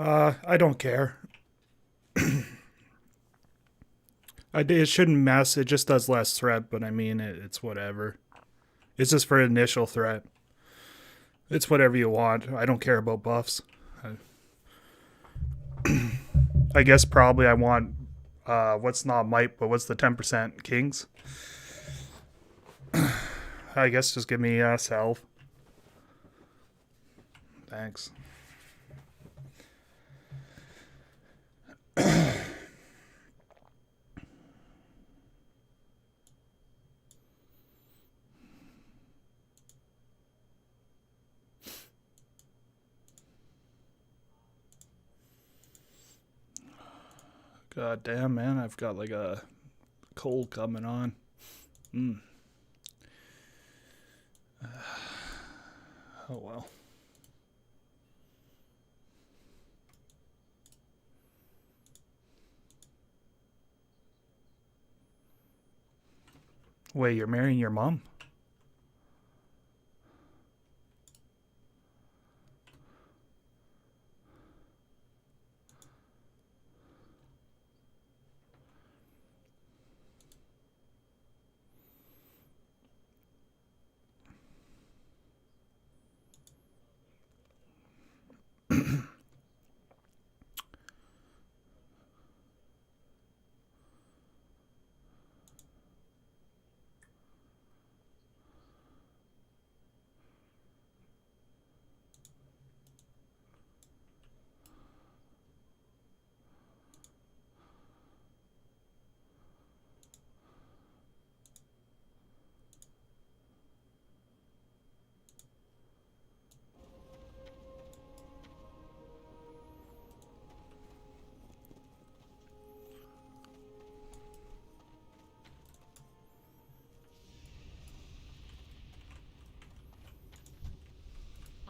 I don't care. It shouldn't mess. It just does less threat, but I mean, it's whatever. It's just for initial threat. It's whatever you want. I don't care about buffs. I guess probably I want what's not might, but what's the 10% kings? I guess just give me salve. Thanks. God damn, man, I've got like a cold coming on. Oh well. Wait, you're marrying your mom?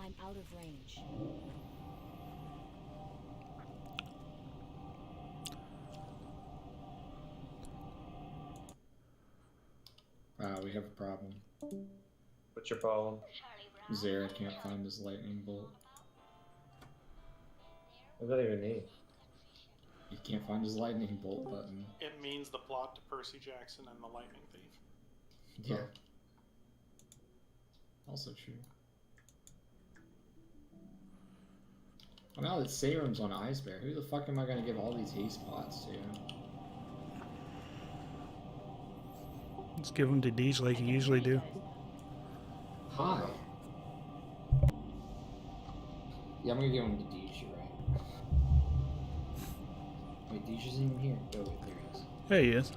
I'm out of range. We have a problem. What's your problem? Zara can't find his lightning bolt. What does that even mean? He can't find his lightning bolt button. It means the plot to Percy Jackson and the Lightning Thief. Yeah. Also true. Well, now that Serum's on Ice Bear, who the fuck am I gonna give all these haste pots to? Just give them to Deej like you usually do. Hi. Yeah, I'm gonna give him to Deej, you're right. Wait, Deej isn't even here. Oh, wait, there he is. There he is.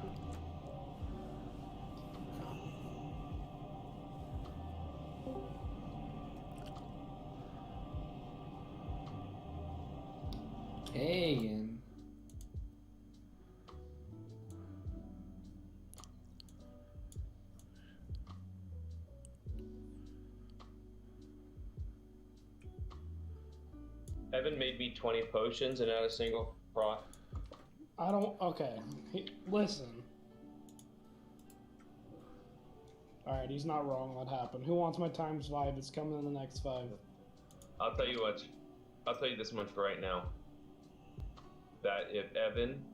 Hey, again. Evan made me 20 potions and not a single proc. I don't. Okay. Listen. Alright, he's not wrong. What happened? Who wants my times 5? It's coming in the next 5. I'll tell you what. I'll tell you this much right now. That if Evan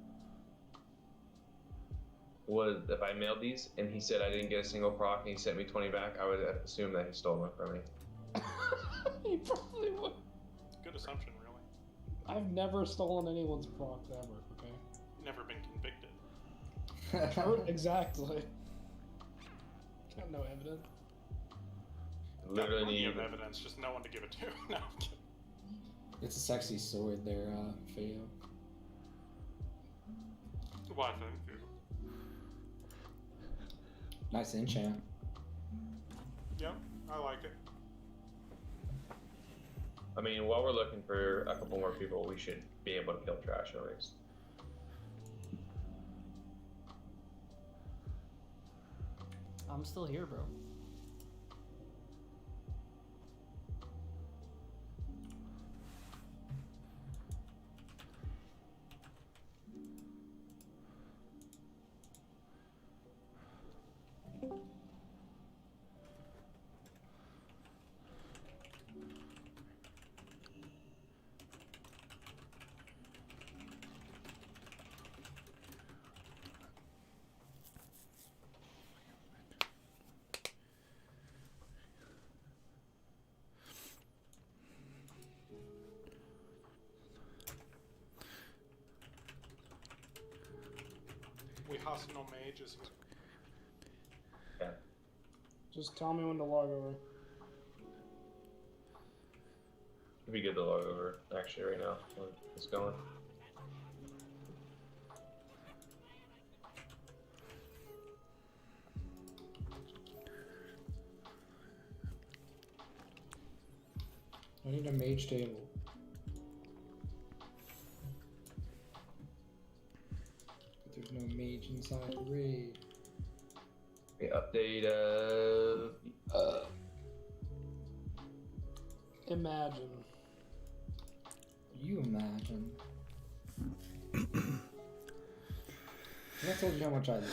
was, if I mailed these and he said I didn't get a single proc and he sent me 20 back, I would assume that he stole them from me. He probably would. Good assumption, really. I've never stolen anyone's procs ever, okay? Never been convicted. Exactly. Got no evidence. Literally Got plenty need of evidence, just no one to give it to. No, I'm kidding. It's a sexy sword there, Feo. Why, thank you. Nice enchant. Yep, I like it. I mean, while we're looking for a couple more people, we should be able to kill trash at least. I'm still here, bro. We hustle no mages. Yeah. Just tell me when to log over. It'd be good to log over actually right now. When it's going. I need a mage table. But there's no mage inside the raid. Okay, update Imagine. You imagine. I told you how much I love you.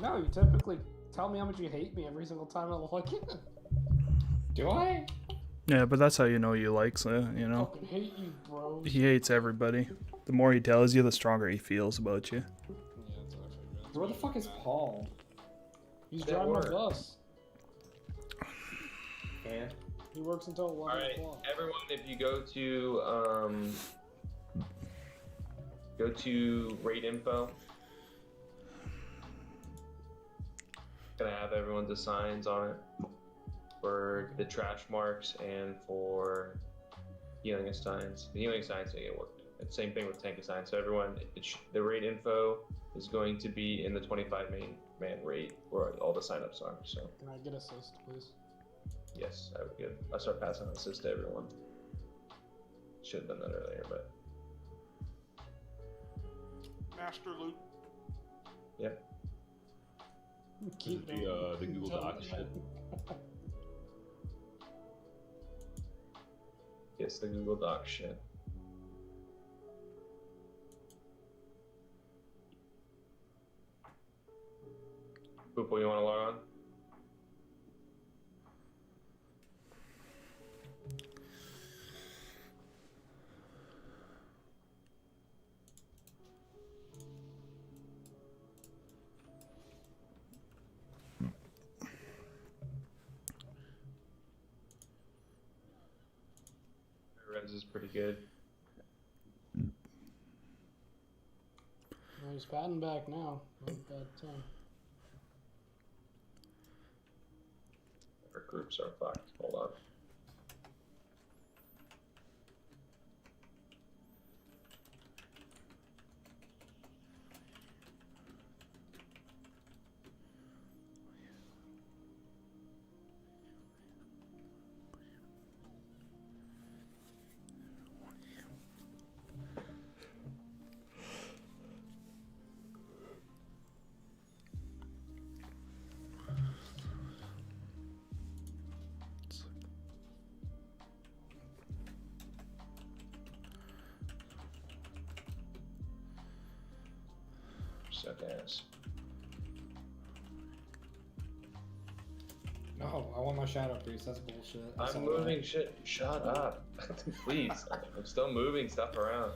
No, you typically tell me how much you hate me every single time I log in. Do I? Yeah, but that's how you know he likes it, you know? Fucking hate you, bro. He hates everybody. The more he tells you, the stronger he feels about you. Yeah, that's what I figured. Where the fuck is Paul? He's Didn't driving my work. bus. Fair. He works until 11 Alright, o'clock. everyone, if you go to raid info, gonna have everyone's assigns on it for the trash marks and for healing assigns. The healing assigns don't get worked. It's the same thing with tank assigns. So everyone, the raid info is going to be in the 25 man raid where all the signups are. So Can I get assist, please? yes, I would give. I'll start passing on assist to everyone. Should have done that earlier, but Master loot. yep. Keep The Google Doc shit. Yes, the Google Doc shit. Poople, you want to log on? Res is pretty good. No, he's patting back now. Not a bad time. Our groups are fucked. Hold on. Suck ass. No, I want my shadow priest. That's bullshit. I saw I'm that. moving shit. Shut up. Please. I'm still moving stuff around.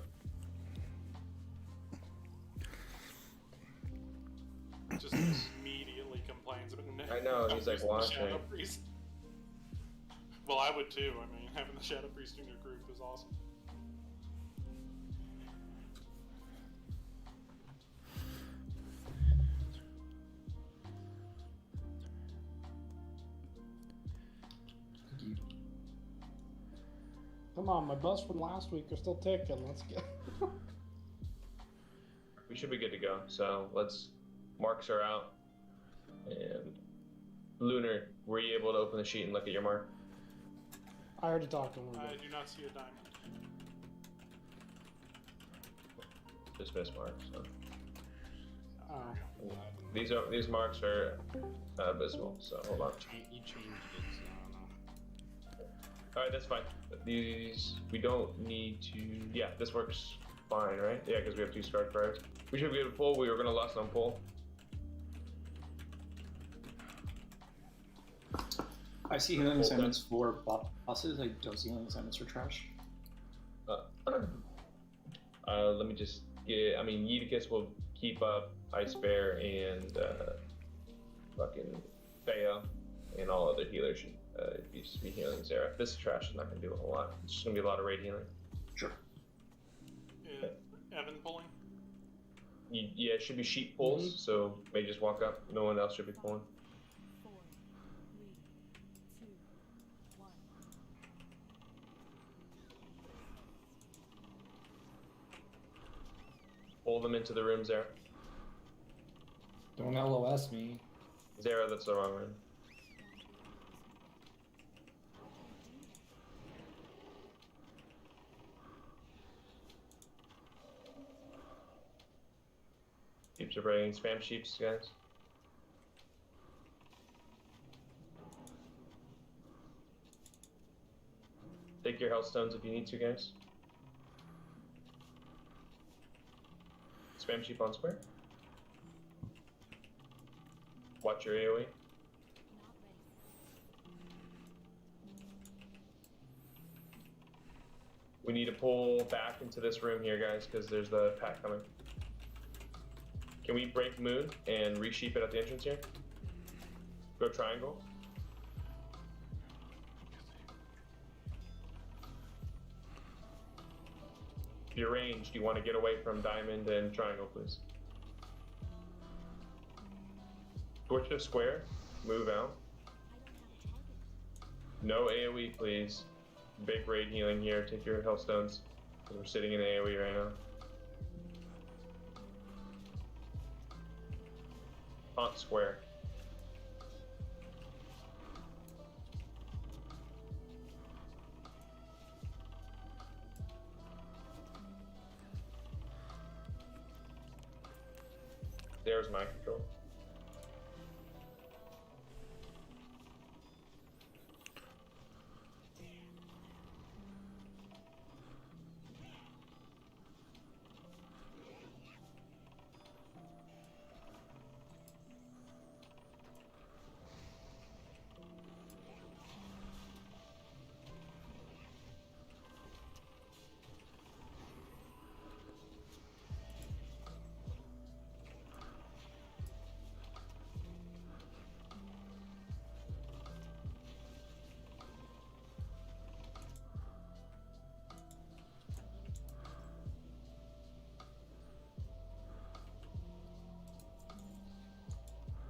Just immediately complains about I know, he's like the watching. Shadow Priest. Well, I would too. I mean, having the Shadow Priest in your group is awesome. Thank you. Come on, my bus from last week are still ticking. Let's get. We should be good to go. So let's. Marks are out. And Lunar, were you able to open the sheet and look at your mark? I already talked to him. I do not see a diamond. Just missed marks. So. Oh. These marks are abysmal. So hold on. You changed it, so I don't know. All right, that's fine. These we don't need to. Yeah, this works fine, right? Yeah, because we have 2 scarred cards. We should be able to pull. We were gonna lust on pull. I see healing assignments for bosses. I don't see healing assignments for trash. Let me just get. I mean, Yeeticus will keep up Ice Bear and fucking Theo and all other healers should be healing Zera. This trash is not gonna do a whole lot. It's just gonna be a lot of raid healing. Sure. Evan pulling? Yeah, it should be sheep pulls, so may just walk up. No one else should be pulling. 4, 3, 2, 1. Pull them into the room, Zara. Don't LOS me. Zara, that's the wrong room. Sheeps are breaking. Spam sheeps, guys. Take your health stones if you need to, guys. Spam sheep on square. Watch your AoE. Not ready. We need to pull back into this room here, guys, because there's the pack coming. Can we break moon and resheep it at the entrance here? Go triangle. If you're ranged, you want to get away from diamond and triangle, please. Switch to square. Move out. No AoE, please. Big raid healing here. Take your health stones. We're sitting in AoE right now. Font square. There's my control.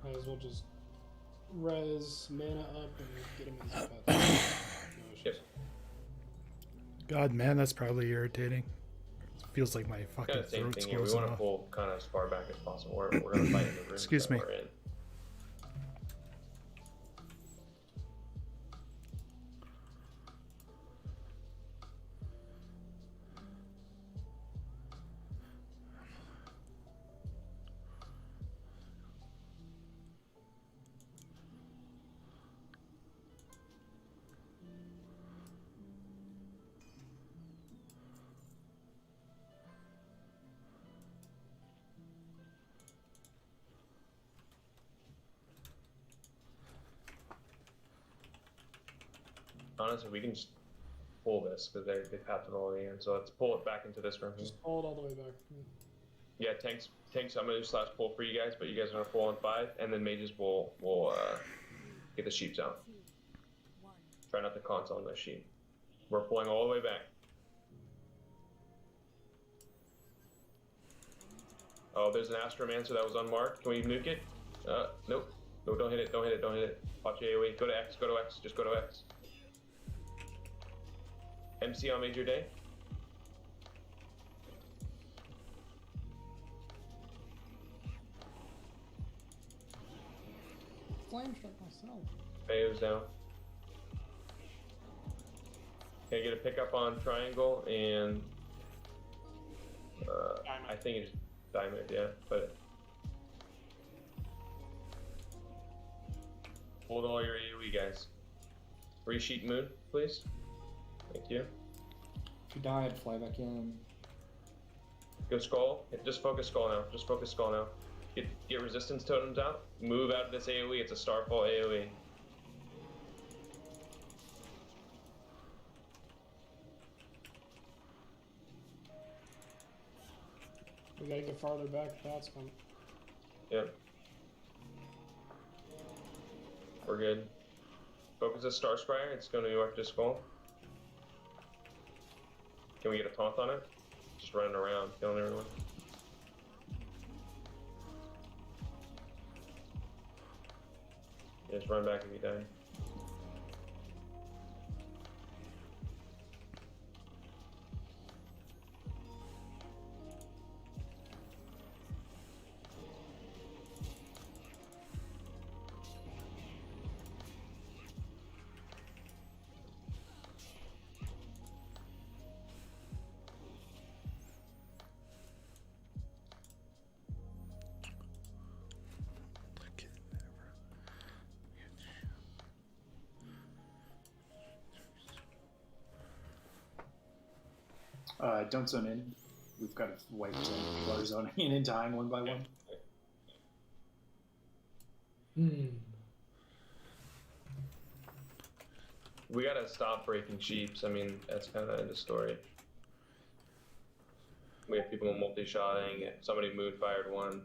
Might as well just res mana up and get him into pets. No issues. Yep. God, man, that's probably irritating. Feels like my fucking Kind of same throat's thing here. We closing want to off. pull kind of as far back as possible. We're gonna fight in the room. Excuse that me. We're in. Honestly, we can just pull this because they've papped it all the way in. So let's pull it back into this room. Here. Just pull it all the way back. Yeah, tanks. I'm gonna do slash pull for you guys, but you guys are gonna pull on 5, and then mages will get the sheeps out. 2, 1. Try not to console on the sheep. We're pulling all the way back. Oh, there's an Astromancer that was unmarked. Can we nuke it? Nope. No, don't hit it. Don't hit it. Don't hit it. Watch AoE. Go to X. Go to X. Just go to X. MC on Major Day. Flame strike myself. Bayo's down. Can I get a pickup on triangle and Diamond. I think it's diamond, yeah, but hold all your AoE guys. Resheet moon, please. Thank you. If you died, fly back in. Go skull. Just focus skull now. Just focus skull now. Get resistance totems out. Move out of this AoE. It's a starfall AoE. We gotta get farther back. That's coming. Yep. We're good. Focus the Star Scryer. It's going to be after skull. Can we get a taunt on it? Just running around, killing everyone. Just run back if you die. Don't zone in. We've got to wipe zone. People are zoning in and dying one by one. We gotta stop breaking sheeps. I mean, that's kind of the end of story. We have people multi-shotting. If somebody mood fired one,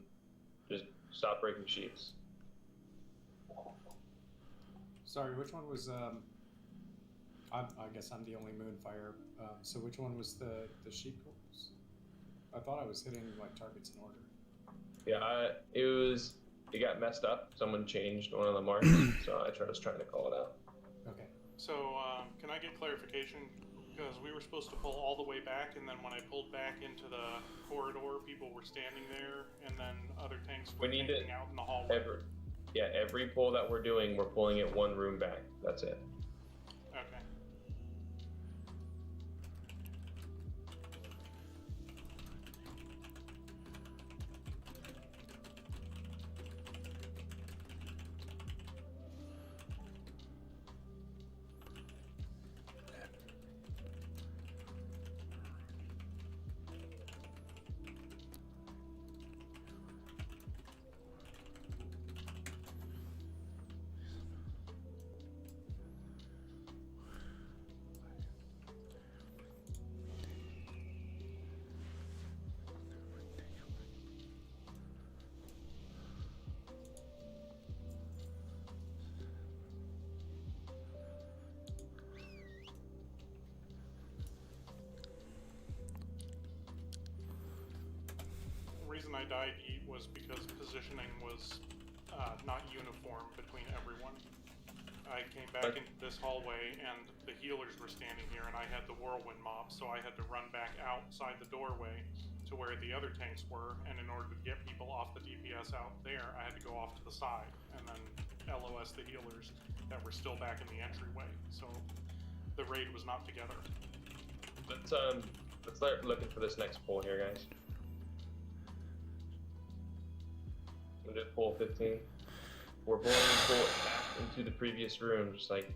just stop breaking sheeps. Sorry, which one was? I guess I'm the only Moonfire. So which one was the sheep corpse? I thought I was hitting like targets in order. Yeah, it got messed up. Someone changed one of the marks, so I was trying to call it out. Okay. So, can I get clarification? Because we were supposed to pull all the way back, and then when I pulled back into the corridor, people were standing there, and then other tanks were tanking out in the hallway. Every pull that we're doing, we're pulling it one room back. That's it. Okay. The reason I died Eat was because positioning was not uniform between everyone. I came back into this hallway and the healers were standing here and I had the whirlwind mop, so I had to run back outside the doorway to where the other tanks were, and in order to get people off the DPS out there, I had to go off to the side and then LOS the healers that were still back in the entryway. So the raid was not together. Let's start looking for this next pull here, guys. We'll just pull 15. We're pulling pull back into the previous room, just like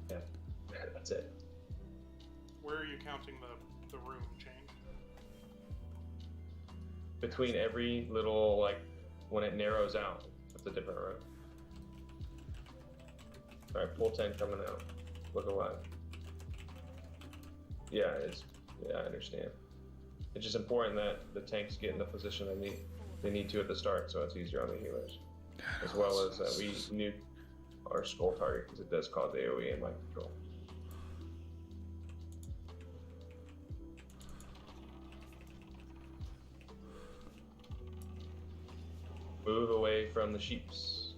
yeah, that's it. Where are you counting the room change? Between every little, like, when it narrows out, it's a different room. Alright, pull 10 coming out. Look alive. Yeah, I understand. It's just important that the tanks get in the position they need to at the start, so it's easier on the healers. As well as we nuke our skull target, because it does cause AoE and mind control. Move away from the sheeps.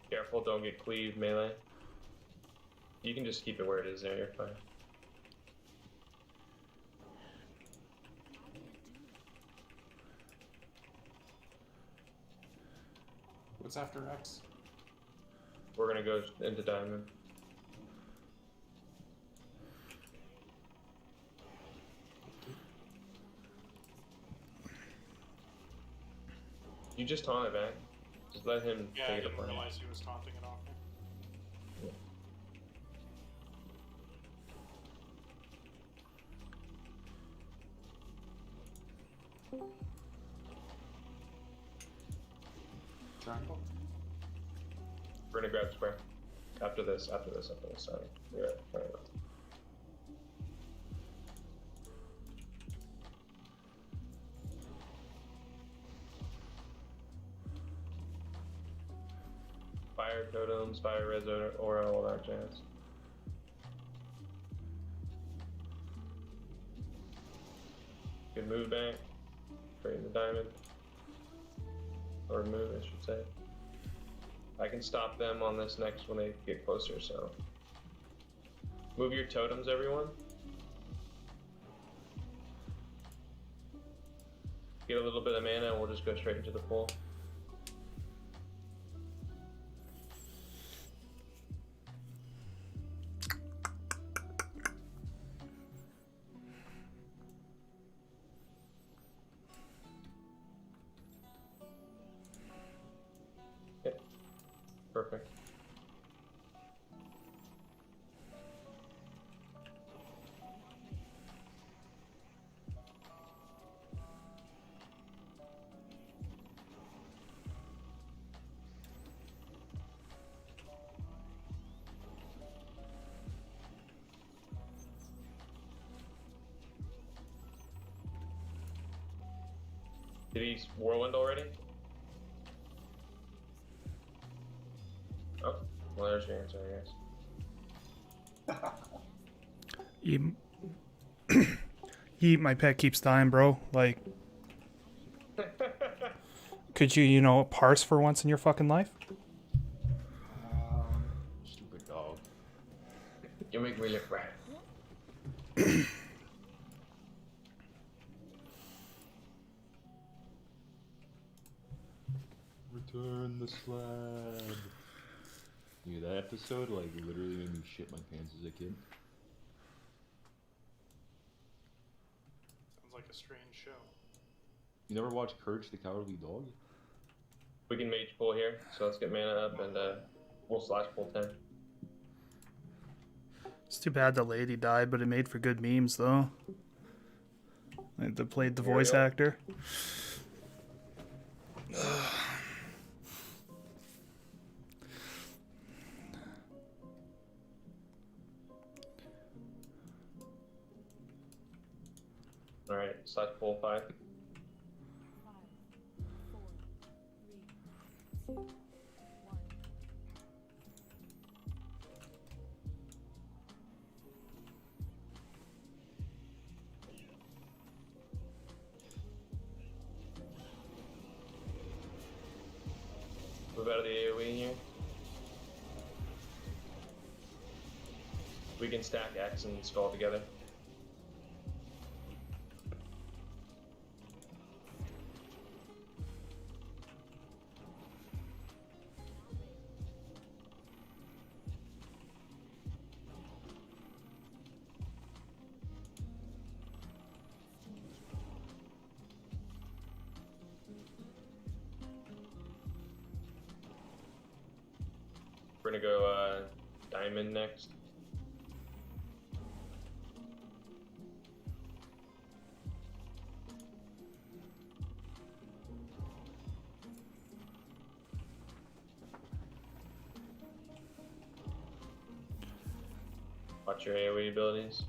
Careful, don't get cleaved melee. You can just keep it where it is there, you're fine. What's after X? We're gonna go into diamond. You just taunt it back. Just let him Yeah, I take it didn't apart. realize he was taunting it off me. Triangle? We're gonna grab spray. After this, sorry. You're right. Fire totems, fire res aura, all that jazz. and move back. Trade the diamond. Or move, I should say. I can stop them on this next when they get closer, so. Move your totems, everyone. Get a little bit of mana and we'll just go straight into the pool. Okay. Perfect. Did he whirlwind already? Oh, well, there's your answer, I guess. My pet keeps dying, bro. Like, could you, parse for once in your fucking life? Stupid dog. You make me look bad. Return the slab. Dude, that episode like literally made me shit my pants as a kid. Sounds like a strange show. You never watched Courage the Cowardly Dog? We can mage pull here, so let's get mana up and we'll slash pull 10. It's too bad the lady died, but it made for good memes, though. Like, they played the voice Muriel. actor. Alright, slash pull 5. 5, 4, 3, 2, 1. Move out of the AoE here. We can stack X and skull together. We're gonna go diamond next. Watch your AoE abilities.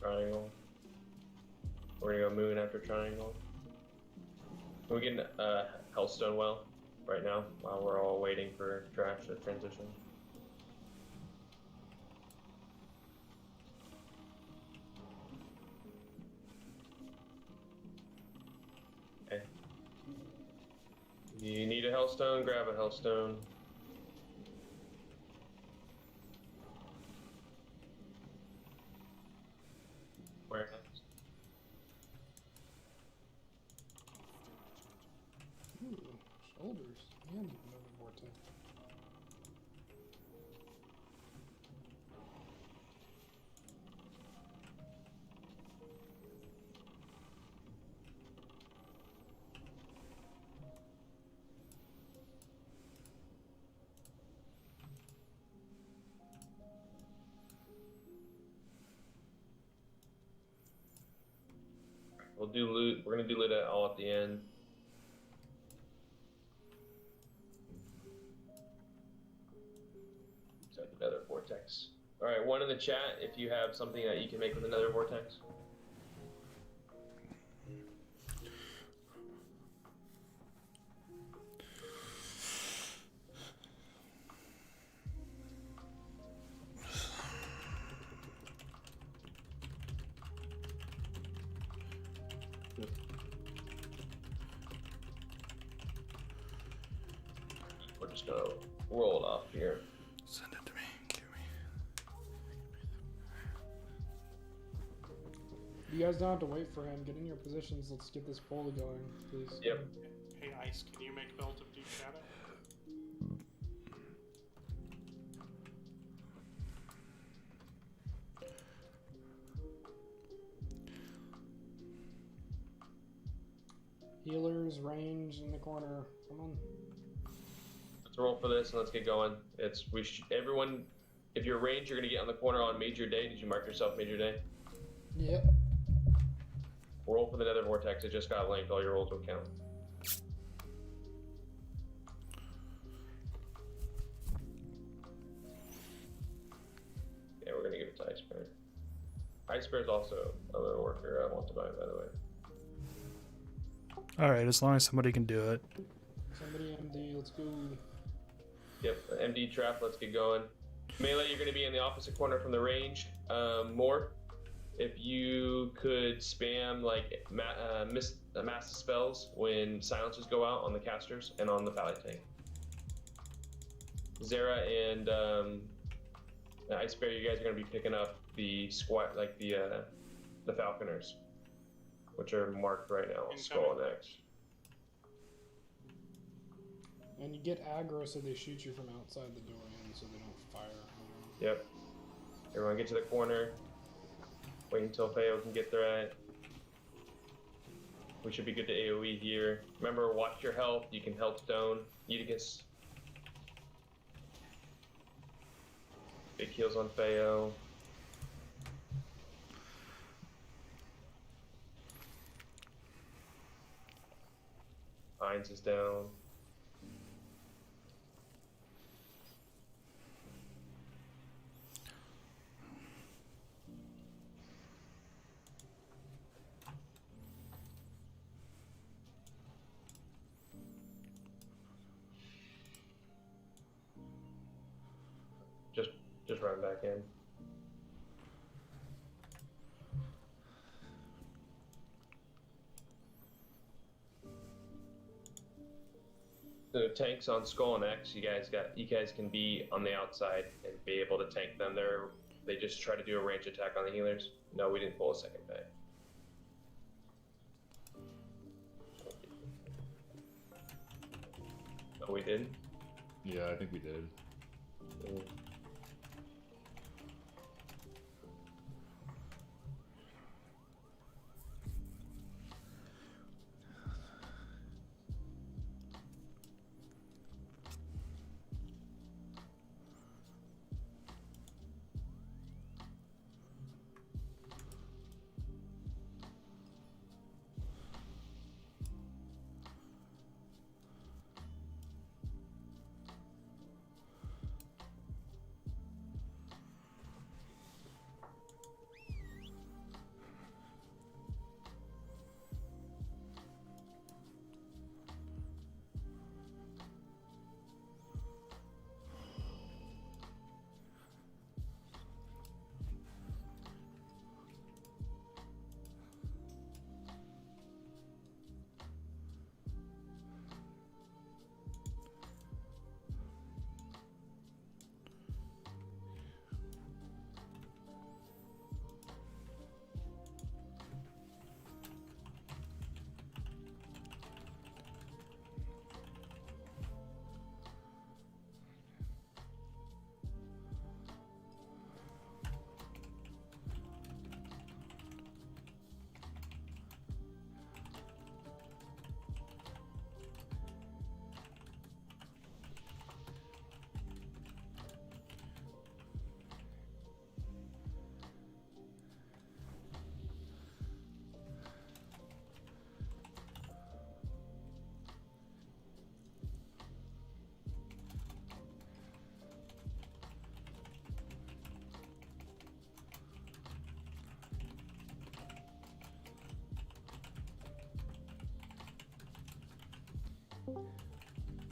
Triangle. We're gonna go moon after triangle. Can we get Hellstone well right now while we're all waiting for trash to transition? Okay. You need a Hellstone, grab a Hellstone. Where next? Ooh, shoulders and another vortex. We'll do loot. We're gonna do loot all at the end. So another vortex. All right, one in the chat if you have something that you can make with another vortex. We're just gonna roll it off here. Send it to me. Give me. You guys don't have to wait for him. Get in your positions. Let's get this poll going, please. Yep. Hey, Ice, can you make Belt of Deep Shadow? Healers, range in the corner. Come on. Let's roll for this and let's get going. Everyone. If you're range, you're gonna get on the corner on Major Day. Did you mark yourself Major Day? Yep. Roll for the Nether Vortex. It just got linked. All your rolls will count. Yeah, we're gonna give it to Ice Bear. Ice Bear's also a little worker I want to buy, by the way. Alright, as long as somebody can do it. Somebody MD, let's go. Yep, MD trap, let's get going. Melee, you're going to be in the opposite corner from the range. More, if you could spam like mass spells when silencers go out on the casters and on the pally tank. Zera and Ice Bear, you guys are going to be picking up the squat, like the Falconers, which are marked right now on Skull and X. And you get aggro so they shoot you from outside the door in so they don't fire. Yep. Everyone get to the corner. Wait until Feo can get threat. We should be good to AoE here. Remember, watch your health. You can health stone. Eutychus. Big heals on Feo. Hines is down. Just run back in. The tanks on Skull and X, you guys can be on the outside and be able to tank them. They just try to do a range attack on the healers. No, we didn't pull a second pay. Oh, we did? Yeah, I think we did.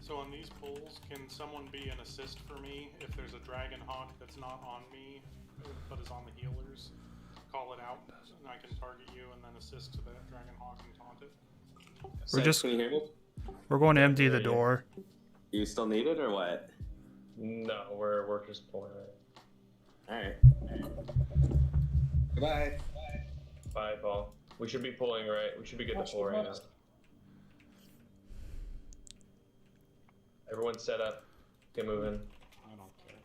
So on these pulls, can someone be an assist for me if there's a Dragon Hawk that's not on me, but is on the healers? call it out, and I can target you and then assist to that Dragon Hawk and taunt it. We're just- Can you hear me? We're going to empty the Yeah. door. You still need it or what? No, we're just pulling it. Alright. Goodbye. Bye, Paul. We should be pulling right. We should be good to pull right now. Everyone's set up. Get moving. I don't care.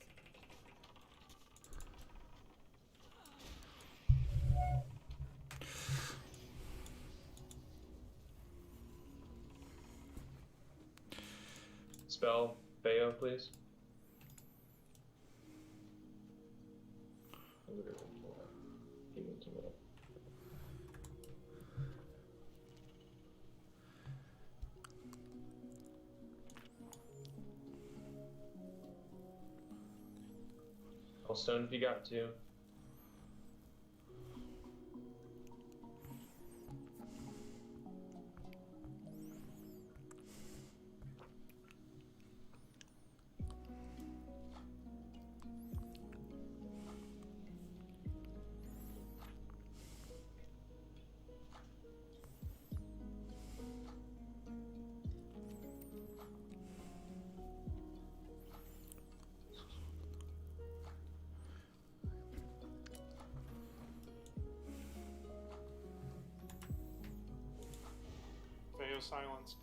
Spell Bayo, please. Stone if you got to. Theo silenced.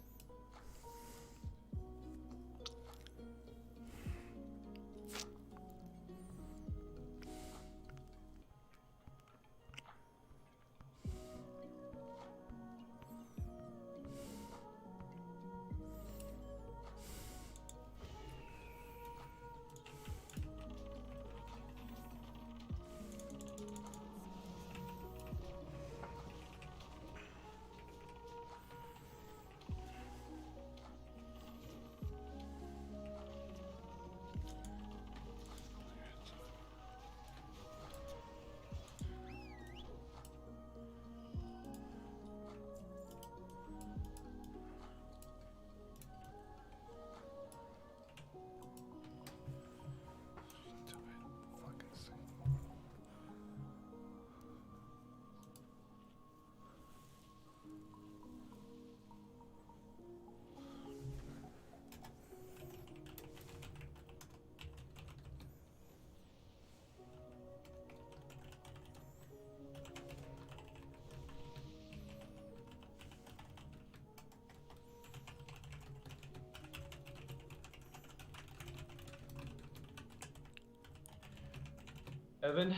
Evan?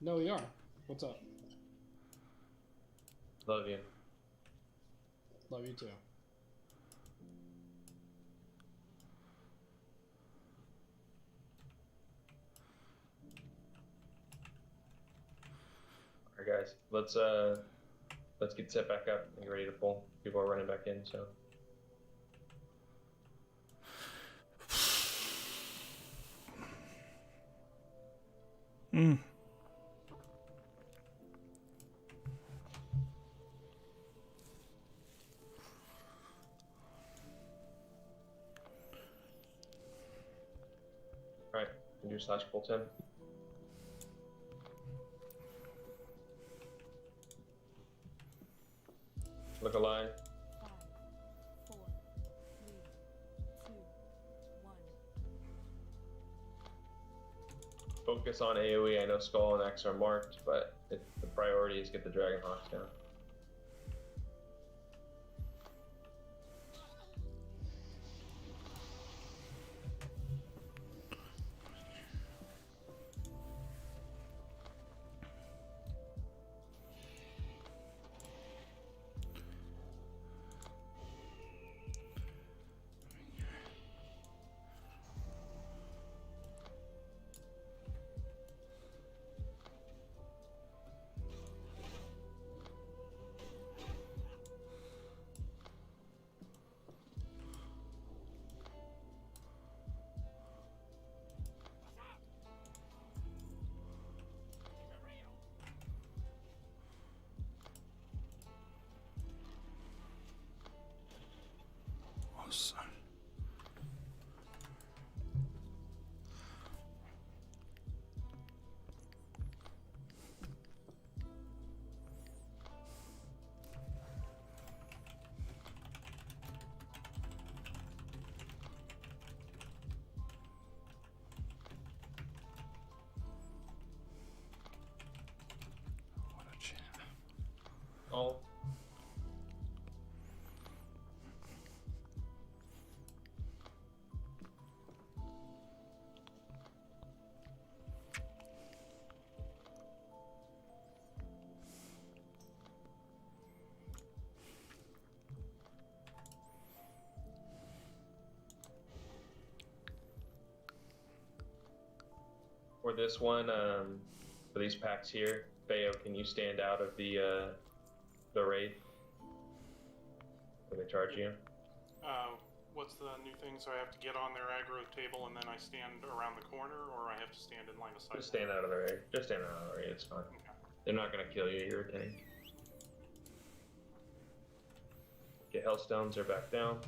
No, we are. What's up? Love you. Love you too. Alright guys, let's get set back up and get ready to pull. People are running back in, so. Alright, can you slash pull 10? Look alive. 5, 4, 3, 2, 1. Focus on AoE. I know Skull and X are marked, but the priority is get the Dragon Hawks down. For this one, for these packs here, Bayo, can you stand out of the raid? When they charge you? What's the new thing? So I have to get on their aggro table and then I stand around the corner, or I have to stand in line of sight? Just stand out of the raid. Just stand out of the raid, it's fine. Okay. They're not gonna kill you, you're a tank. Get Hellstones, they're back down.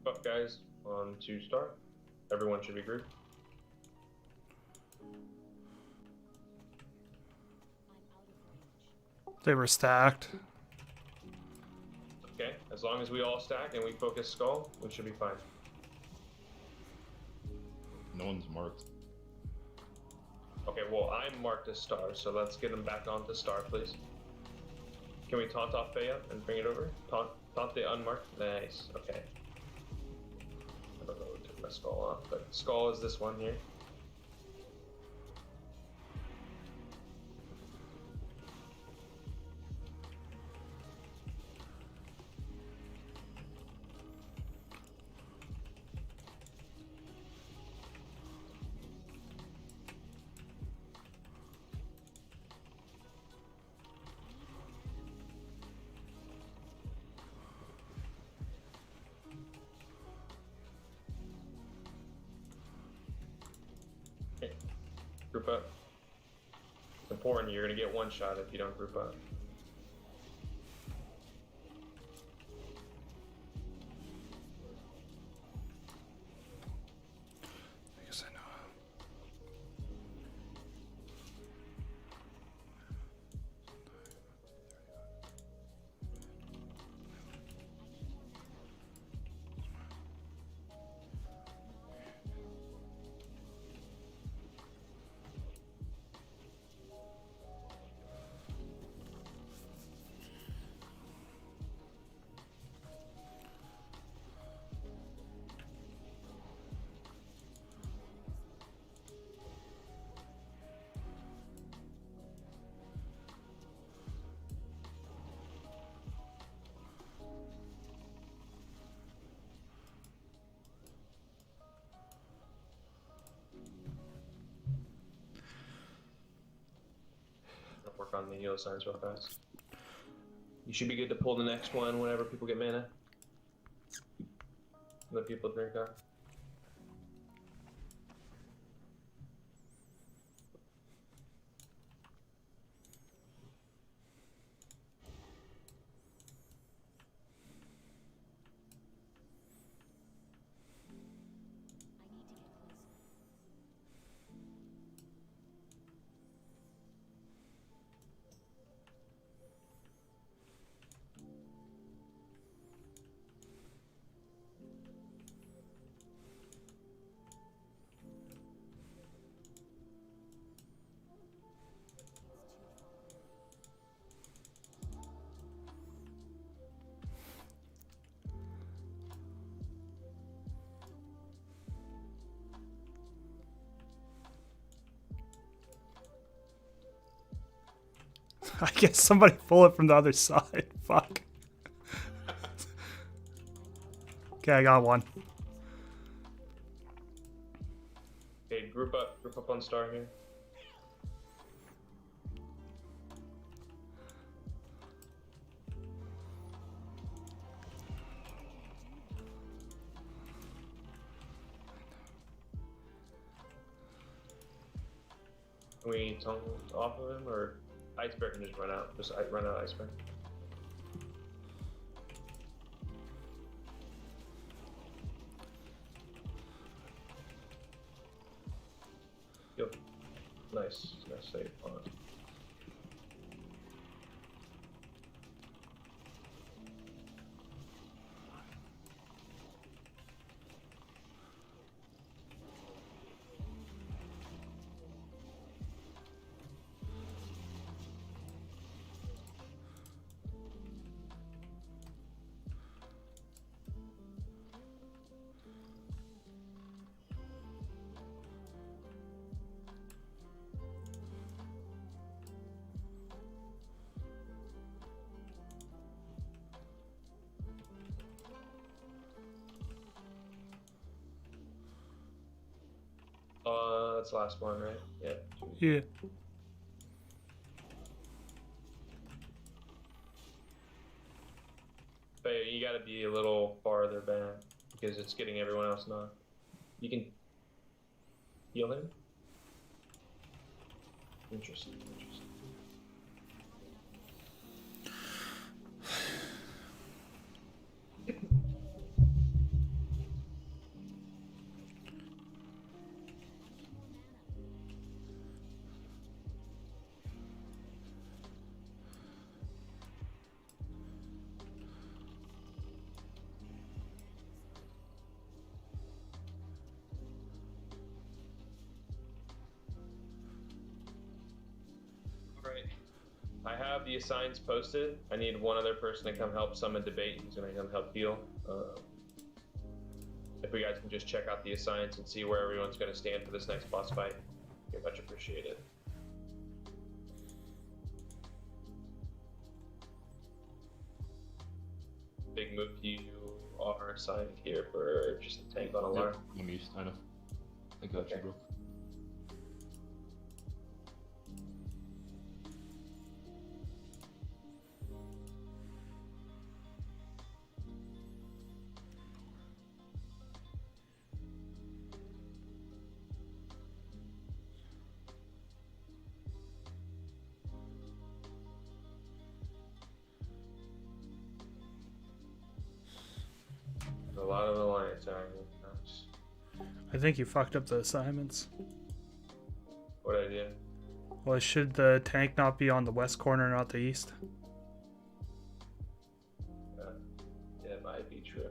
Up, guys, on 2-star. Everyone should be grouped. They were stacked. Okay, as long as we all stack and we focus skull, we should be fine. No one's marked. Okay, well, I'm marked as star, so let's get them back onto star, please. Can we taunt off Baya and bring it over? Taunt the unmarked? Nice, okay. I don't know who took my skull off, but skull is this one here. Okay. Group up. It's important, you're gonna get one shot if you don't group up. I guess I know. I'll work on the heal signs real fast. You should be good to pull the next one whenever people get mana. Let people drink up. I guess somebody pull it from the other side. Fuck. Okay, I got one. Okay, group up on star here. Can we taunt off of him, or Iceberg can just run out? Just run out Iceberg. Yep. Nice. Nice save on it. that's the last one, right? Yeah. Yeah. But you gotta be a little farther back because it's getting everyone else knocked. You can heal him. Interesting. Alright. I have the assigns posted. I need one other person to come help summon debate. He's gonna come help heal. If we guys can just check out the assigns and see where everyone's gonna stand for this next boss fight, you're much appreciated. Big move, you are assigned here for just a tank on alarm. I'm used, I know. I got you, bro. A lot of alliance army. Nice. I think you fucked up the assignments. What idea? Well, should the tank not be on the west corner, not the east? Yeah, it might be true.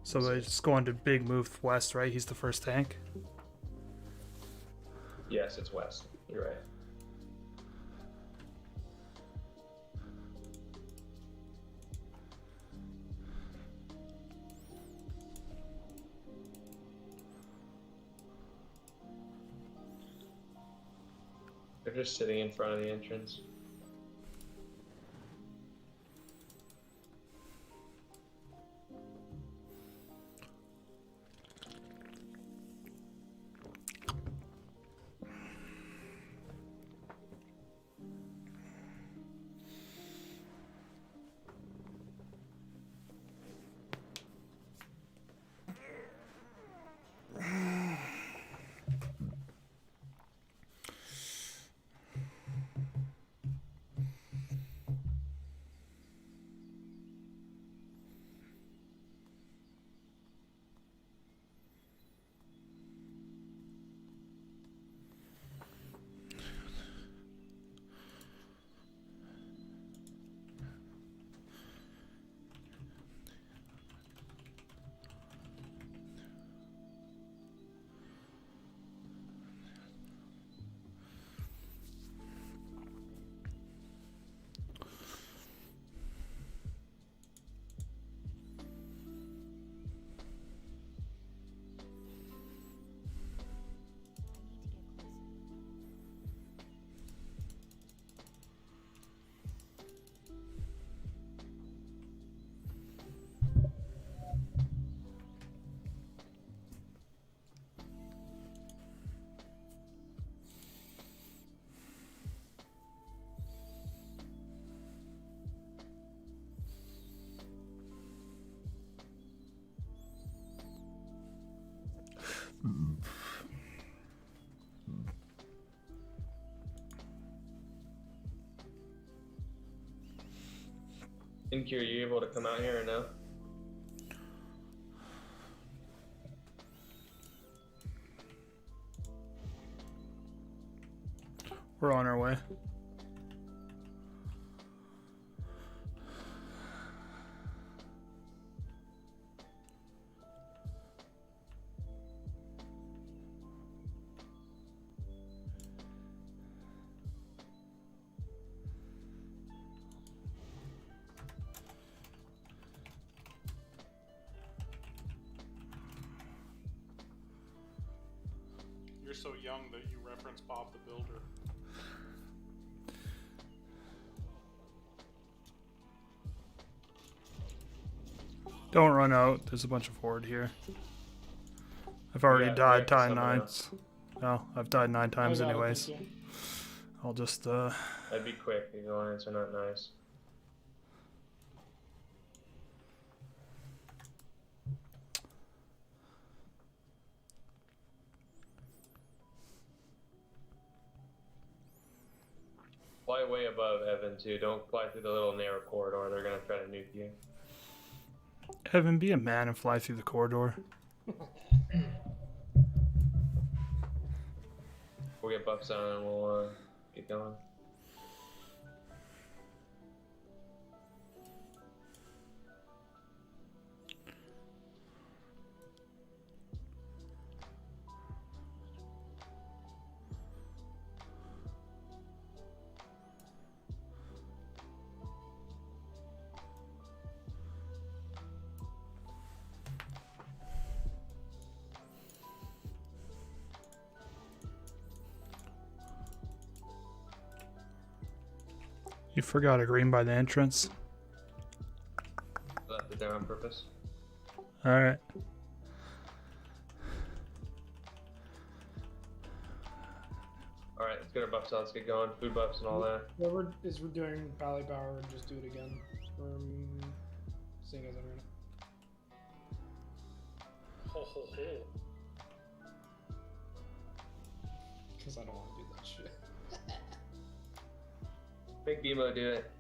So we're just going to big move west, right? He's the first tank. Yes, it's west. You're right. They're just sitting in front of the entrance. Inky, are you able to come out here or no? We're on our way. You're so young that you reference Bob the Builder. Don't run out. There's a bunch of horde here. I've already Yeah, we died have to tie summon nines. Oh, I've died 9 times I got it, anyways. thank you. I'll just, I'd be quick. These alliance are not nice. Fly way above Evan too. Don't fly through the little narrow corridor. They're gonna try to nuke you. Evan, be a man and fly through the corridor. We'll get buffs on and we'll get going. You forgot a green by the entrance. Left it there on purpose. Alright. Alright, let's get our buffs out. Let's get going. Food buffs and all that. Whoever is doing Valley Power, just do it again. Seeing as I'm gonna. Ho ho ho. Because I don't want to do that shit. Make BMO do it.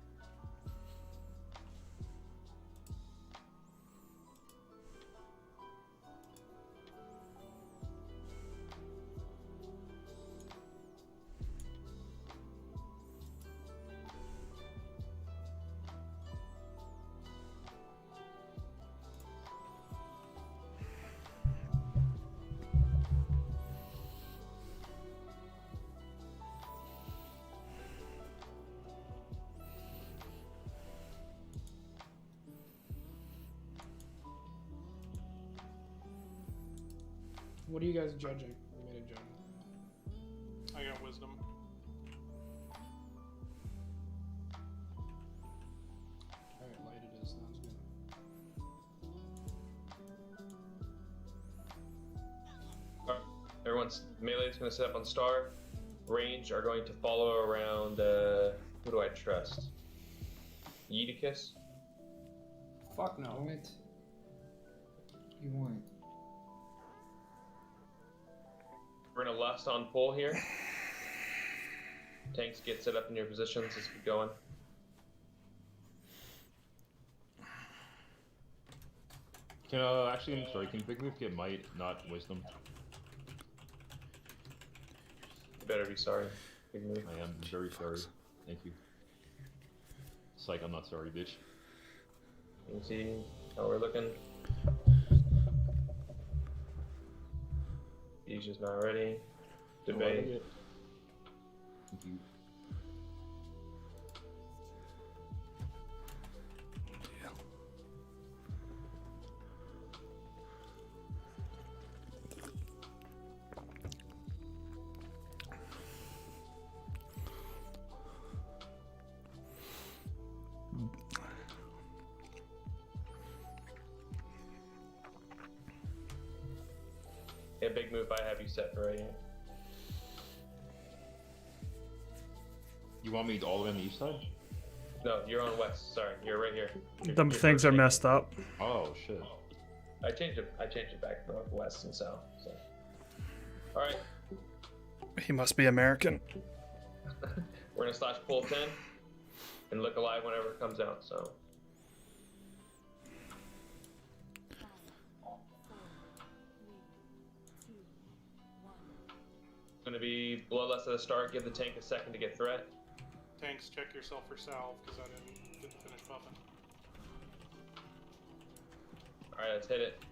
What are you guys judging? I made a judge. I got wisdom. Alright, light it is. Sounds good. Alright, everyone's melee's gonna set up on star. Range are going to follow around. Who do I trust? Yeeticus? Fuck no. What? You want? We're gonna lust on pull here. Tanks get set up in your positions as we go on. Can actually, I'm sorry. Can Big Move get might, not wisdom? You better be sorry. Big move. I am very sorry. Thank you. Psych, I'm not sorry, bitch. You can see how we're looking. He's just not ready. Debate. Thank you. Yeah, big move. I have you set for right here. You want me all the way on the east side? No, you're on west. Sorry, you're right here. Them things are messed up. Oh shit. I changed it. I changed it back to northwest and south. So. All right, He must be American. we're gonna slash pull 10 and look alive whenever it comes out. So. Gonna be bloodlust at the start. Give the tank a second to get threat. Tanks, check yourself for salve, because I didn't finish buffing. All right, let's hit it.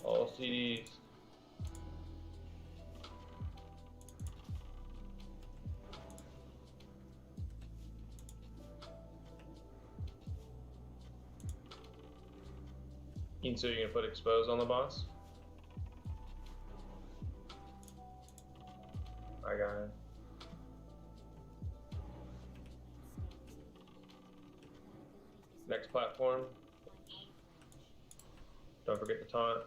All CDs. So you're gonna put expose on the boss? I got it. Next platform. Don't forget the taunt.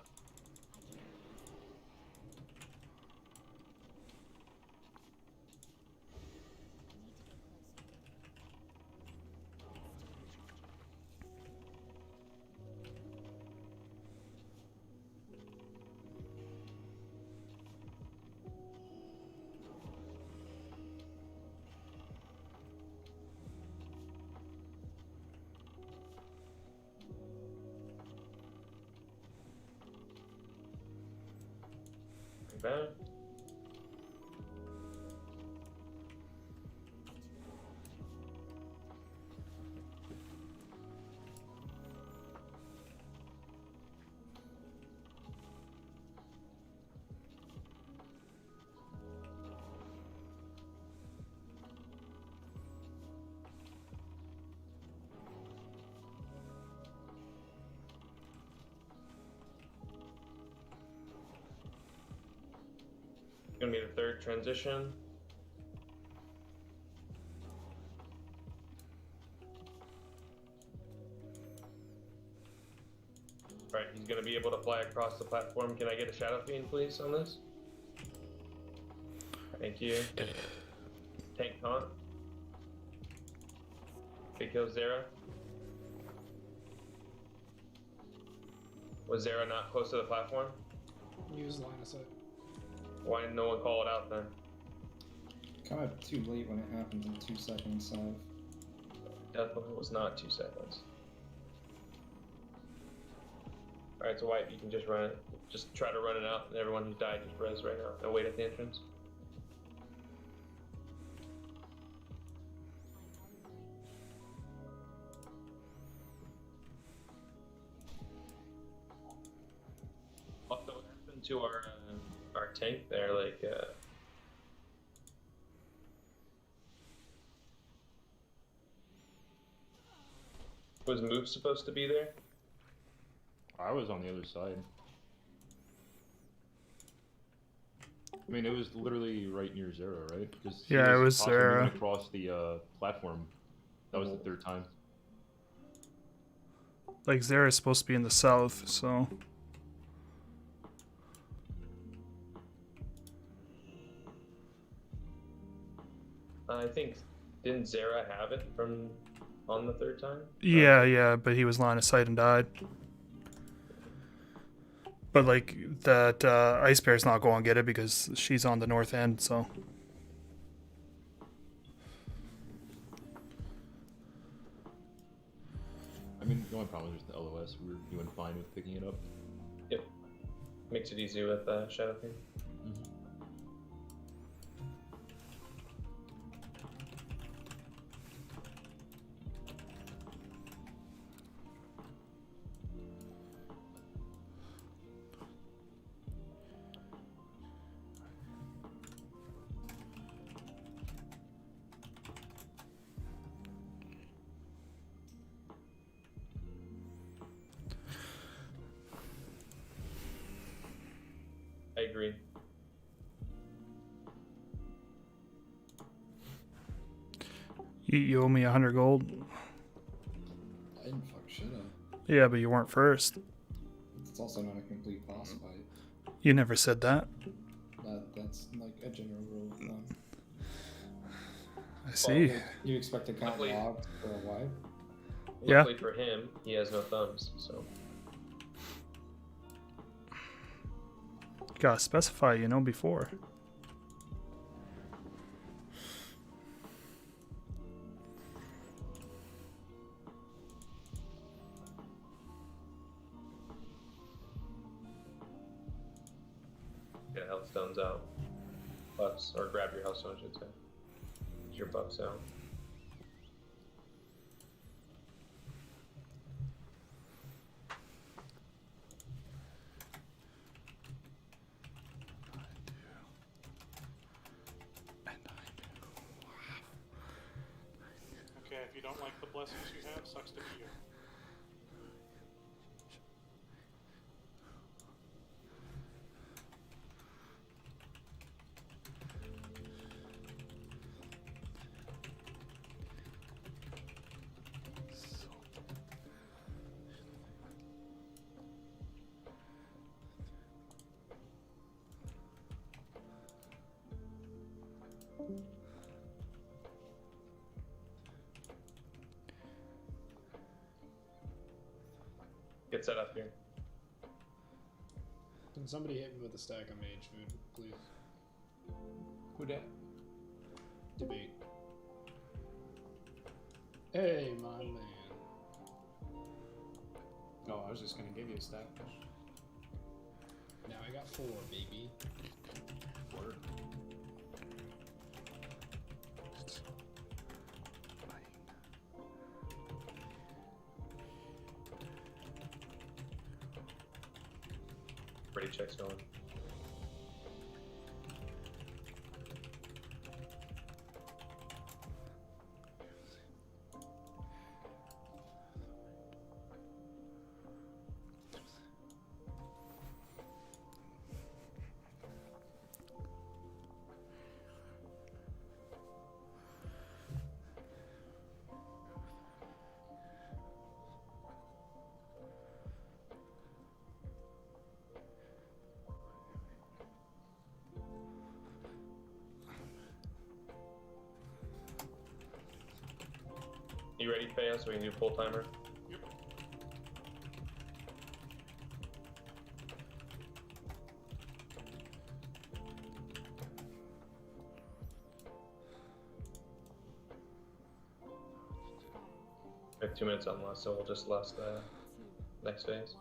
Back. Gonna be the third transition. Alright, he's gonna be able to fly across the platform. Can I get a shadow fiend, please, on this? Thank you. Tank taunt. Big kill Zera. Was Zera not close to the platform? Use line of sight. Why didn't no one call it out then? Kind of too late when it happens in 2 seconds, so. Definitely was not 2 seconds. Alright, so White, you can just run it. Just try to run it out, and everyone who's died just res right now. And wait at the entrance. Also, what happened to our tank there? Like, was Moose supposed to be there? I was on the other side. I mean, it was literally right near Zera, right? Because Yeah, it was possibly Zera. moving across the platform. That was the third time. Like Zera's supposed to be in the south, so I think, didn't Zera have it from on the third time? yeah, but he was line of sight and died. But like that Ice Bear's not going to get it because she's on the north end, so I mean, the only problem is just the LOS. We were doing fine with picking it up. Yep. Makes it easy with Shadow King. I agree. you owe me 100 gold. I didn't fuck shit up. Yeah, but you weren't first. It's also not a complete boss fight. You never said that. That's like a general rule of thumb. I see. Well, you expect to count Luckily- logs for a wipe? Yeah. Luckily for him, he has no thumbs, so. Gotta specify, before. Get health stones out. Buffs, or grab your health stone, I should say. Get your buffs out. Okay, if you don't like the blessings you have, sucks to be you. Get set up here. Can somebody hit me with a stack of mage food, please? Who dat? Debate. Hey, my man. Oh, I was just gonna give you a stack. Now I got 4, baby. Word. Pretty checks going. You ready, Faya, so we can do full timer? Yep. We have 2 minutes on last, so we'll just last next phase.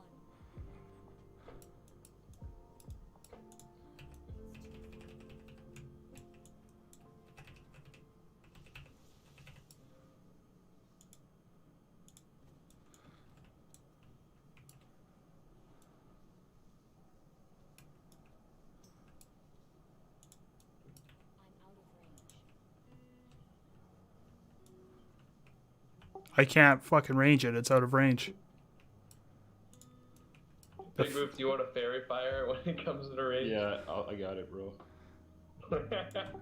I can't fucking range it. It's out of range. Big move, do you want a fairy fire when it comes to the range? Yeah, I got it, bro.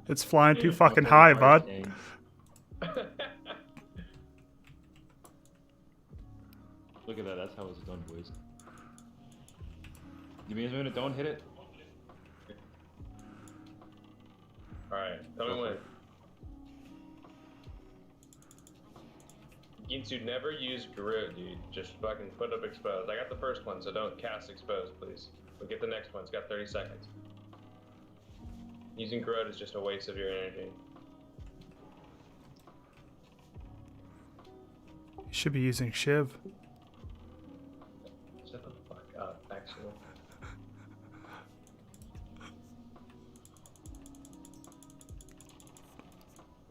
It's flying too fucking My high, fire bud. tanks. Look at that. That's how it's done, boys. Give me a minute. Don't hit it. Alright, tell me when. Ginsu, never use Garou, dude. Just fucking put up exposed. I got the first one, so don't cast exposed, please. We'll get the next one. It's got 30 seconds. Using Garou is just a waste of your energy. You should be using Shiv. Shut the fuck up, actually.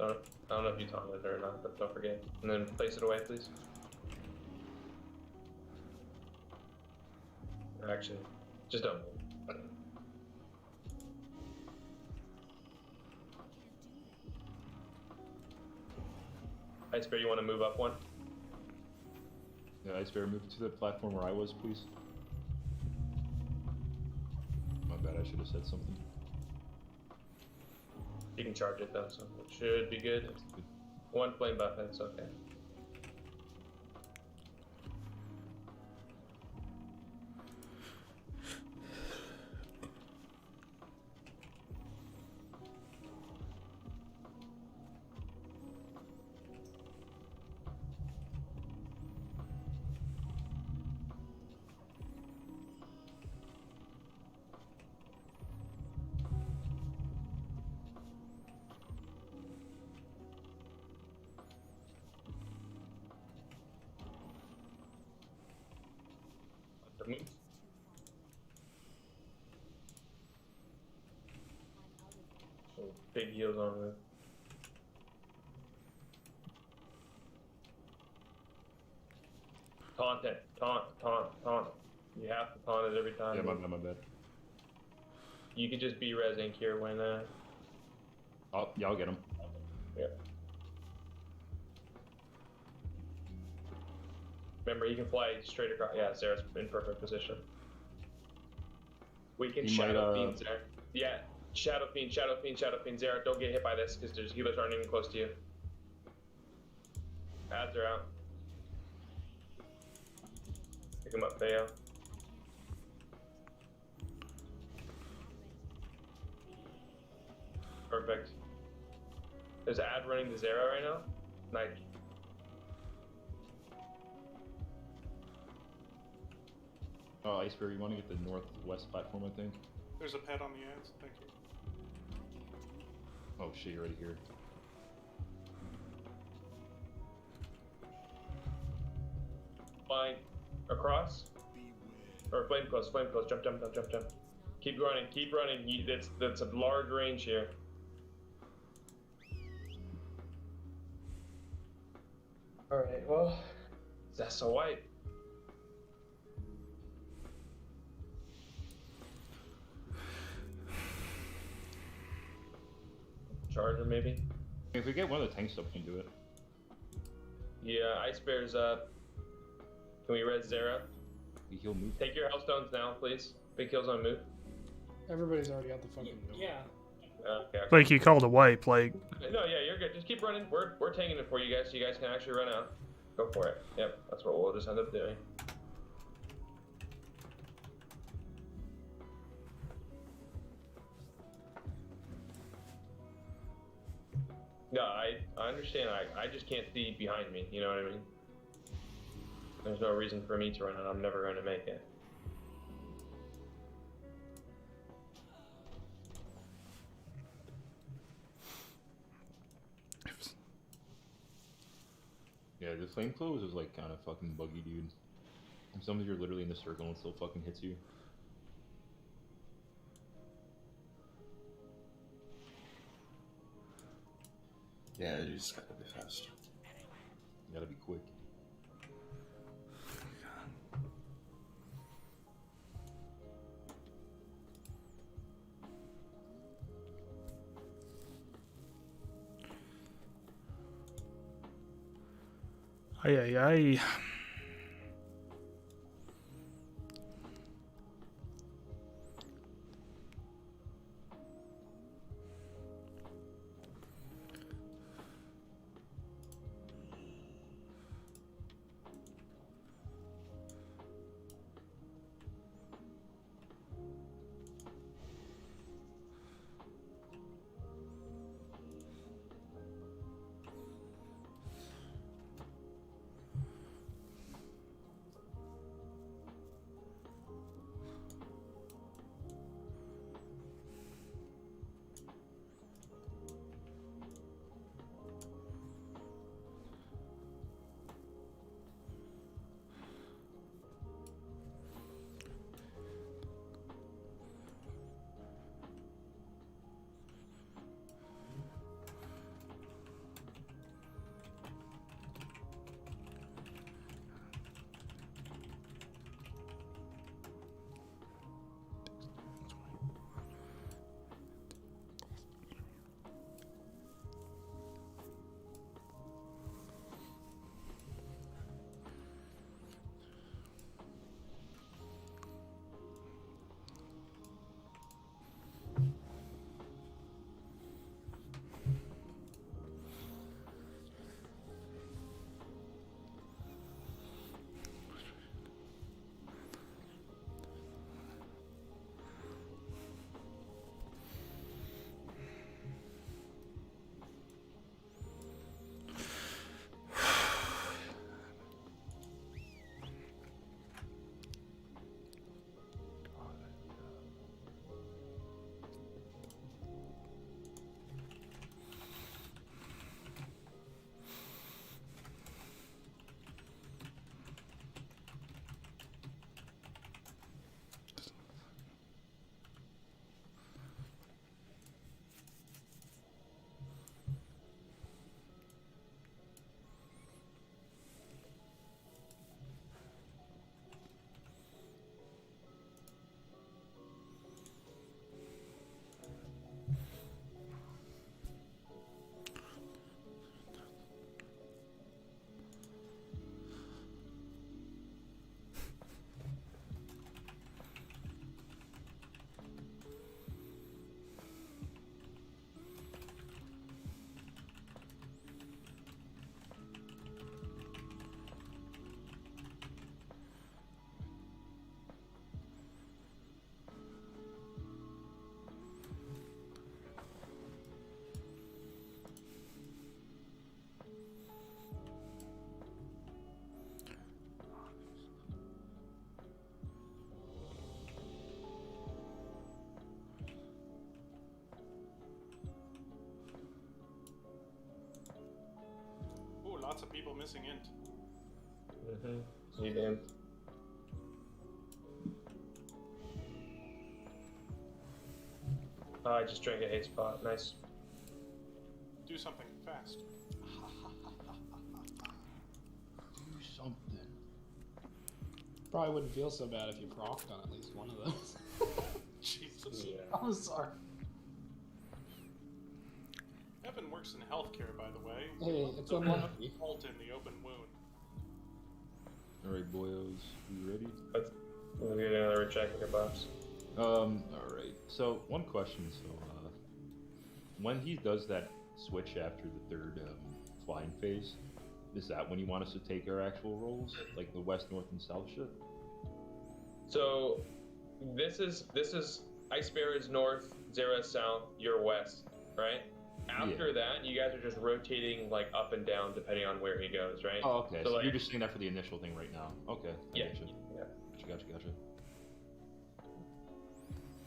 I don't know if you taught it or not, but don't forget. And then place it away, please. Or actually, just don't. Ice Bear, you want to move up one? Yeah, Ice Bear, move to the platform where I was, please. My bad. I should have said something. You can charge it though, so it should be good. One flame buff, and it's okay. Move. Oh, big heals on it. Taunt it. Taunt. You have to taunt it every time. Yeah, my bad. You could just be res ink here when Oh, yeah, I'll get him. yeah. Remember, you can fly straight across. Yeah, Sarah's in perfect position. We can You Shadow might, Fiend Zara. Yeah, Shadow Fiend, Zara. Don't get hit by this because there's healers aren't even close to you. Ads are out. Pick him up, Theo. Perfect. There's an ad running to Zara right now. Nice. Oh, Ice Bear, you want to get the northwest platform, I think? There's a pet on the ads. Thank you. Oh shit, you're right here. Flying across. Or flame close, jump. Keep running, keep running. That's a large range here. Alright, well, that's a wipe. Charger, maybe? If we get one of the tanks up, we can do it. Yeah, Ice Bear's up. Can we res Zera? He'll move. Take your Hellstones now, please. Big kills on move. Everybody's already at the fucking door. Yeah. Okay. Like you called a wipe, like No, yeah, you're good. Just keep running. We're taking it for you guys, so you guys can actually run out. Go for it. Yep, that's what we'll just end up doing. No, I understand. I just can't see behind me. You know what I mean? There's no reason for me to run, and I'm never going to make it. Yeah, the flame close is like kind of fucking buggy, dude. Sometimes you're literally in the circle and it still fucking hits you. Yeah, you just gotta be faster. You gotta be quick. ay ay ay. Ooh, lots of people missing int. See them. I just drank a haste pot. Nice. Do something fast. Do something. Probably wouldn't feel so bad if you procced on at least one of those. Jesus. Yeah. I'm sorry. Evan works in healthcare, by the way. Hey, it's So unlucky. Halt in the open wound. Alright, boyos, you ready? We'll get another check in your buffs. Alright. So, one question. So, when he does that switch after the third flying phase, is that when you want us to take our actual rolls? Like the west, north, and south shit? So, this is Ice Bear is north, Zera is south, you're west, right? After that, you guys are just rotating like up and down depending on where he goes, right? Oh, okay. So like, you're just saying that for the initial thing right now. Okay. Yeah. Gotcha. Gotcha.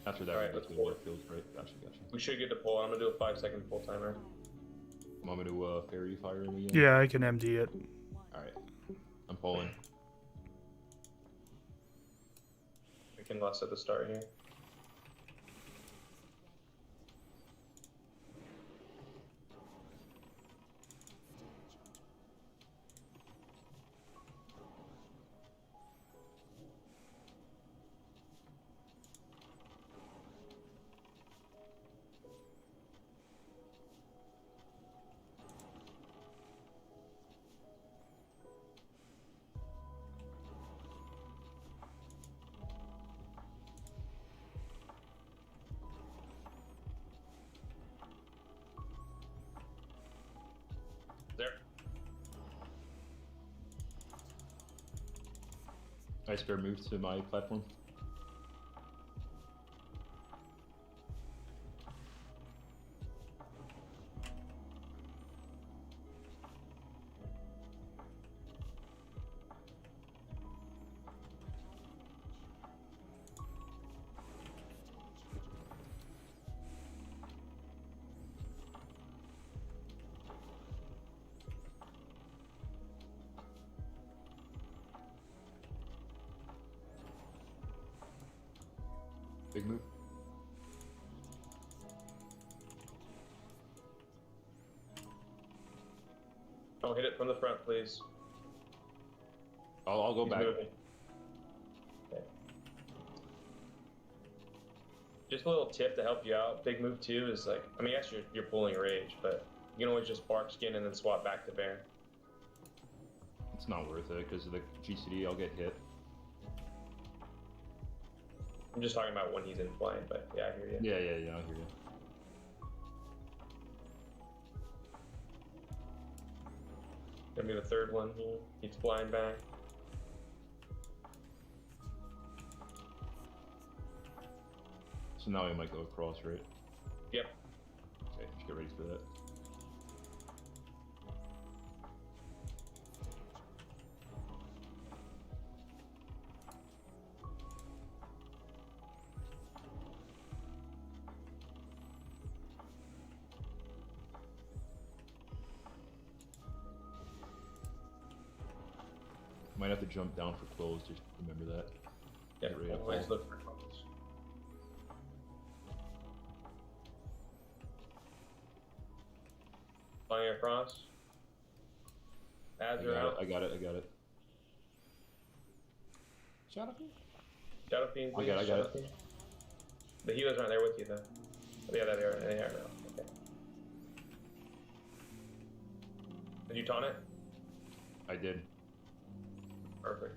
After that, Alright, we let's get to pull more it. fields, right? Gotcha. We should get to pull. I'm gonna do a 5-second pull timer. Want me to fairy fire him again? Yeah, I can MD it. Alright. I'm pulling. We can less at the start here. There. Ice Bear, move to my platform. Big move. Don't hit it from the front, please. I'll go He's back. moving. Okay. Just a little tip to help you out. Big move too is like, I mean, yes, you're pulling rage, but you can always just bark skin and then swap back to bear. It's not worth it because of the GCD. I'll get hit. I'm just talking about when he's in flying, but yeah, I hear you. Yeah. I hear you. Gonna be the third one here. He's flying back. So now we might go across, right? Yep. Okay, just get ready for that. Might have to jump down for close, just remember that. Yeah, Get ready to always pull. look for close. Flying across. Ads are out. I got it. Shadow Fiend? Shadow Fiend, I please. got it. Shadow Fiend. The healers aren't there with you though. Oh, yeah, they are now. Okay. Did you taunt it? I did. Perfect.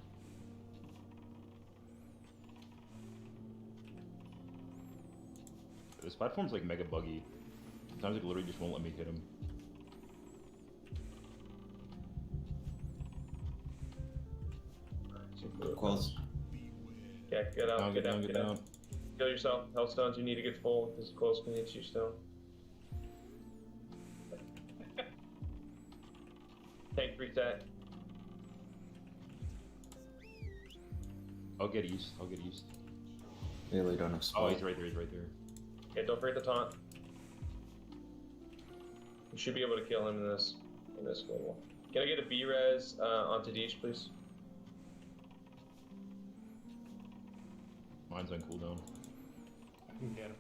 This platform's like mega buggy. Sometimes it literally just won't let me hit him. Close. Yeah, get out, Get down. Kill yourself. Health stones, you need to get full because close can hit you still. Tank reset. I'll get east. Really don't have Oh, spell. he's right there. Yeah, don't forget to taunt. You should be able to kill him in this level. Can I get a B-res onto Deesh, please? Mine's on cooldown. I can get him.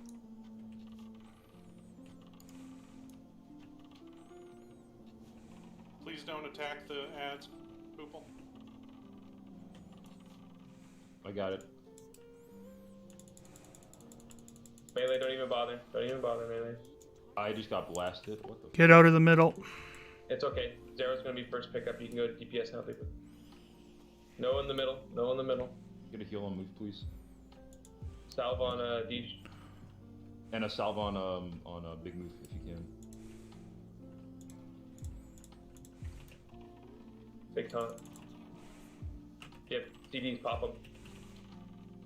Please don't attack the ads, Poople. I got it. Melee, don't even bother. Don't even bother, Melee. I just got blasted. What the? Get out of the middle. It's okay. Zero's gonna be first pickup. You can go to DPS now, people. No in the middle. No in the middle. Get a heal on move, please. Salve on Deej. And a salve on a big move if you can. Big taunt. Get CDs, pop them.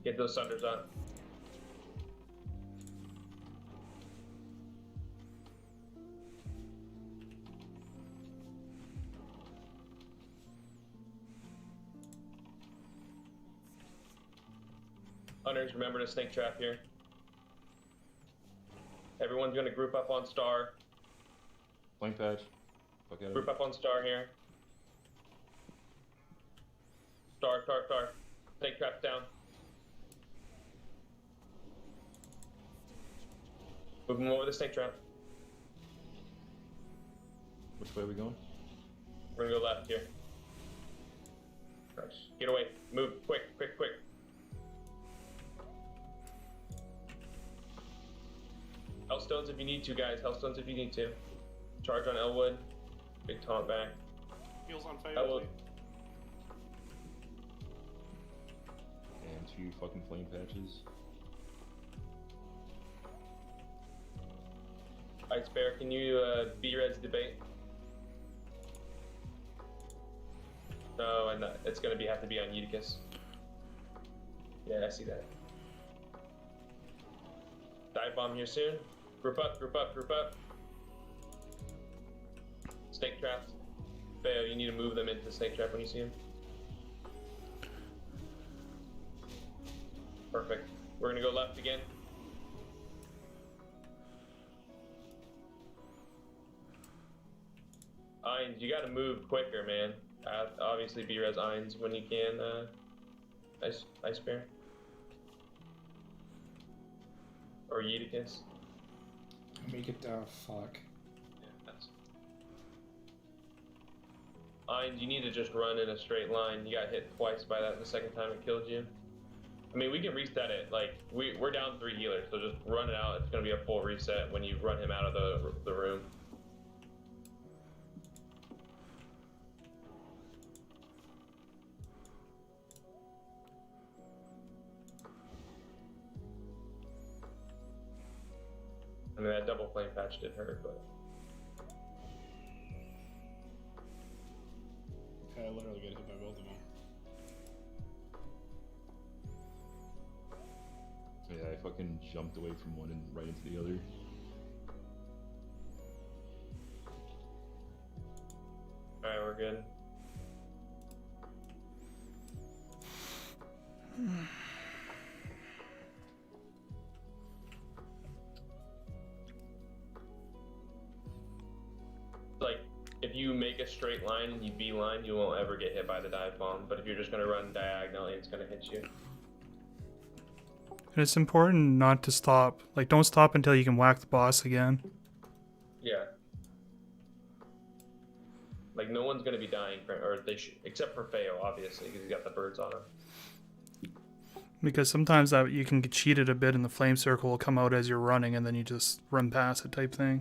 Get those Sunders on. Hunters, remember to snake trap here. Everyone's gonna group up on star. Flame patch. Fuck out of Group it. up on star here. Star. Snake trap down. Move them over the snake trap. Which way are we going? We're gonna go left here. Nice. Get away. Move. Quick. Hellstones if you need to, guys. Hellstones if you need to. Charge on Elwood. Big taunt back. Heals on Faye. Elwood. And 2 fucking flame patches. Ice Bear, can you B-Res debate? No, and it's gonna have to be on Eutychus. Yeah, I see that. Dive bomb here soon. Group up. Snake traps. Fail, you need to move them into the snake trap when you see them. Perfect. We're gonna go left again. Ines, you gotta move quicker, man. Obviously, B-Res Ines when you can. Ice Bear. Or Eutychus. Make it, fuck. Yeah, that's... Ines, you need to just run in a straight line. You got hit twice by that the second time it killed you. I mean, we can reset it. Like, we're down 3 healers, so just run it out. It's gonna be a full reset when you run him out of the room. I mean, that double flame patch did hurt, but... Okay, I literally get hit by both of them. Yeah, I fucking jumped away from one and right into the other. Alright, we're good. Like, if you make a straight line and you beeline, you won't ever get hit by the dive bomb. But if you're just gonna run diagonally, it's gonna hit you. And it's important not to stop. Like, don't stop until you can whack the boss again. Yeah. Like, no one's gonna be dying, except for Feo, obviously, because he's got the birds on him. Because sometimes that you can get cheated a bit and the flame circle will come out as you're running and then you just run past it type thing.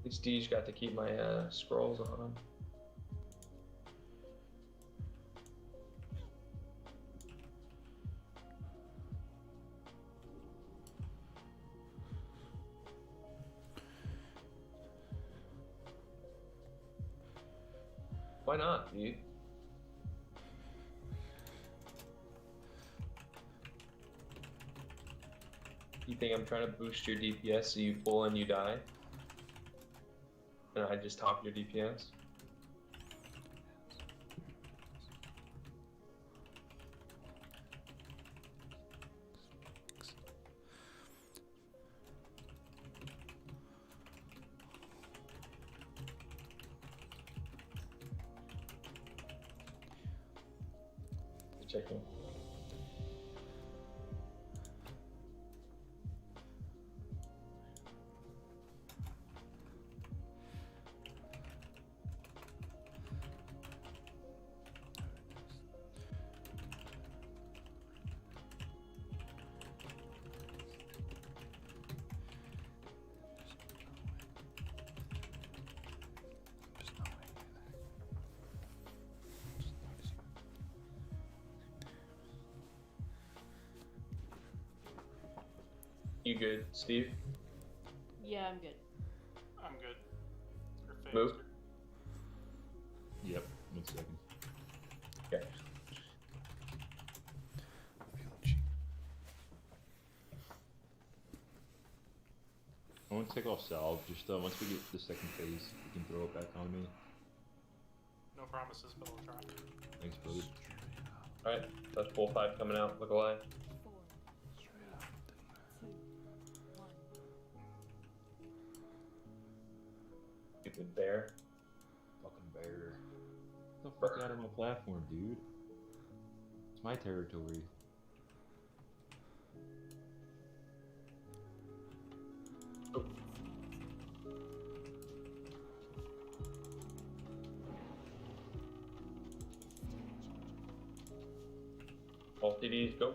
These D's got to keep my scrolls on them. Why not, dude? You think I'm trying to boost your DPS so you pull and you die? And I just top your DPS? Checking. You good, Steve? Yeah, I'm good. I'm good. Or phased. Move. Yep. 1 second. Okay. I want to take off salve. Just once we get the second phase, you can throw it back on me. No promises, but I'll try. Thanks, brother. Alright, that's full 5 coming out. Look alive. 4, 3, 2, 1. Stupid bear. Fucking bear. Get the fuck out of my platform, dude. It's my territory. Oh. All TDs, go.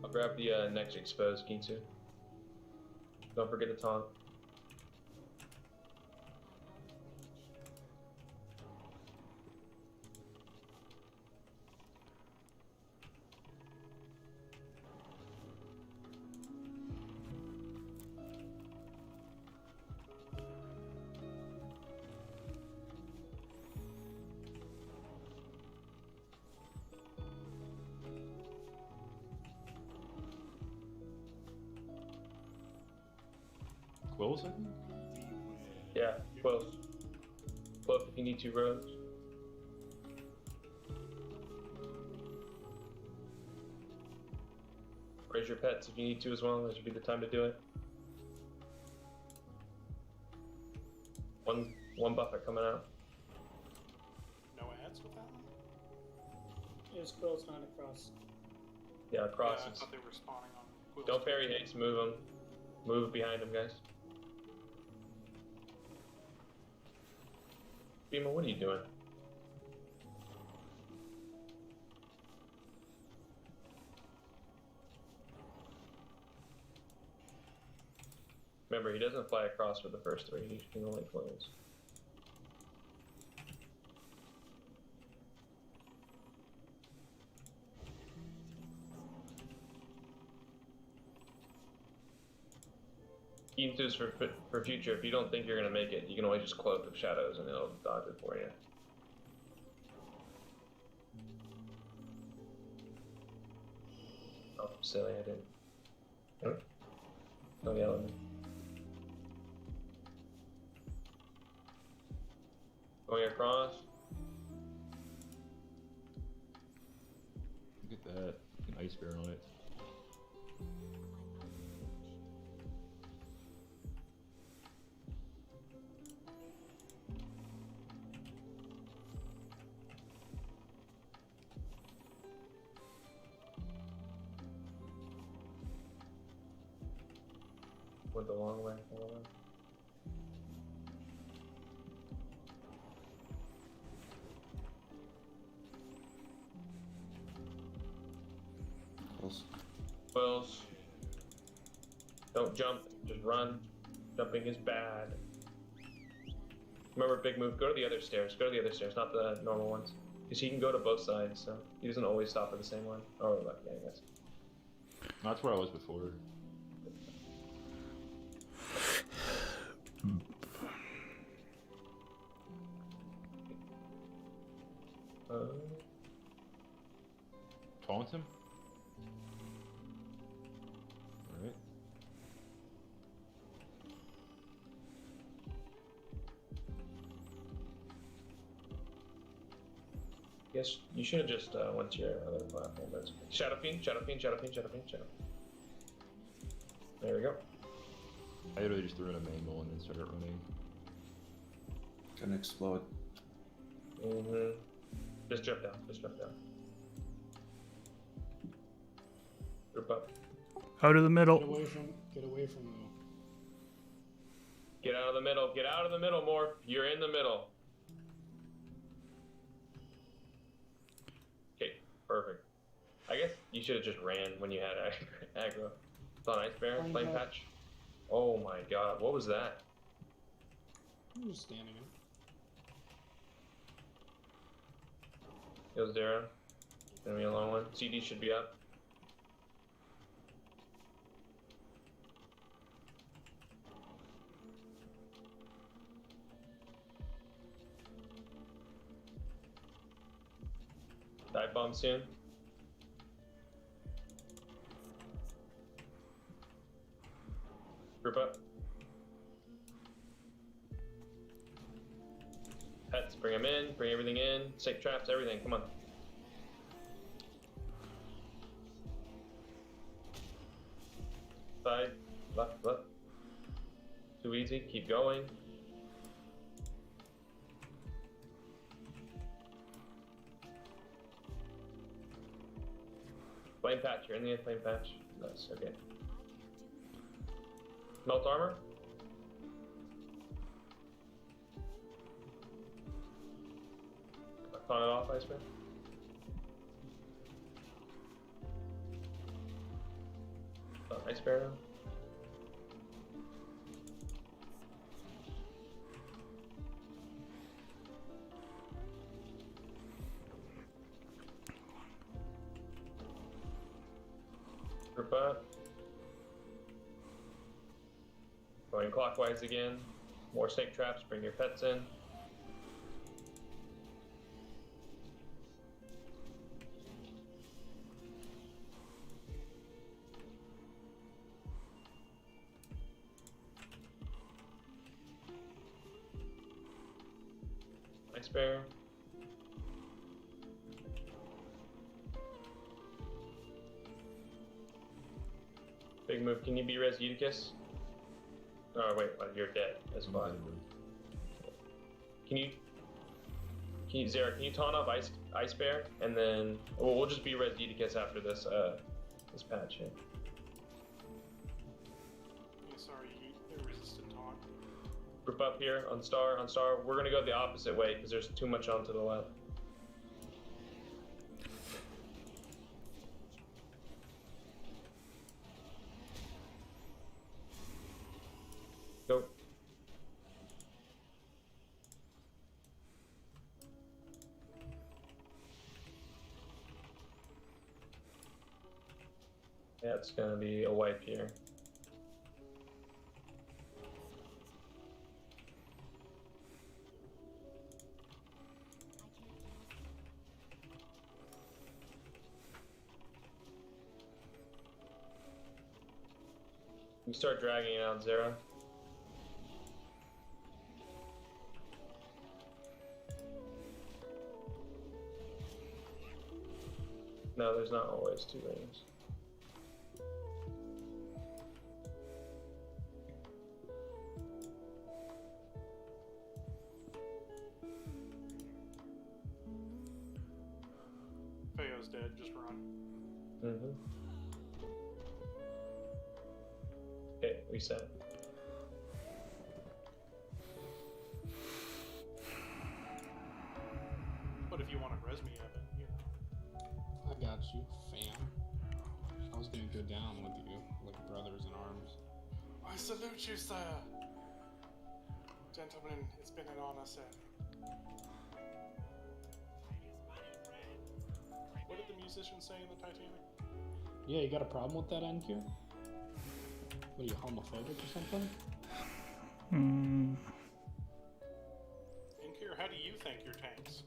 I'll grab the next exposed Ginsu. Don't forget the taunt. Quills, I think? Yeah, Quill. Quill if you need 2 roads. Raise your pets if you need to as well. This would be the time to do it. One buffet coming out. No ads with that one? Yeah, Squirrel's not across. Yeah, cross. Yeah, I thought they were spawning on Quill's Don't parry haste. Move them. Move behind them, guys. Beamer, what are you doing? Remember, he doesn't fly across for the first 3. He can only close. Ginsu's for future. If you don't think you're gonna make it, you can always just cloak of shadows and it'll dodge it for you. Oh, silly, I didn't. Don't yell at me. Going across. Look at that. An ice bear on it. went the long way. Hold on. Close. Wells. Don't jump, just run. Jumping is bad. Remember, big move. Go to the other stairs. Go to the other stairs, not the normal ones. Because he can go to both sides, so he doesn't always stop at the same one. Oh, yeah, I guess. That's where I was before. Taunt him? Alright. Yes, you should have just went to your other platform. That's okay. Shadow Fiend, Shadow Fiend, Shadow Fiend, Shadow Fiend, Shadow Fiend. There we go. I literally just threw in a mangle and then started running. Gonna explode. Mm-hmm. Just jump down. Just jump down. Group up. Out of the middle. Get away from them. Get out of the middle. Get out of the middle, Morph. You're in the middle. Okay, perfect. I guess you should have just ran when you had aggro. It's on Ice Bear, Flame Patch. Oh my god, what was that? I'm just standing up. Yo, Zero. Gonna be a long one. CD should be up. Dive bomb soon. Group up. Pets, bring them in, bring everything in. Snake traps, everything, come on. Side, left, left. Too easy, keep going. Flame patch, you're in the flame patch. Nice, okay. Melt armor. Pawn it off, Iceman. Ice Bear now. Group up. Going clockwise again. More snake traps, bring your pets in. Ice Bear. Big move. Can you be Res Eutychus? Oh wait, you're dead. That's fine. Can you Zara? Can you taunt off Ice Bear and then we'll just be Res Eutychus after this this patch. Yeah. Yeah, sorry, they're resistant taunt. Group up here on Star. On Star, we're gonna go the opposite way because there's too much on to the left. Go. Yeah, it's gonna be a wipe here. You start dragging it out, Zero. No, there's not always two rings. Feo's dead, just run. Mm-hmm. Okay, reset. me of it, you know. I got you, fam. I was gonna go down with you, like brothers in arms. I salute you, sir. Gentlemen, it's been an honor, sir. What did the musician say in the Titanic? Yeah, you got a problem with that, NQ? What are you, homophobic or something? Inkir, how do you think your tanks?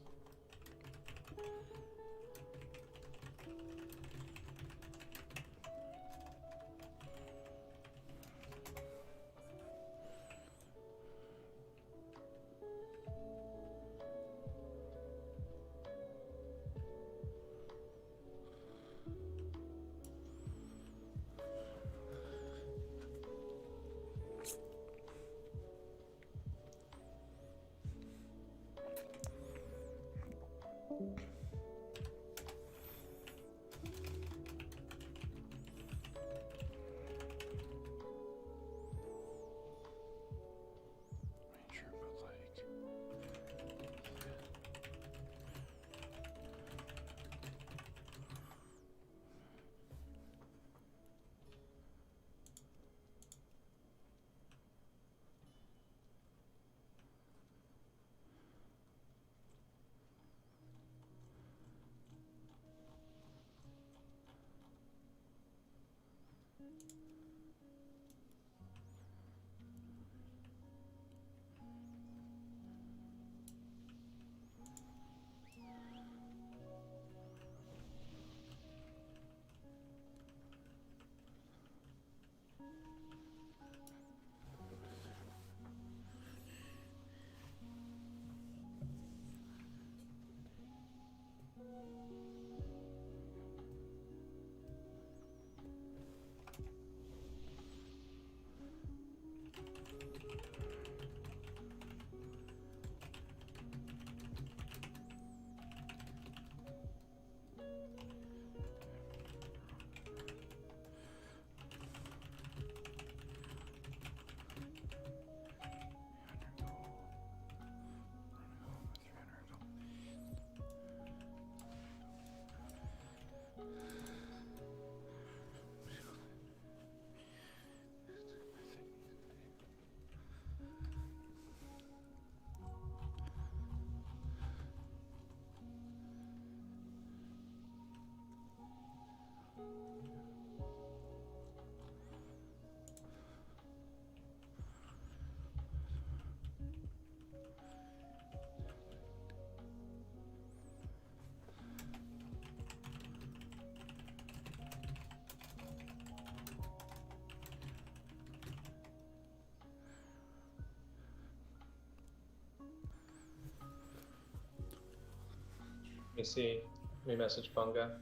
Let me see. Let me message Bunga.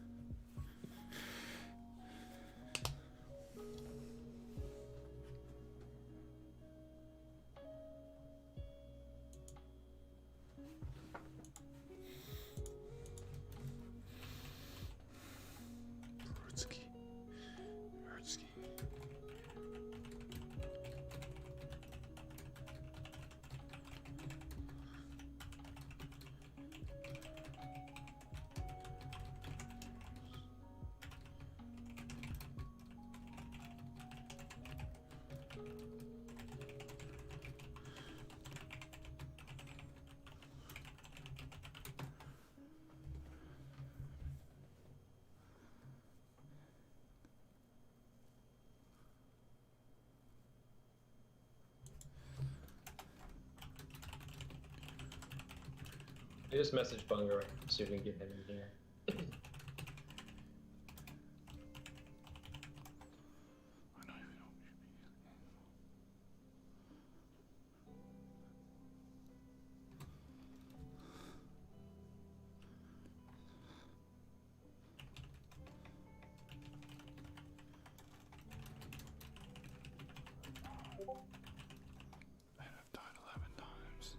I just messaged Bunga, see if we can get him in here. I've died 11 times.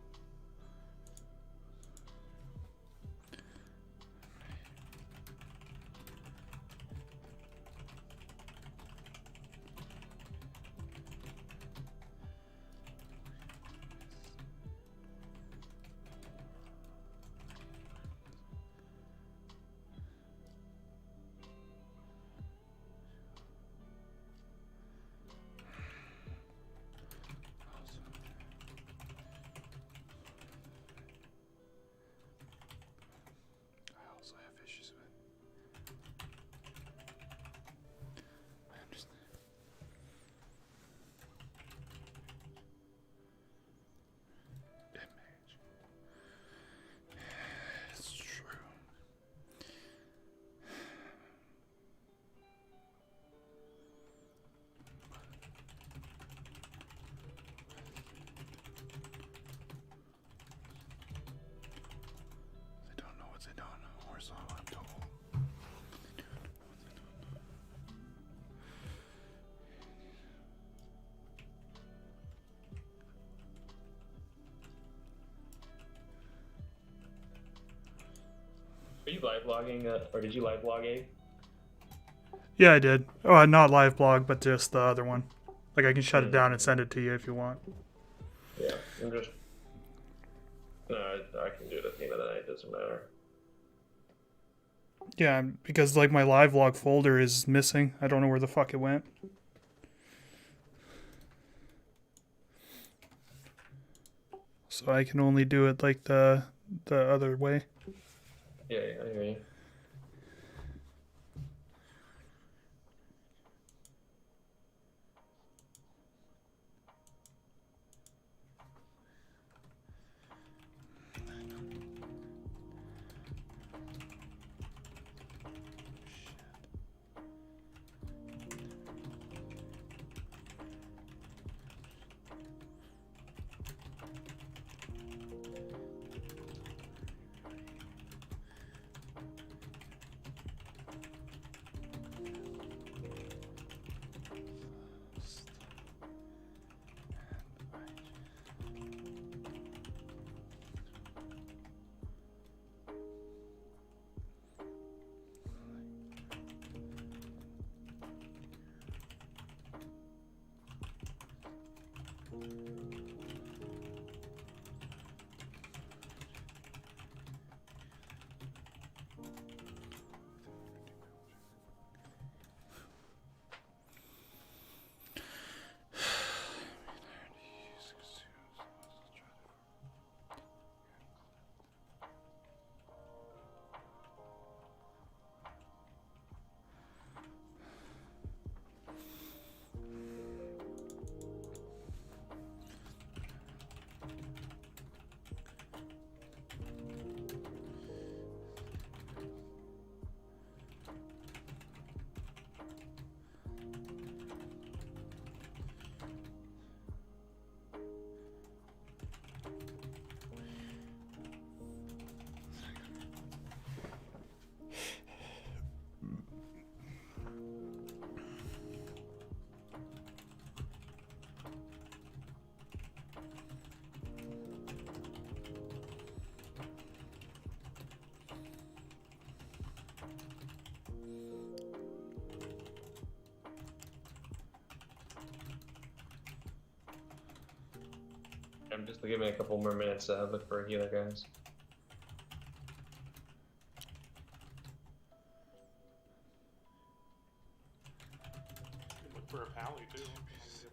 Are you live logging, or did you live log Abe? Yeah, I did. Oh, not live blog, but just the other one. Like I can shut it down and send it to you if you want. Yeah, I'm just. No, I can do it at the end of the night. Doesn't matter. Yeah, because like my live log folder is missing. I don't know where the fuck it went. So I can only do it like the other way. Yeah, I hear you. I'm just giving me a couple more minutes to look for a healer, guys. You can look for a pally too. I can get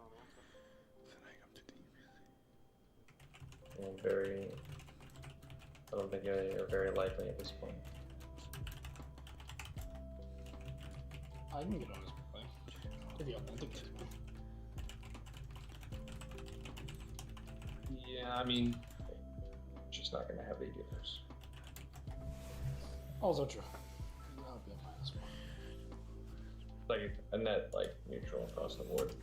on Answer. I don't think you're very likely at this point. I can get on his play. If you want to get one. Yeah, I mean, just not gonna have the healers. Also true. That'll be a -1. Like a net, like neutral across the board.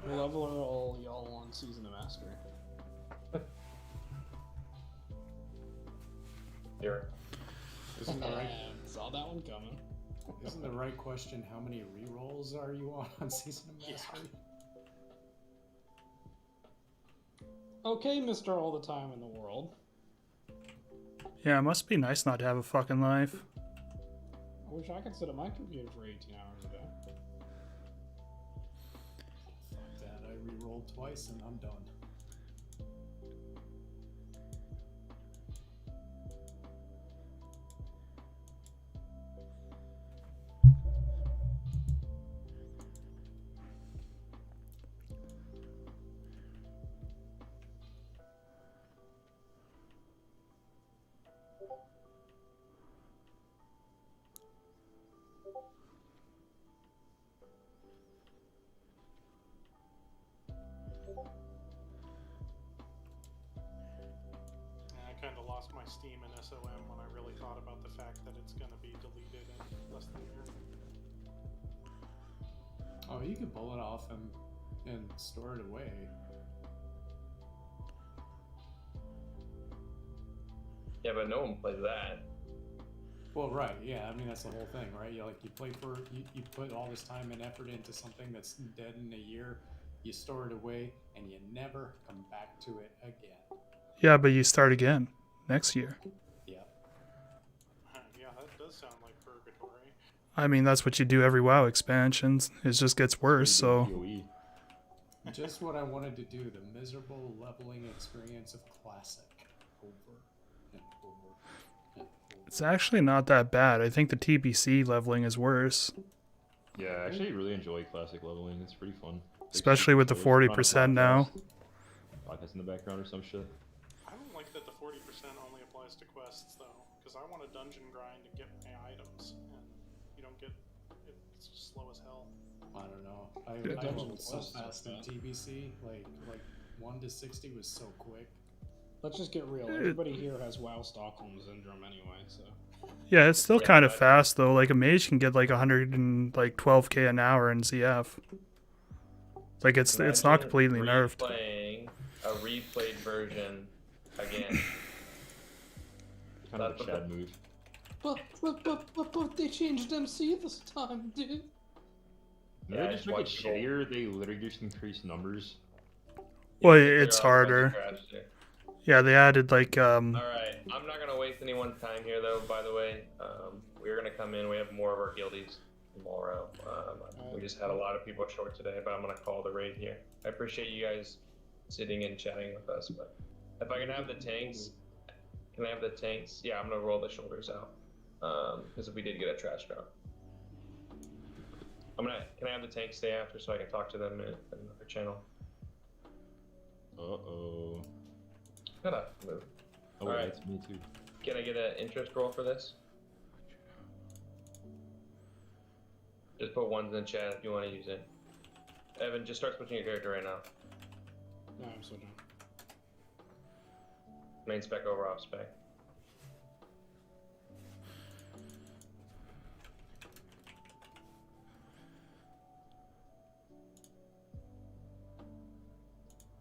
What level are all y'all on Season of Mastery? Here. Isn't the right, Saw that one coming. isn't the right question how many rerolls are you on Season of Mastery? Okay, Mr. All the Time in the World. Yeah, it must be nice not to have a fucking life. I wish I could sit at my computer for 18 hours a day. Fuck that, I rerolled twice and I'm done. I kind of lost my steam in SoM when I really thought about the fact that it's going to be deleted in less than a year. Oh, you could pull it off and store it away. Yeah, but no one plays that. Well, right, yeah. I mean, that's the whole thing, right? You play for you put all this time and effort into something that's dead in a year. You store it away, and you never come back to it again. Yeah, but you start again next year. Yeah. Yeah, that does sound like purgatory. I mean, that's what you do every WoW expansions. It just gets worse. So PoE. Just what I wanted to do, the miserable leveling experience of Classic. Over and over and over. it's actually not that bad. I think the TBC leveling is worse, Yeah, I actually really enjoy classic leveling. It's pretty fun. Like, especially with the super close, 40% now. Podcast in the background or some shit. I don't like that the 40% only applies to quests, though, because I want a dungeon grind to get my items, and you don't get it's just slow as hell. I don't know. I dungeon leveled so quests are fast in fun. TBC. Like 1 to 60 was so quick. Let's just get real. Everybody here has WoW Stockholm syndrome anyway, so. Yeah, it's still Yeah, kind of but- fast though. Like a mage can get like 112k an hour in ZF. Like it's not Imagine completely nerfed. Playing a replayed version again. Kind of That's a what Chad move. But they changed MC this time, dude. No, Yeah, they just make it watch people- shittier. They literally just increase numbers. Well, Figure it's out a bunch of harder. trash there. Yeah, they added like All right, I'm not gonna waste anyone's time here, though. By the way, we're gonna come in. We have more of our guildies tomorrow. We just had a lot of people short today, but I'm gonna call the raid here. I appreciate you guys sitting and chatting with us, but if I can have the tanks, can I have the tanks? Yeah, I'm gonna roll the shoulders out. Because if we did get a trash drop, can I have the tanks stay after so I can talk to them in another channel? Uh-oh. Gotta move. Oh, All right. that's me too. Can I get an interest roll for this? Just put ones in chat if you want to use it. Evan, just start switching your character right now. No, I'm switching. Main spec over off spec.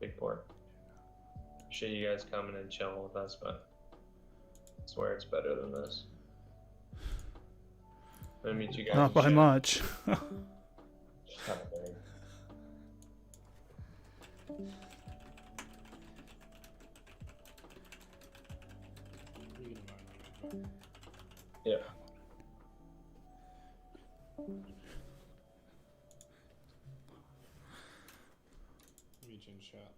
Big port. Appreciate you guys coming and chilling with us, but I swear it's better than this. I'm gonna meet you guys. not in by chat. much. Shut up, Barry. You can invite me. Yeah. Let me change chat.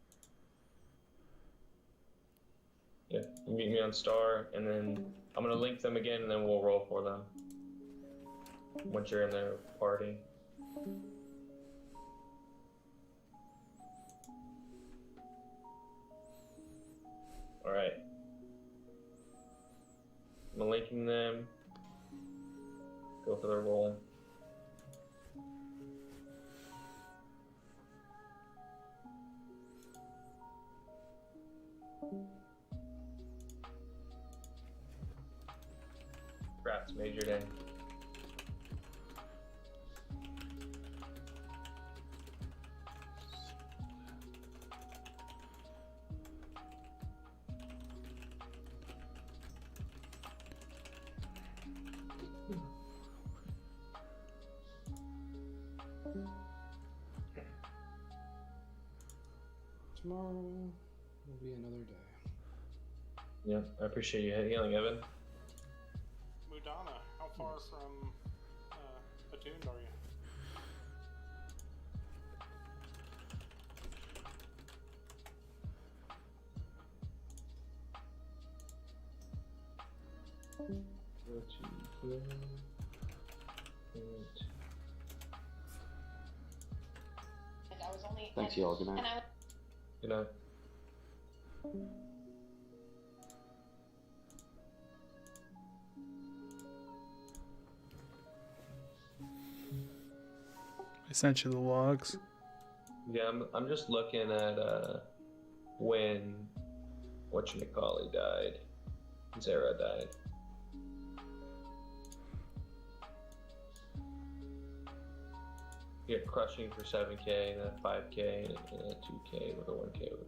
Yeah, you meet me on Star, and then I'm gonna link them again, and then we'll roll for them once you're in their party. All right, I'm linking them. Go for their roll. Crafts majored in. Tomorrow will be another day. Yeah, I appreciate you healing, Evan. Mudana, how far from attuned are you? Thanks, y'all. Good night. Good night. I sent you the logs. Yeah, I'm just looking at when whatchamacallit died. Zara died. get crushing for 7k, and then 5k, and a 2k with a 1k with.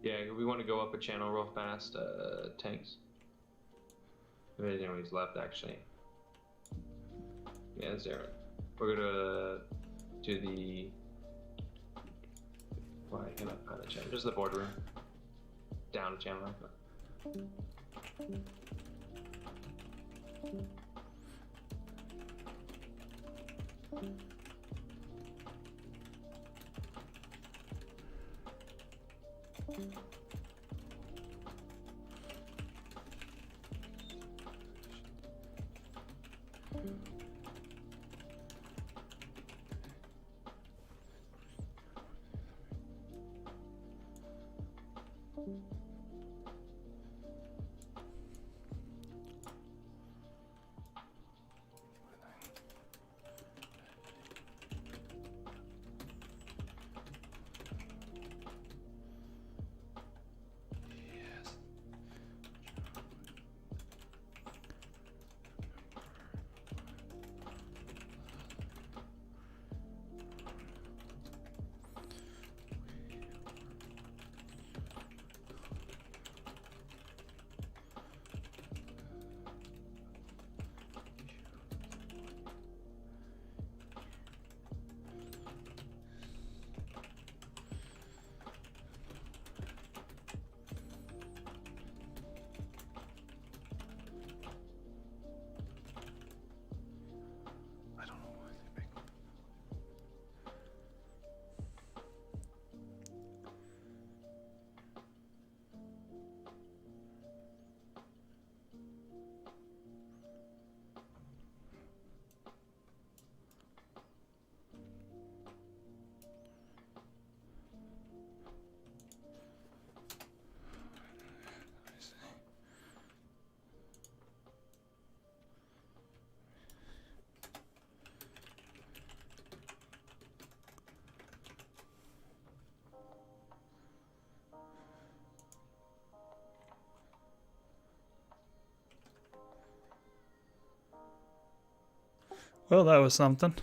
Yeah, we want to go up a channel real fast, tanks. If there's anybody's left, actually. Yeah, it's Aaron. We're gonna do the... Why can I find the channel? Just the boardroom. Down a channel like that. Well, that was something.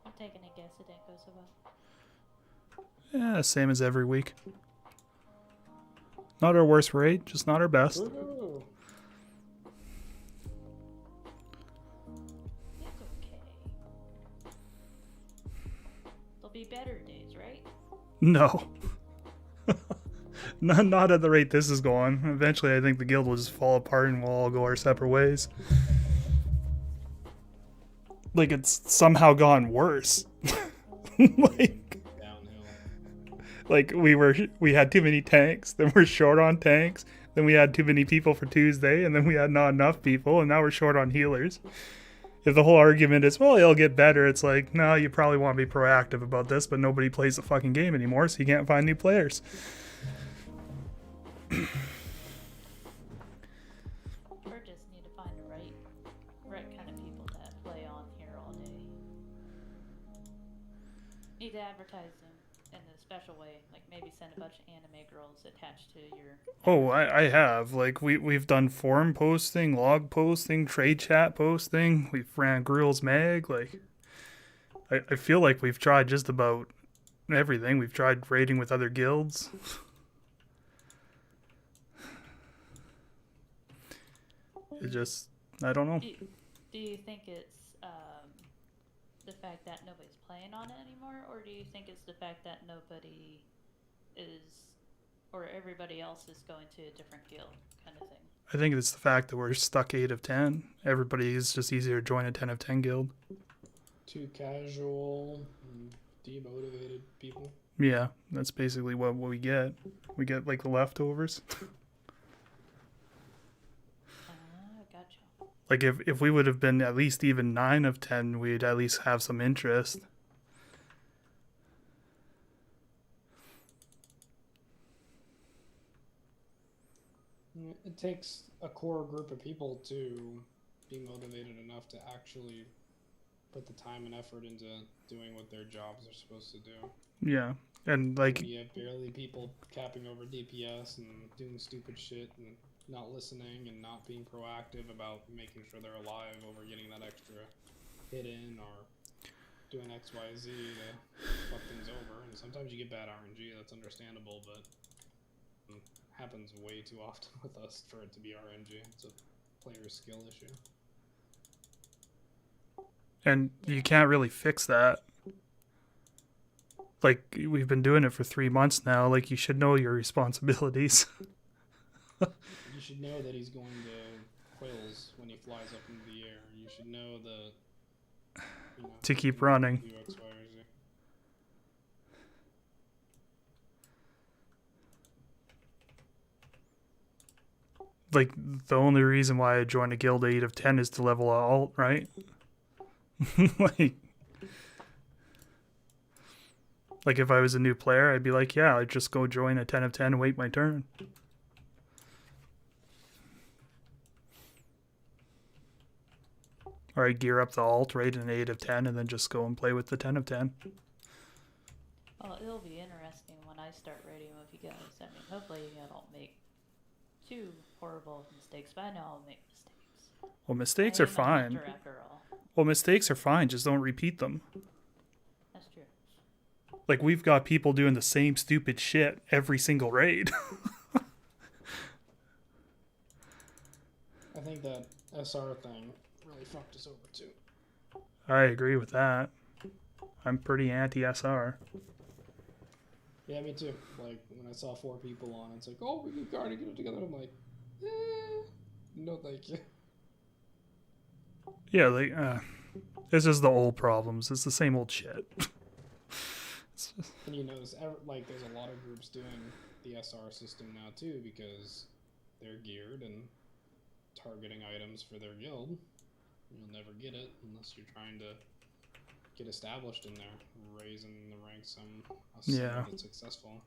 I'm taking a guess it didn't go so well. Yeah, same as every week. Not our worst raid, just not our best. Woohoo. It's okay. There'll be better days, right? No. Not at the rate this is going. Eventually, I think the guild will just fall apart and we'll all go our separate ways. Like, it's somehow gone worse. Like we had too many tanks, then we're short on tanks, then we had too many people for Tuesday, and then we had not enough people, and now we're short on healers. If the whole argument is, well, it'll get better, it's like, no, you probably want to be proactive about this, but nobody plays the fucking game anymore, so you can't find new players. Or just need to find the right kind of people that play on here all day. Need to advertise them in a special way, like maybe send a bunch of anime girls attached to your... Oh, I have. Like, we've done forum posting, log posting, trade chat posting, we've ran Gruel's Mag, like... I feel like we've tried just about everything. We've tried raiding with other guilds. It just... I don't know. Do you think it's the fact that nobody's playing on it anymore, or do you think it's the fact that nobody is, or everybody else is going to a different guild, kind of thing. I think it's the fact that we're stuck 8 of 10. Everybody is just easier to join a 10 of 10 guild. Too casual, and demotivated people. Yeah, that's basically what we get. We get like the leftovers. Gotcha. Like if we would have been at least even 9 of 10, we'd at least have some interest. It takes a core group of people to be motivated enough to actually put the time and effort into doing what their jobs are supposed to do. Yeah, and like You have barely people capping over DPS and doing stupid shit and not listening and not being proactive about making sure they're alive over getting that extra hit in or doing X, Y, Z to fuck things over. And sometimes you get bad RNG, that's understandable, but it happens way too often with us for it to be RNG. It's a player skill issue. and you can't really fix that. Like, we've been doing it for 3 months now. Like, you should know your responsibilities. You should know that he's going to quails when he flies up into the air. You should know that, you know, To keep running. do X, Y, or Z. Like, the only reason why I joined a guild 8 of 10 is to level alt, right? Like if I was a new player, I'd be like, yeah, I'd just go join a 10 of 10 and wait my turn. Or I'd gear up the alt, rate an 8 of 10, and then just go and play with the 10 of 10. Well, it'll be interesting when I start rating with you guys. I mean, hopefully I don't make too horrible mistakes, but I know I'll make mistakes. Well, mistakes I are am a fine. hunter after all. Well, mistakes are fine, just don't repeat them. That's true. Like, we've got people doing the same stupid shit every single raid. I think that SR thing really fucked us over too. I agree with that. I'm pretty anti-SR. Yeah, me too. Like, when I saw 4 people on, it's like, oh, we can gotta get it together. I'm like, no thank you. Yeah, like, this is the old problems. It's the same old shit. It's just... And you notice, like, there's a lot of groups doing the SR system now too, because they're geared and targeting items for their guild. You'll never get it unless you're trying to get established in there, raising the ranks Yeah. that's successful.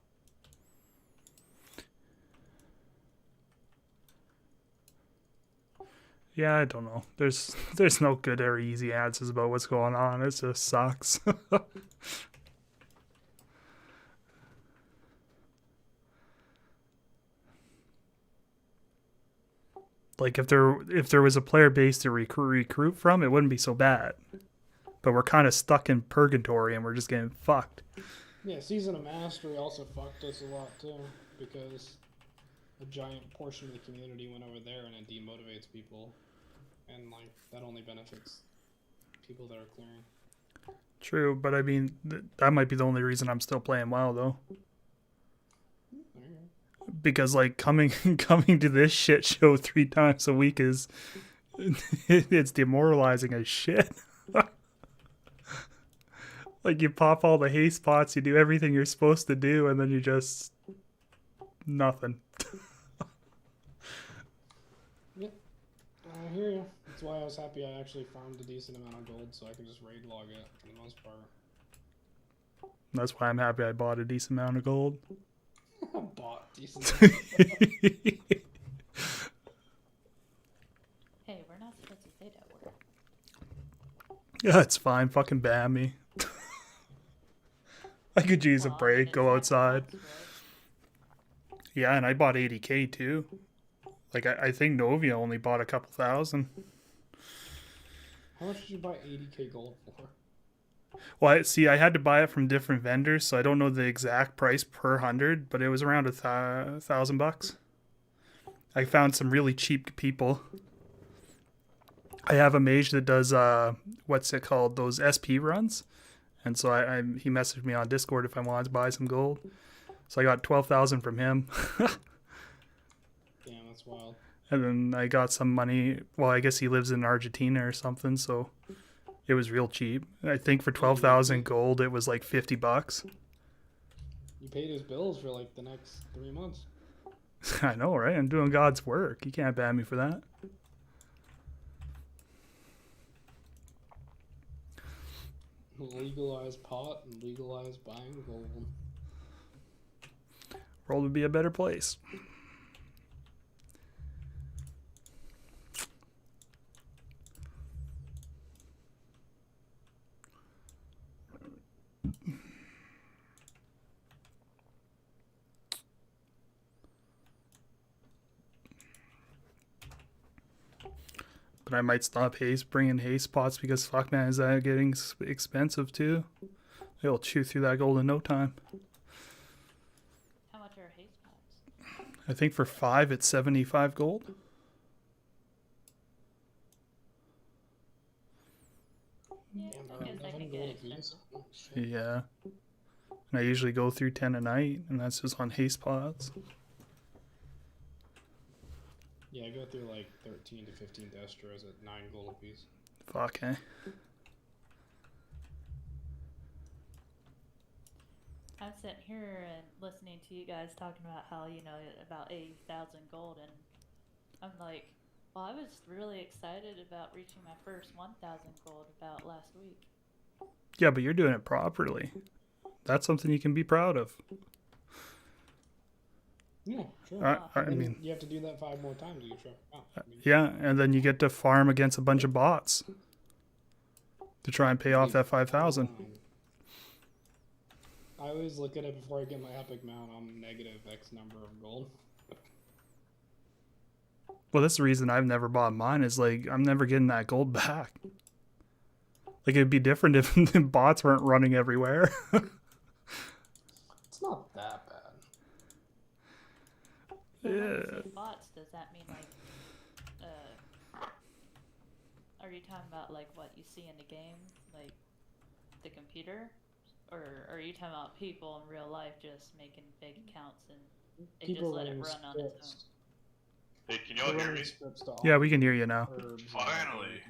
Yeah, I don't know. There's no good or easy answers about what's going on. It just sucks. Like if there was a player base to recruit from, it wouldn't be so bad. But we're kind of stuck in purgatory and we're just getting fucked. Yeah, Season of Mastery also fucked us a lot too, because a giant portion of the community went over there and it demotivates people, and like that only benefits people that are clearing. True, but I mean that might be the only reason I'm still playing WoW though. Because like coming to this shit show 3 times a week is it's demoralizing as shit. Like you pop all the haste pots, you do everything you're supposed to do, and then you just nothing. Yep, I hear you. That's why I was happy I actually farmed a decent amount of gold, so I can just raid log it for the most part. That's why I'm happy I bought a decent amount of gold. Bought decent. Hey, we're not supposed to say that word. Yeah, it's fine. Fucking ban me. I could use a break, go outside. Yeah, and I bought 80k too. Like, I think Novia only bought a couple thousand. How much did you buy 80k gold for? Well, I had to buy it from different vendors, so I don't know the exact price per 100, but it was around $1,000. I found some really cheap people. I have a mage that does, what's it called, those SP runs. And so he messaged me on Discord if I wanted to buy some gold. So I got 12,000 from him. Damn, that's wild. And then I got some money. Well, I guess he lives in Argentina or something, so it was real cheap. I think for 12,000 gold, it was like $50. You paid his bills for like the next 3 months. I know, right? I'm doing God's work. You can't ban me for that. Legalize pot and legalize buying gold. World would be a better place. But I might stop bringing haste pots because fuck man, is that getting expensive too? It'll chew through that gold in no time. How much are haste pots? I think for 5 it's 75 gold. Yeah, I guess I could get expensive. Yeah. And I usually go through 10 a night, and that's just on haste pots. Yeah, I go through like 13 to 15 destros at 9 gold apiece. Fuck, eh? I'm sitting here and listening to you guys talking about how, about 80,000 gold, and I'm like, well, I was really excited about reaching my first 1,000 gold about last week. Yeah, but you're doing it properly. That's something you can be proud of. Yeah, sure. I mean, you have to do that 5 more times to get your yeah, and then you get to farm against a bunch of bots to try and pay off that 5,000. I always look at it before I get my epic mount. I'm negative X number of gold. Well, that's the reason I've never bought mine, is like I'm never getting that gold back. Like it'd be different if the bots weren't running everywhere. It's not that bad. When you say bots, does that mean are you talking about like what you see in the game, like the computer, or are you talking about people in real life just making fake accounts and they just let it run on its own? Hey, can y'all hear me? Yeah, we can hear you now. Finally.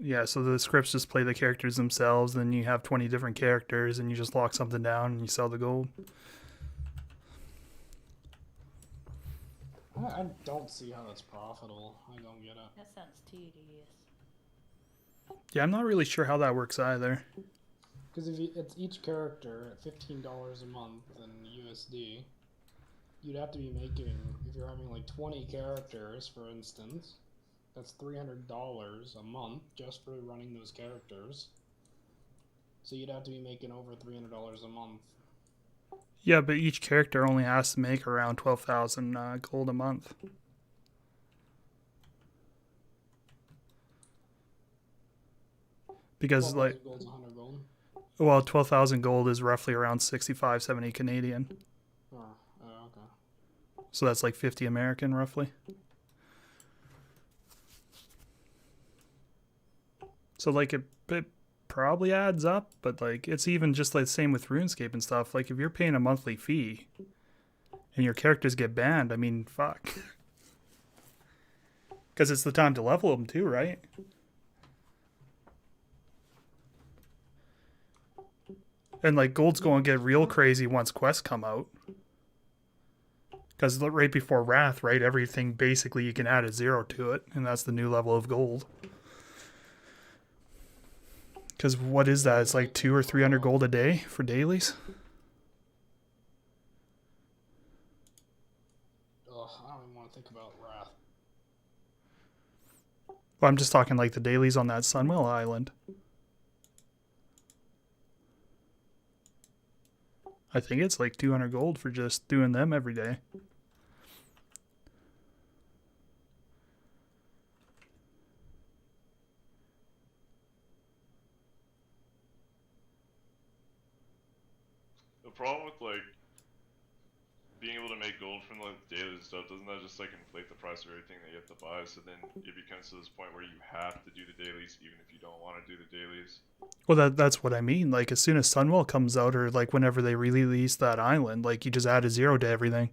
Yeah, so the scripts just play the characters themselves, then you have 20 different characters and you just lock something down and you sell the gold. I don't see how that's profitable. I don't get it. That sounds tedious. Yeah, I'm not really sure how that works either. Because it's each character at $15 a month in USD, you'd have to be making, if you're having like 20 characters, for instance, that's $300 a month just for running those characters. So you'd have to be making over $300 a month. Yeah, but each character only has to make around 12,000 gold a month. Because like, gold's 100 gold. well, 12,000 gold is roughly around 65, 70 Canadian. Oh, okay. So that's like 50 American roughly. So like it probably adds up, but like it's even just like the same with RuneScape and stuff. Like if you're paying a monthly fee and your characters get banned, I mean, fuck. Because it's the time to level them too, right? And like gold's going to get real crazy once quests come out. Because right before Wrath, right, everything basically you can add a 0 to it, and that's the new level of gold. Because what is that? It's like 200 or 300 gold a day for dailies. Ugh, I don't even want to think about Wrath. Well, I'm just talking like the dailies on that Sunwell Island. I think it's like 200 gold for just doing them every day. The problem with like being able to make gold from like daily stuff, doesn't that just like inflate the price of everything that you have to buy? So then it becomes to this point where you have to do the dailies even if you don't want to do the dailies. Well, that's what I mean. Like, as soon as Sunwell comes out, or like whenever they release that island, like you just add a 0 to everything.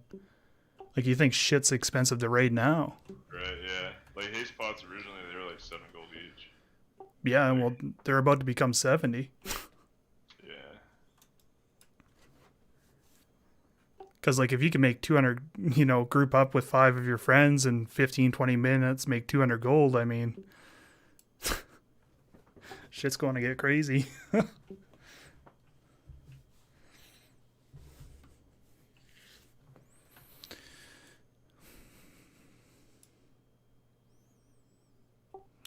Like, you think shit's expensive to raid now. Right, yeah. Like haste pots originally they were like 7 gold each. Yeah, well, they're about to become 70. Yeah. Because, like, if you can make 200, group up with 5 of your friends in 15, 20 minutes, make 200 gold, I mean, shit's going to get crazy.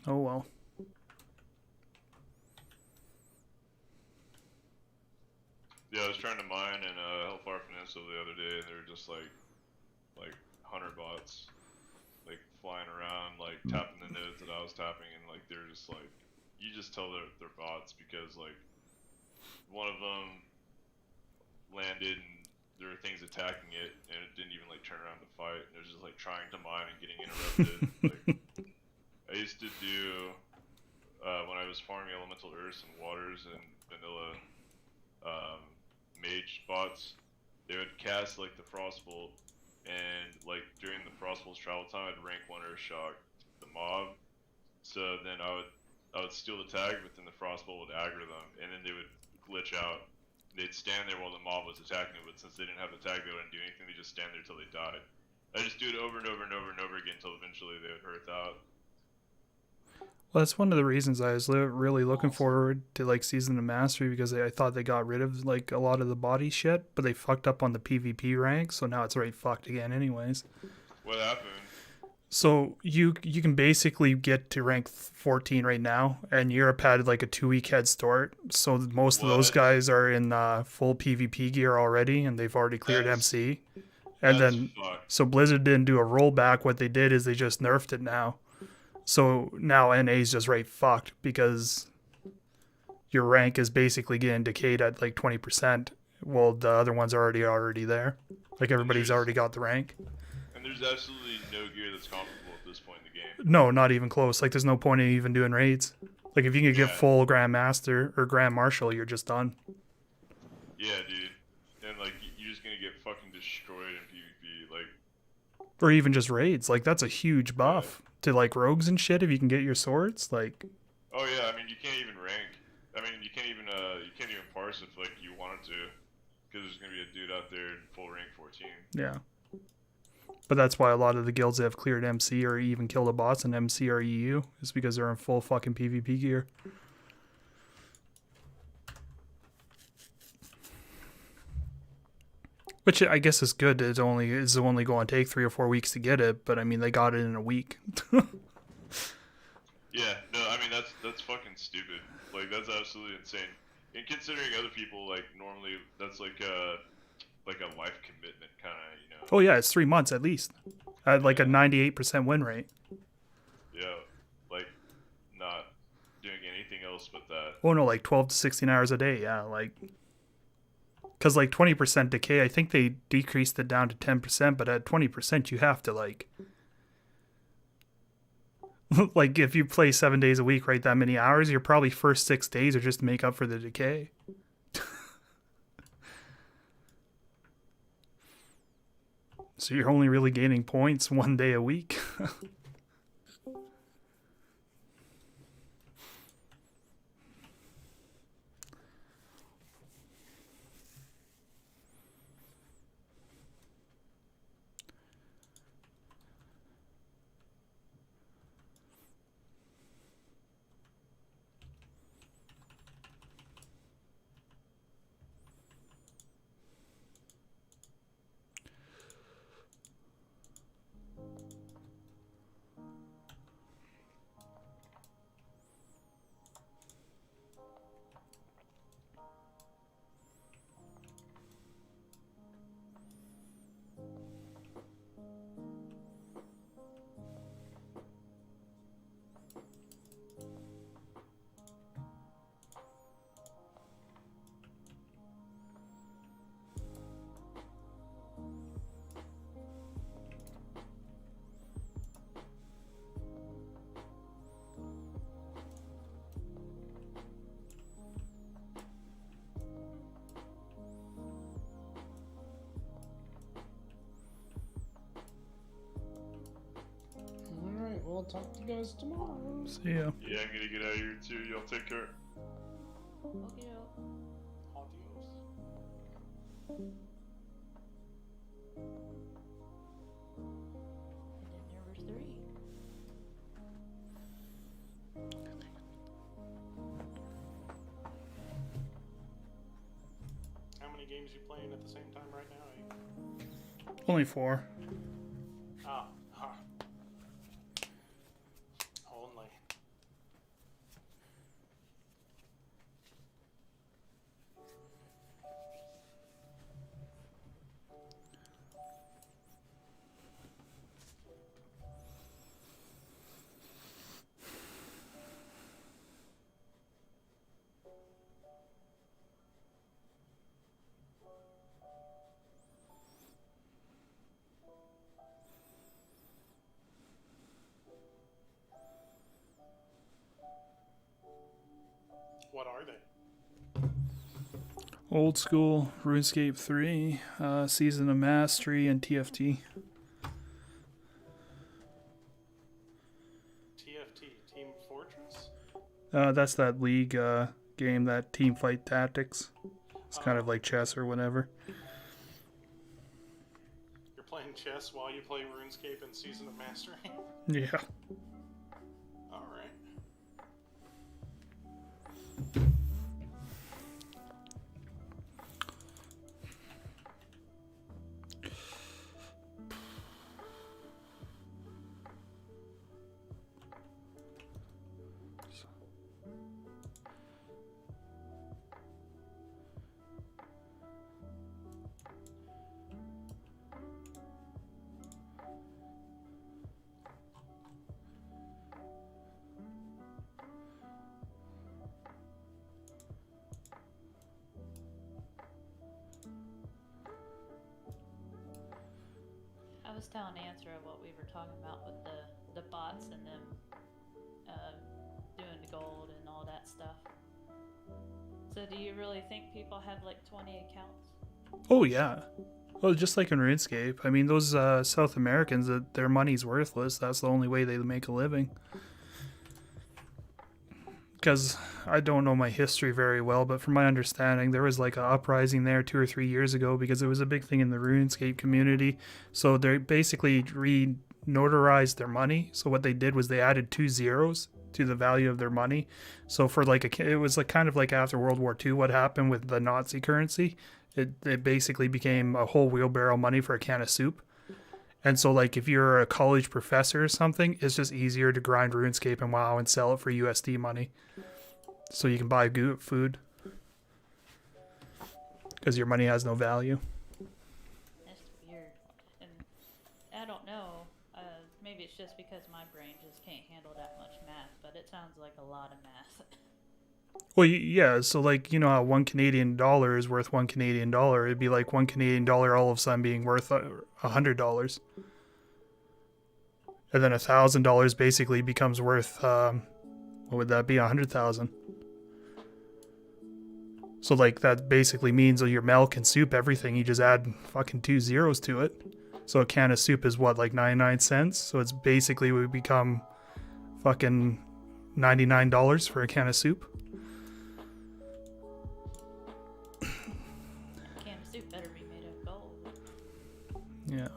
Oh, well. Yeah, I was trying to mine in Hellfire Peninsula the other day, and they were just like hunter bots, like flying around, like tapping the nodes that I was tapping, and like they're just like, you just tell they're bots because like one of them landed and there were things attacking it, and it didn't even like turn around to fight, and it was just like trying to mine and getting interrupted. Like I used to do when I was farming elemental earths and waters and vanilla. Mage bots, they would cast like the frostbolt, and like during the frostbolt's travel time, I'd rank 1 earth shock the mob. So then I would steal the tag, but then the frostbolt would aggro them, and then they would glitch out. They'd stand there while the mob was attacking them, but since they didn't have the tag, they wouldn't do anything. They just stand there till they died. I just do it over and over and over and over again until eventually they would hearth out. Well, that's one of the reasons I was really looking forward to like Season of Mastery, because I thought they got rid of like a lot of the body shit, but they fucked up on the PvP rank, so now it's right fucked again anyways. What happened? So you can basically get to rank 14 right now, and Europe had like a 2-week head start, so most of those guys are in full PvP gear already, and they've already cleared MC. And then, so Blizzard didn't do a rollback. What they did is they just nerfed it now. So now NA's just right fucked, because your rank is basically getting decayed at like 20%. Well, the other ones are already there. Like everybody's already got the rank. And there's absolutely no gear that's comparable at this point in the game. No, not even close. Like there's no point in even doing raids. Like if you can get full Grandmaster or Grand Marshal, you're just done. Yeah, dude. And like you're just gonna get fucking destroyed in PvP. Like, or even just raids. Like that's a huge buff to like rogues and shit if you can get your swords. Like, oh yeah, I mean you can't even rank. I mean you can't even parse if like you wanted to, because there's gonna be a dude out there in full rank 14. Yeah. But that's why a lot of the guilds that have cleared MC or even killed a boss in MC or EU is because they're in full fucking PvP gear. Which I guess is good. It's only going to take 3 or 4 weeks to get it, but I mean they got it in a week. Yeah, no, I mean that's fucking stupid. Like that's absolutely insane. And considering other people, like normally that's like a life commitment kind of, you know. Oh yeah, it's 3 months at least. At like a 98% win rate. Yeah, like not doing anything else but that. Oh no, like 12 to 16 hours a day. Yeah, like. Because like 20% decay, I think they decreased it down to 10%, but at 20% you have to like like if you play 7 days a week, right, that many hours, your probably first 6 days are just to make up for the decay. So you're only really gaining points 1 day a week. talk to you guys tomorrow. See ya. Yeah, I'm gonna get out of here too. Y'all take care. Okay. Adios. And then number 3. How many games you playing at the same time right now? Only 4. Ah, huh. Only. What are they? Old school, RuneScape 3, Season of Mastery, and TFT. TFT, Team Fortress? That's that league game, that team fight tactics. It's kind of like chess or whatever. You're playing chess while you play RuneScape and Season of Mastery? Yeah. Alright. I was telling Answer what we were talking about with the bots and them doing the gold and all that stuff. So do you really think people have like 20 accounts? Oh, yeah. Well, just like in RuneScape. I mean, those South Americans, their money's worthless. That's the only way they make a living. Because I don't know my history very well, but from my understanding, there was like an uprising there 2 or 3 years ago because it was a big thing in the RuneScape community. So they basically re-notarized their money. So what they did was they added 2 zeros to the value of their money. So for like it was like kind of like after World War II, what happened with the Nazi currency. It basically became a whole wheelbarrow money for a can of soup. And so, like, if you're a college professor or something, it's just easier to grind RuneScape and WoW and sell it for USD money. So you can buy food. Because your money has no value. That's weird. And I don't know. Maybe it's just because my brain just can't handle that much math, but it sounds like a lot of math. Well, yeah, so, like, you know how $1 is worth $1 It'd be like $1 all of a sudden being worth $100. And then $1,000 basically becomes worth, what would that be, 100,000. So, like, that basically means your milk and soup, everything, you just add fucking 2 zeros to it. So a can of soup is what, like 99 cents? So it's basically would become fucking $99 for a can of soup. Can of soup better be made of gold. Yeah.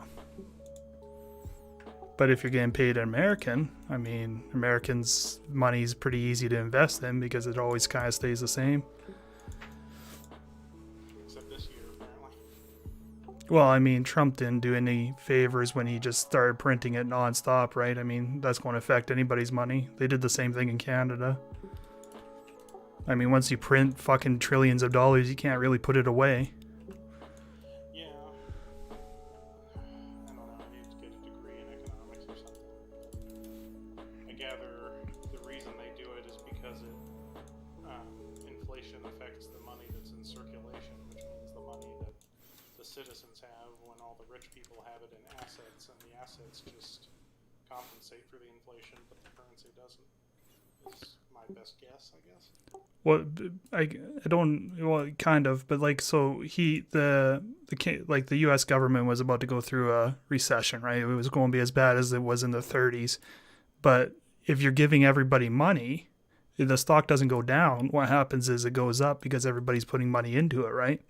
But if you're getting paid in American, I mean, Americans' money's pretty easy to invest in because it always kind of stays the same. Except this year, apparently. Well, I mean, Trump didn't do any favors when he just started printing it nonstop, right? I mean, that's going to affect anybody's money. They did the same thing in Canada. I mean, once you print fucking trillions of dollars, you can't really put it away. Yeah. I don't know. I need to get a degree in economics or something. I gather the reason they do it is because inflation affects the money that's in circulation, which means the money that the citizens have when all the rich people have it in assets, and the assets just compensate for the inflation, but the currency doesn't. Is my best guess, I guess. Well, I don't, well, kind of, but like, so the U.S. government was about to go through a recession, right? It was going to be as bad as it was in the 30s. But if you're giving everybody money, if the stock doesn't go down, what happens is it goes up because everybody's putting money into it, right?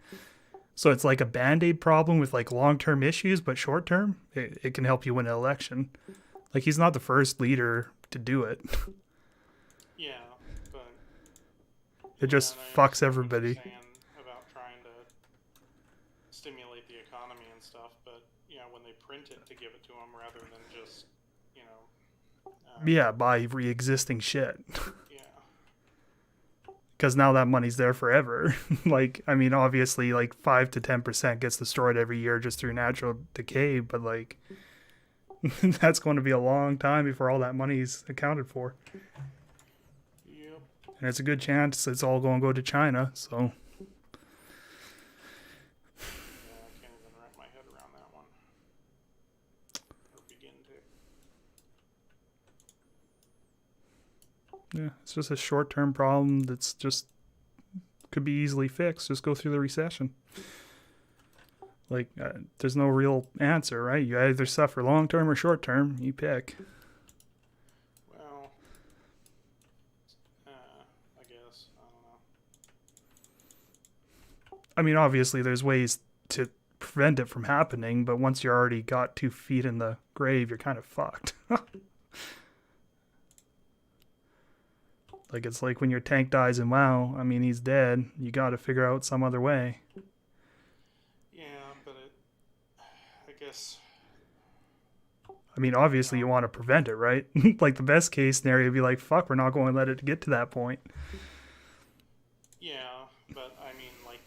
So it's like a band-aid problem with like long-term issues, but short-term, it can help you win an election. Like he's not the first leader to do it. Yeah, but It just and I fucks understand what you're everybody. saying about trying to stimulate the economy and stuff, but when they print it to give it to them rather than just Yeah, buy re-existing shit. yeah. Because now that money's there forever. Like, I mean, obviously, like 5 to 10% gets destroyed every year just through natural decay, but like, that's going to be a long time before all that money's accounted for. Yep. And it's a good chance it's all going to go to China, so. Yeah, I can't even wrap my head around that one. Or begin to. Yeah, it's just a short-term problem that's just could be easily fixed. Just go through the recession. Like, there's no real answer, right? You either suffer long-term or short-term. You pick. Well, I guess. I don't know. I mean, obviously, there's ways to prevent it from happening, but once you already got 2 feet in the grave, you're kind of fucked. Like, it's like when your tank dies in WoW, I mean, he's dead. You got to figure out some other way. Yeah, but I guess. I mean, obviously, you want to prevent it, right? Like, the best case scenario would be like, fuck, we're not going to let it get to that point. Yeah, but I mean, like,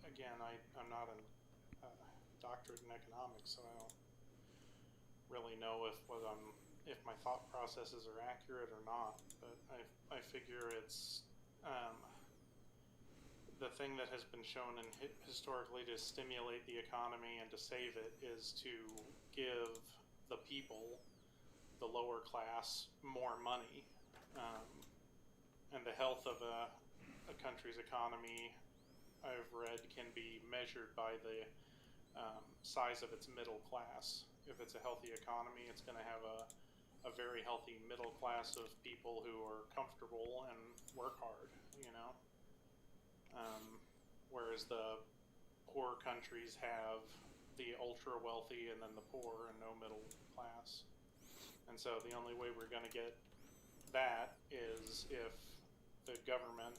again, I'm not a doctorate in economics, so I don't really know if my thought processes are accurate or not. But I figure it's the thing that has been shown historically to stimulate the economy and to save it is to give the people, the lower class, more money. And the health of a country's economy, I've read, can be measured by the size of its middle class. If it's a healthy economy, it's going to have a very healthy middle class of people who are comfortable and work hard, whereas the poor countries have the ultra wealthy and then the poor and no middle class. And so the only way we're going to get that is if the government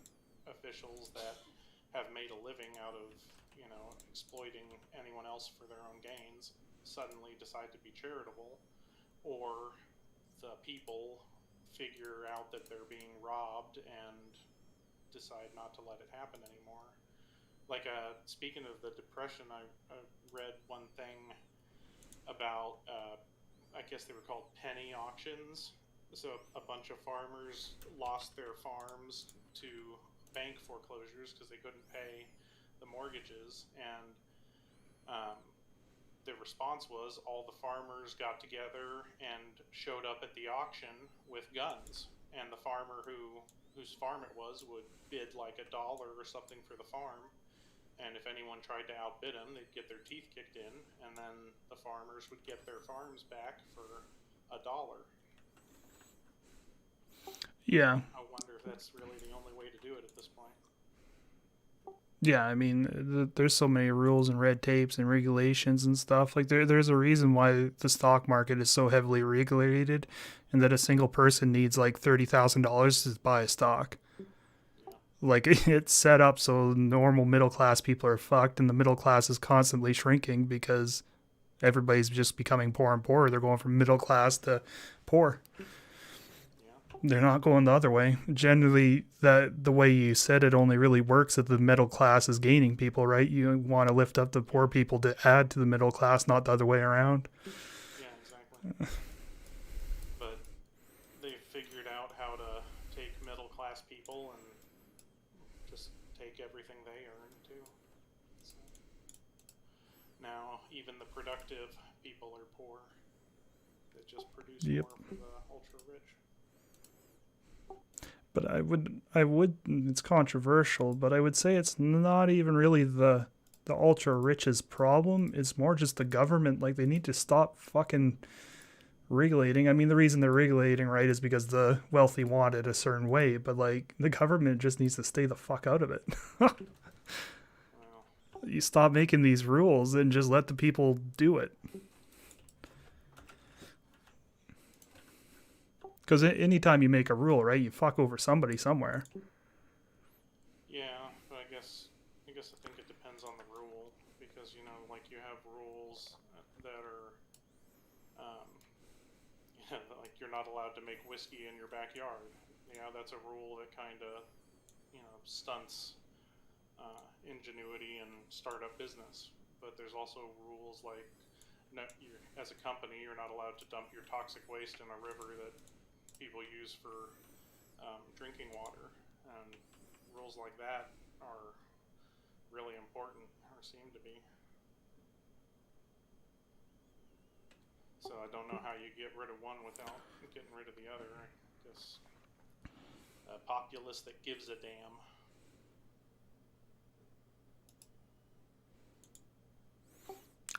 officials that have made a living out of exploiting anyone else for their own gains suddenly decide to be charitable, or the people figure out that they're being robbed and decide not to let it happen anymore. Like, speaking of the Depression, I read one thing about, I guess they were called penny auctions. So a bunch of farmers lost their farms to bank foreclosures because they couldn't pay the mortgages, and the response was all the farmers got together and showed up at the auction with guns, and the farmer whose farm it was would bid like $1 or something for the farm, and if anyone tried to outbid them, they'd get their teeth kicked in, and then the farmers would get their farms back for $1. Yeah. I wonder if that's really the only way to do it at this point. Yeah, I mean, there's so many rules and red tapes and regulations and stuff. Like, there's a reason why the stock market is so heavily regulated, and that a single person needs like $30,000 to buy a stock. Like, it's set up so normal middle class people are fucked, and the middle class is constantly shrinking because everybody's just becoming poorer and poorer. They're going from middle class to poor. They're not going the other way. Generally, the way you said it only really works if the middle class is gaining people, right? You want to lift up the poor people to add to the middle class, not the other way around. Yeah, exactly. But they've figured out how to take middle class people and just take everything they earn too. So now even the productive people are poor. They just produce more for the ultra rich. But I would, it's controversial, but I would say it's not even really the ultra rich's problem. It's more just the government. Like, they need to stop fucking regulating. I mean, the reason they're regulating, right, is because the wealthy want it a certain way, but like the government just needs to stay the fuck out of it. You stop making these rules and just let the people do it. Because anytime you make a rule, right, you fuck over somebody somewhere. Yeah, but I guess I think it depends on the rule, because you know, like you have rules that are, like you're not allowed to make whiskey in your backyard. Yeah, that's a rule that kind of, stunts ingenuity and startup business. But there's also rules like, no, as a company, you're not allowed to dump your toxic waste in a river that people use for drinking water, and rules like that are really important, or seem to be. So I don't know how you get rid of one without getting rid of the other. I guess a populace that gives a damn.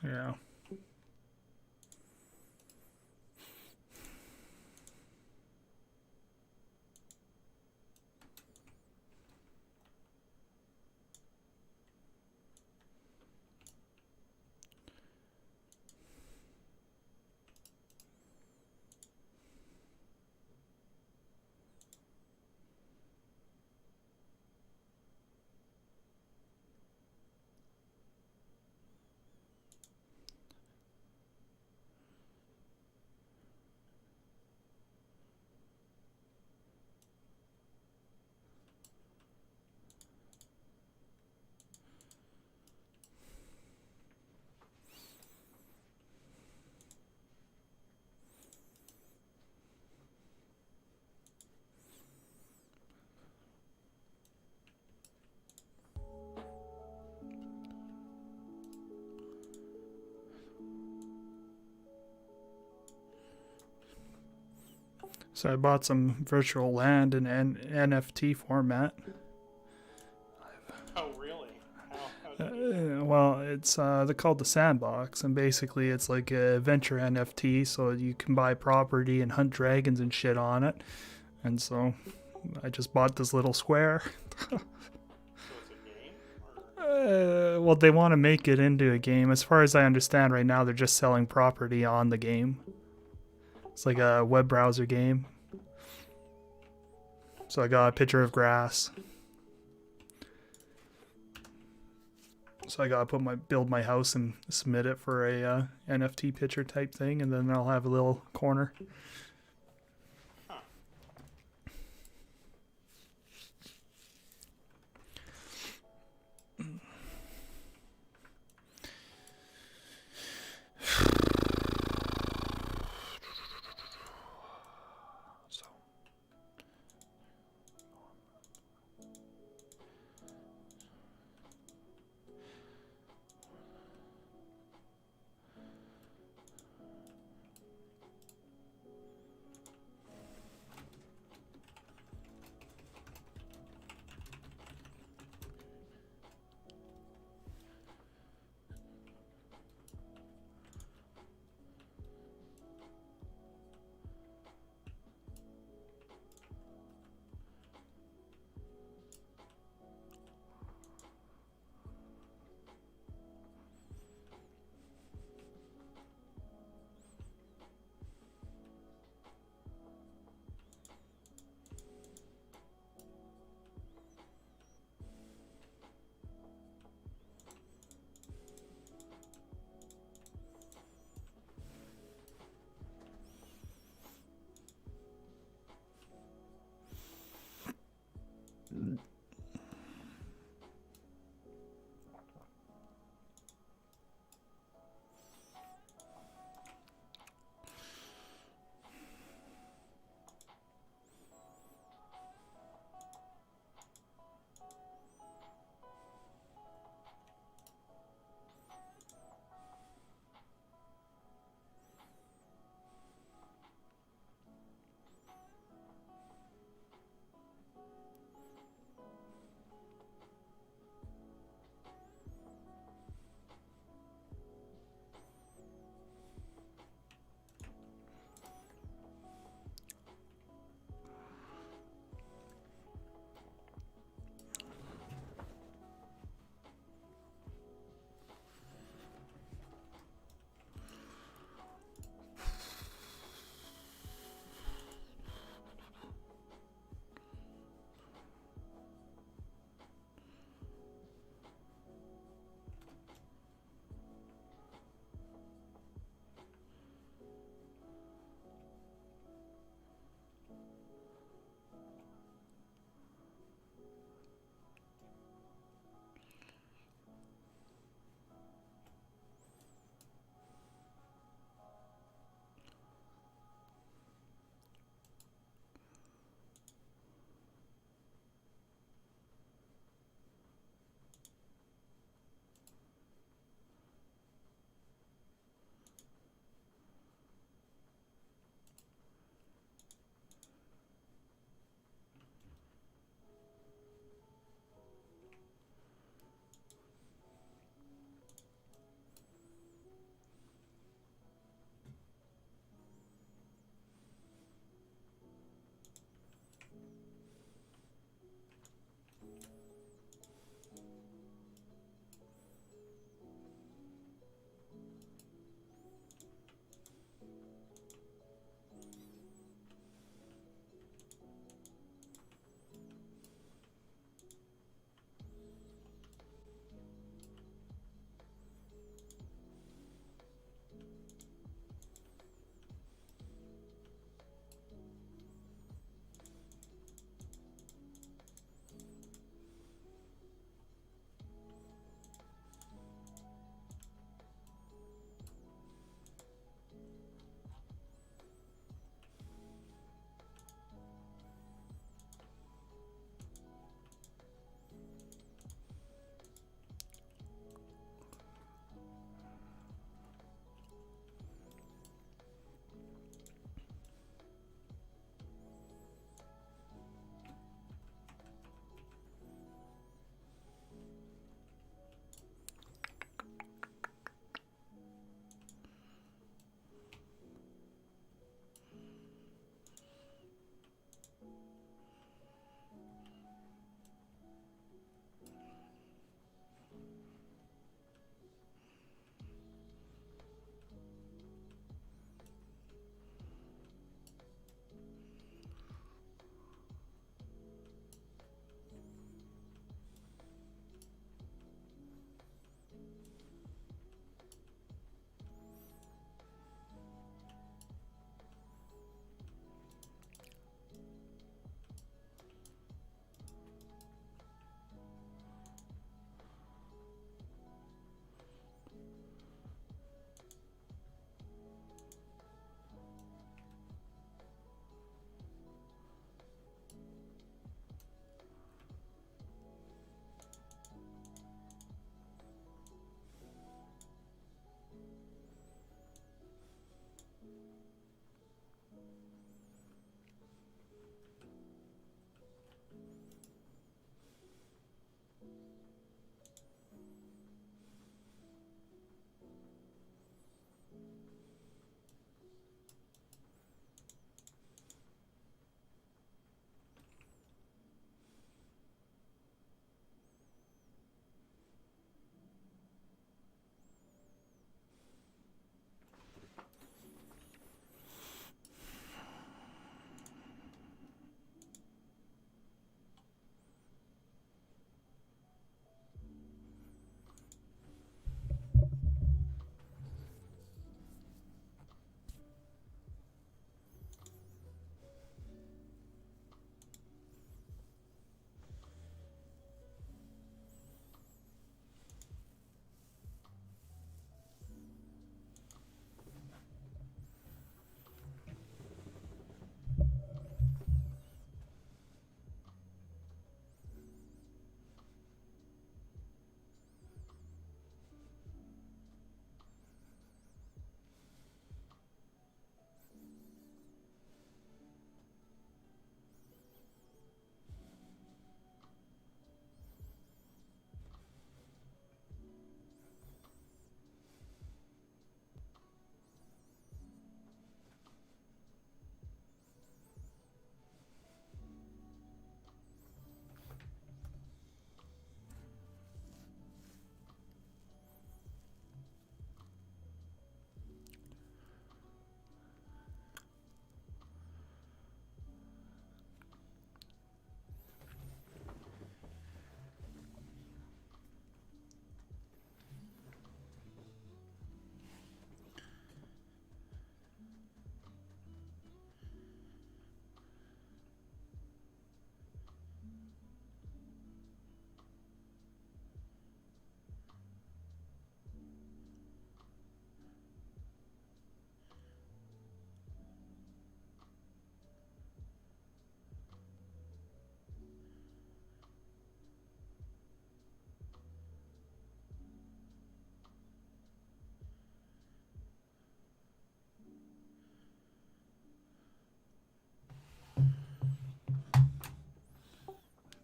Yeah. So I bought some virtual land in NFT format. Oh, really? How did you do that? Well, it's they're called the Sandbox, and basically it's like a venture NFT, so you can buy property and hunt dragons and shit on it. And so I just bought this little square. So it's a game? Or... Well, they want to make it into a game. As far as I understand right now, they're just selling property on the game. It's like a web browser game. So I got a picture of grass. So I gotta build my house and submit it for a NFT picture type thing, and then I'll have a little corner. Huh.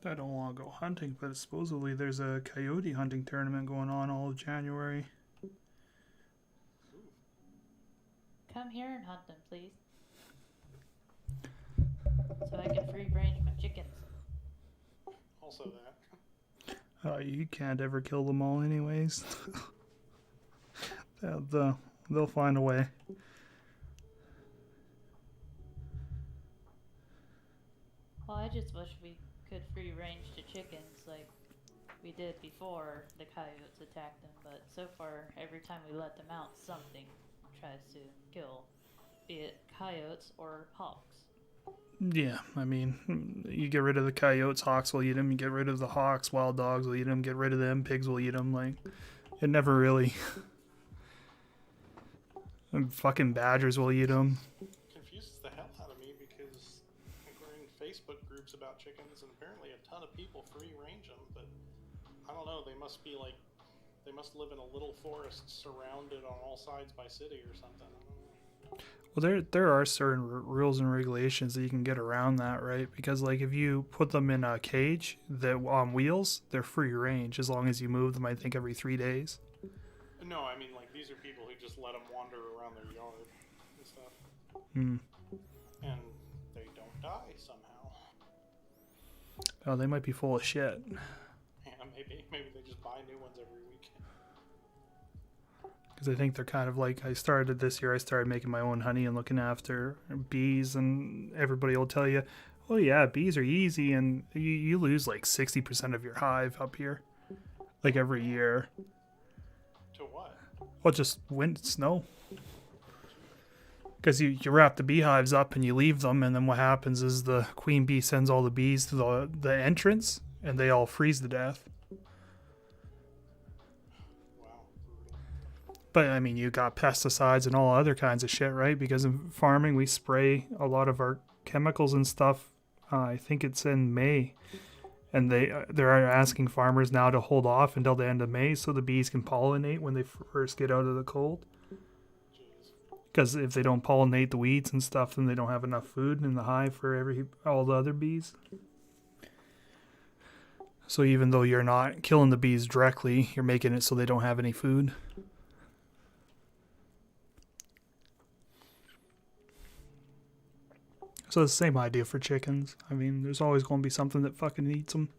I don't want to go hunting, but supposedly there's a coyote hunting tournament going on all of January. Come here and hunt them, please. So I can free range my chickens. Also that. You can't ever kill them all anyways. They'll find a way. Well, I just wish we could free range the chickens like we did before the coyotes attacked them, but so far, every time we let them out, something tries to kill, be it coyotes or hawks. Yeah, I mean, you get rid of the coyotes, hawks will eat them. You get rid of the hawks, wild dogs will eat them. Get rid of them, pigs will eat them. Like, it never really. And fucking badgers will eat them. Confuses the hell out of me because like, we're in Facebook groups about chickens and apparently a ton of people free range them, but I don't know, they must live in a little forest surrounded on all sides by city or something. I don't know. Well, there are certain rules and regulations that you can get around that, right? Because like if you put them in a cage that on wheels, they're free range as long as you move them. I think every 3 days. No, I mean like these are people who just let them wander around their yard and stuff, Hmm. and they don't die somehow. Oh, they might be full of shit. Yeah, maybe they just buy new ones every week. Because I think they're kind of like, I started this year, I started making my own honey and looking after bees, and everybody will tell you, oh yeah, bees are easy, and you lose like 60% of your hive up here, like every year. To what? Well, just wind, snow. Because you wrap the beehives up and you leave them, and then what happens is the queen bee sends all the bees to the entrance, and they all freeze to death. But, I mean, you got pesticides and all other kinds of shit, right? Because in farming, we spray a lot of our chemicals and stuff. I think it's in May. And they're asking farmers now to hold off until the end of May so the bees can pollinate when they first get out of the cold. Because if they don't pollinate the weeds and stuff, then they don't have enough food in the hive for all the other bees. So even though you're not killing the bees directly, you're making it so they don't have any food. So it's the same idea for chickens. I mean, there's always going to be something that fucking eats them.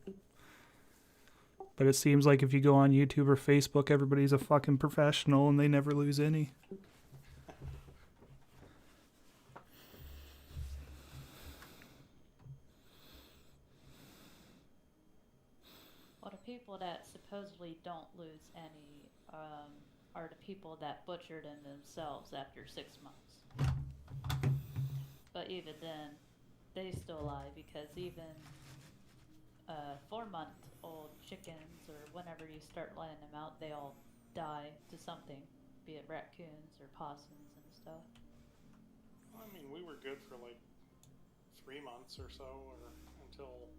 But it seems like if you go on YouTube or Facebook, everybody's a fucking professional and they never lose any. Well, the people that supposedly don't lose any are the people that butchered them themselves after 6 months. But even then, they still lie because even 4-month-old chickens, or whenever you start letting them out, they all die to something, be it raccoons or possums and stuff. Well, I mean, we were good for like 3 months or so, or until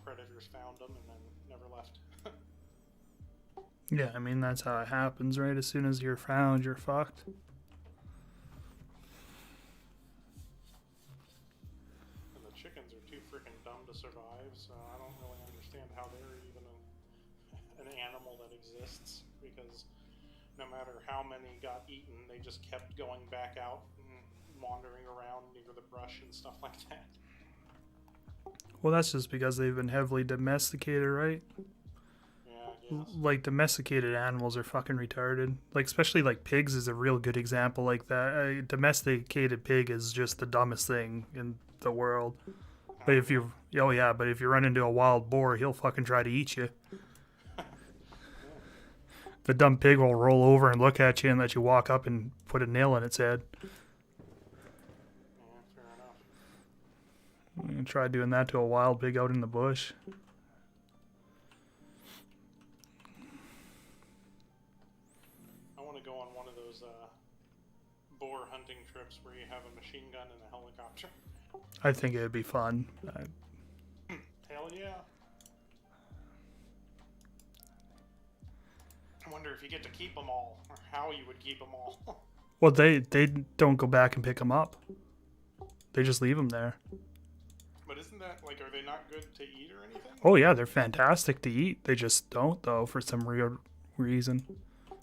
predators found them and then never left. Yeah, I mean, that's how it happens, right? As soon as you're found, you're fucked. And the chickens are too freaking dumb to survive, so I don't really understand how they're even an animal that exists, because no matter how many got eaten, they just kept going back out and wandering around near the brush and stuff like that. Well, that's just because they've been heavily domesticated, right? Yeah, I guess. Like, domesticated animals are fucking retarded. Like, especially, like, pigs is a real good example like that. A domesticated pig is just the dumbest thing in the world. But if you... Oh, yeah, but if you run into a wild boar, he'll fucking try to eat you. The dumb pig will roll over and look at you and let you walk up and put a nail in its head. Yeah, fair enough. I'm gonna try doing that to a wild pig out in the bush. I want to go on one of those boar hunting trips where you have a machine gun and a helicopter. I think it'd be fun. Hell yeah. I wonder if you get to keep them all, or how you would keep them all. Well, they don't go back and pick them up. They just leave them there. But isn't that like, are they not good to eat or anything? Oh yeah, they're fantastic to eat. They just don't though for some real reason.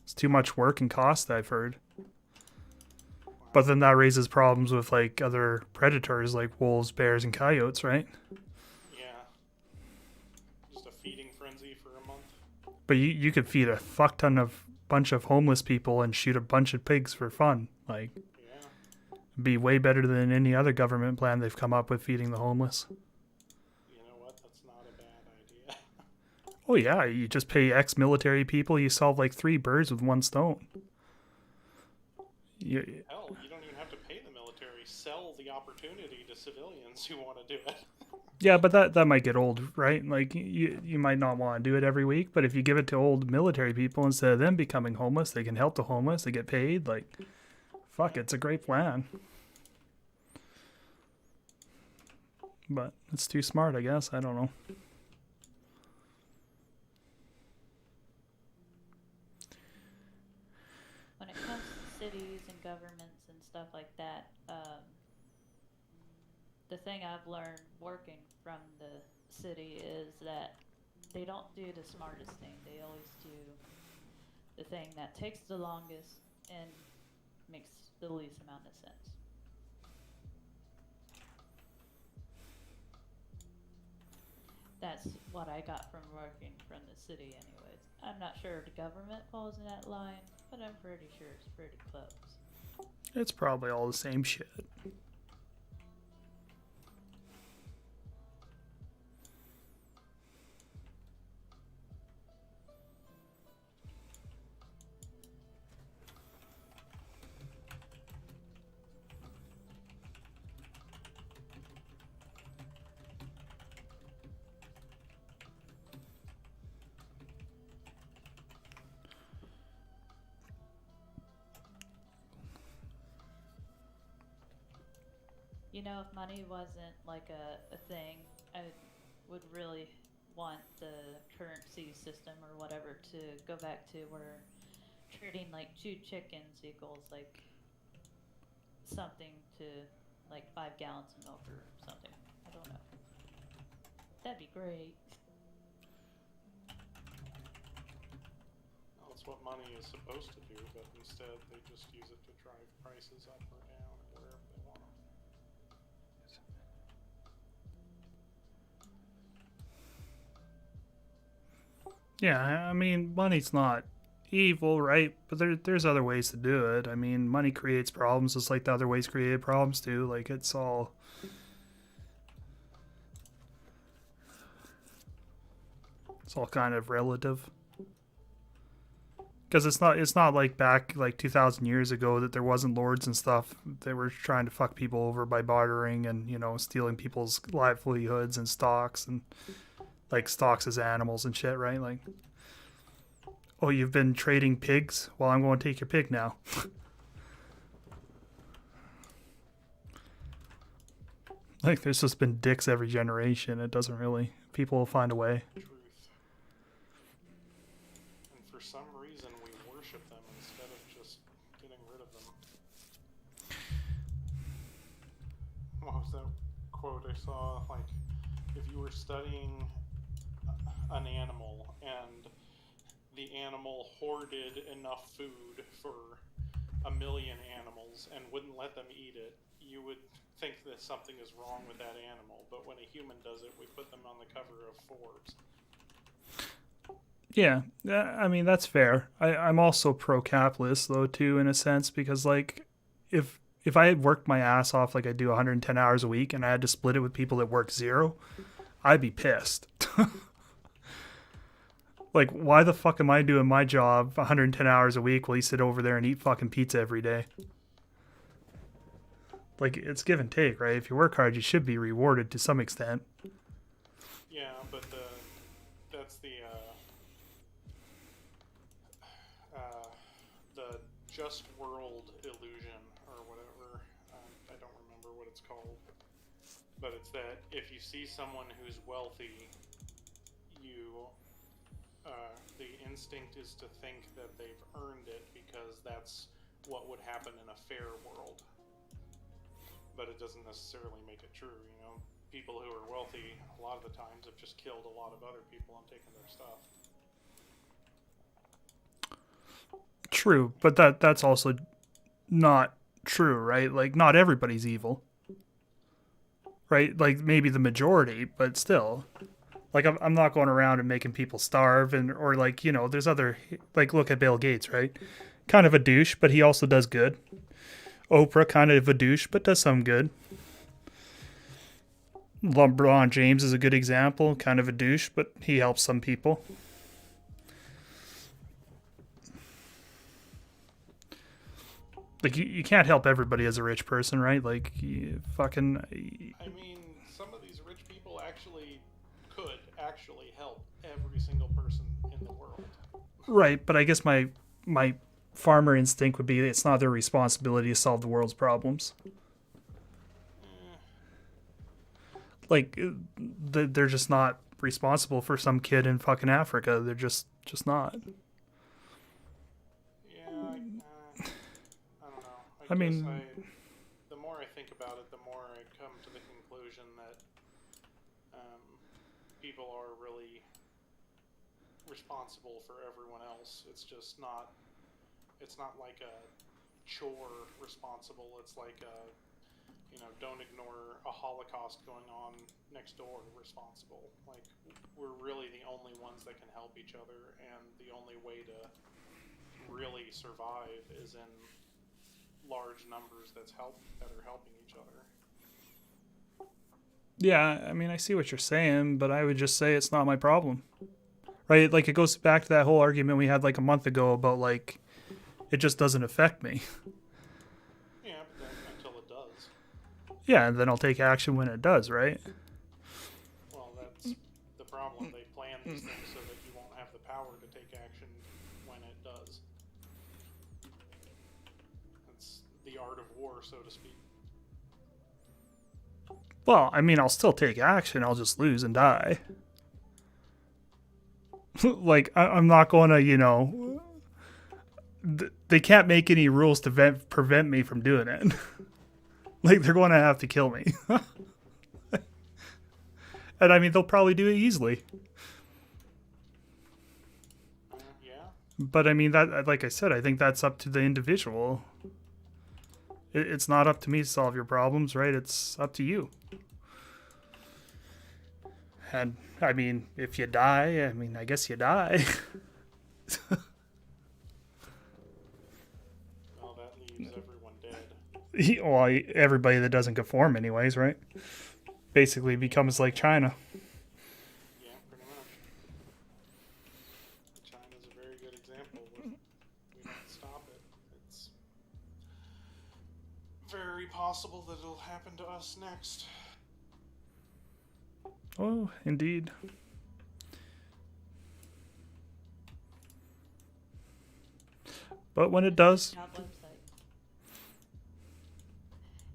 It's too much work and cost, I've heard. But then that raises problems with like other predators like wolves, bears, and coyotes, right? Yeah. Just a feeding frenzy for a month. But you could feed a fuck ton of bunch of homeless people and shoot a bunch of pigs for fun. Like, Yeah. be way better than any other government plan they've come up with feeding the homeless. You know what? That's not a bad idea. Oh yeah, you just pay ex-military people, you solve like 3 birds with 1 stone. Hell, you don't even have to pay the military. Sell the opportunity to civilians who want to do it. Yeah, but that might get old, right? Like you might not want to do it every week, but if you give it to old military people instead of them becoming homeless, they can help the homeless, they get paid. Like, fuck, it's a great plan. But it's too smart, I guess. I don't know. When it comes to cities and governments and stuff like that, the thing I've learned working from the city is that they don't do the smartest thing. They always do the thing that takes the longest and makes the least amount of sense. That's what I got from working from the city anyways. I'm not sure if the government falls in that line, but I'm pretty sure it's pretty close. It's probably all the same shit. You know, if money wasn't like a thing, I would really want the currency system or whatever to go back to where trading like 2 chickens equals like something to like 5 gallons of milk or something. I don't know. That'd be great. Well, that's what money is supposed to do, but instead they just use it to drive prices up or down or wherever they want them. Yeah, I mean, money's not evil, right? But there's other ways to do it. I mean, money creates problems just like the other ways created problems too. Like, it's all kind of relative. Because it's not like back like 2,000 years ago that there wasn't lords and stuff. They were trying to fuck people over by bartering and, you know, stealing people's livelihoods and stocks and like stocks as animals and shit, right? Like, oh, you've been trading pigs? Well, I'm going to take your pig now. Like, there's just been dicks every generation. It doesn't really... People will find a way. Truth. And for some reason we worship them instead of just getting rid of them. What was that quote I saw? Like, if you were studying an animal and the animal hoarded enough food for 1 million animals and wouldn't let them eat it, you would think that something is wrong with that animal. But when a human does it, we put them on the cover of Forbes. Yeah, I mean, that's fair. I'm also pro-capitalist, though, too, in a sense, because, like, if I had worked my ass off like I do 110 hours a week and I had to split it with people that work 0, I'd be pissed. Like, why the fuck am I doing my job 110 hours a week while you sit over there and eat fucking pizza every day? Like, it's give and take, right? If you work hard, you should be rewarded to some extent. Yeah, but that's the just world illusion or whatever. I don't remember what it's called, but it's that if you see someone who's wealthy, the instinct is to think that they've earned it because that's what would happen in a fair world. But it doesn't necessarily make it true, you know. people who are wealthy, a lot of the times, have just killed a lot of other people and taken their stuff. True, but that's also not true, right? Like, not everybody's evil, right? Like, maybe the majority, but still. Like, I'm not going around and making people starve, and or like, you know, there's other, like, look at Bill Gates, right? Kind of a douche, but he also does good. Oprah, kind of a douche, but does some good. LeBron James is a good example, kind of a douche, but he helps some people. Like, you can't help everybody as a rich person, right? Like, you fucking... I mean, some of these rich people could actually help every single person in the world. Right, but I guess my farmer instinct would be it's not their responsibility to solve the world's problems. Like, they're just not responsible for some kid in fucking Africa. They're just not. Yeah, I don't know. I mean... the more I think about it, the more I come to the conclusion that people are really responsible for everyone else. It's just not. It's not like a chore responsible. It's like a, don't ignore a Holocaust going on next door responsible. Like, we're really the only ones that can help each other, and the only way to really survive is in large numbers that are helping each other. Yeah, I mean, I see what you're saying, but I would just say it's not my problem. Right? Like, it goes back to that whole argument we had like a month ago about, like, it just doesn't affect me. Yeah, but then until it does. Yeah, and then I'll take action when it does, right? Well, that's the problem. They plan these things so that you won't have the power to take action when it does. It's the art of war, so to speak. Well, I mean, I'll still take action. I'll just lose and die. Like, I'm not going to, they can't make any rules to prevent me from doing it. Like, they're going to have to kill me. And I mean, they'll probably do it easily. Yeah. But I mean, that, like I said, I think that's up to the individual. It's not up to me to solve your problems, right? It's up to you. And I mean, if you die, I mean, I guess you die. Well, that leaves everyone dead. Well, everybody that doesn't conform anyways, right? Basically becomes like China. Yeah, pretty much. China's a very good example. If we don't stop it, it's very possible that it'll happen to us next. Oh, indeed. But when it does... Job website.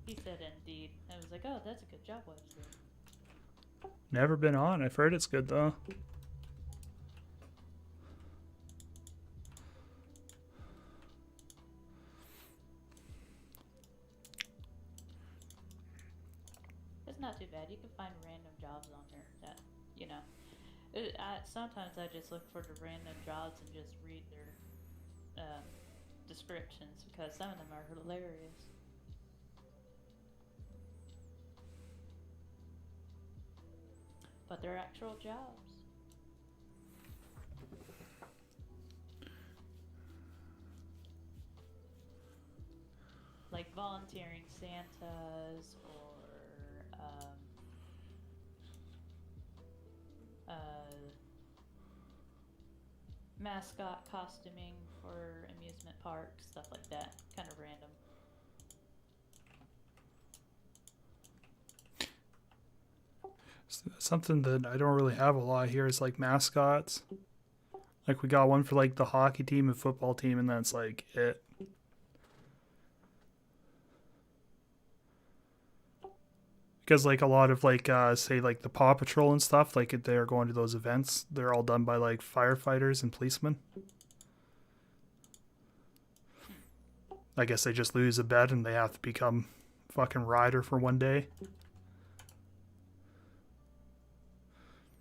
He said indeed. I was like, oh, that's a good job website. Never been on. I've heard it's good, though. It's not too bad. You can find random jobs on there that, sometimes I just look for the random jobs and just read their descriptions because some of them are hilarious. But they're actual jobs. Like volunteering Santas or mascot costuming for amusement parks, stuff like that. Kind of random. Something that I don't really have a lot here is like mascots. Like, we got one for like the hockey team and football team, and that's like it. Because like a lot of like say like the Paw Patrol and stuff, like they're going to those events, they're all done by like firefighters and policemen. I guess they just lose a bet and they have to become fucking rider for one day.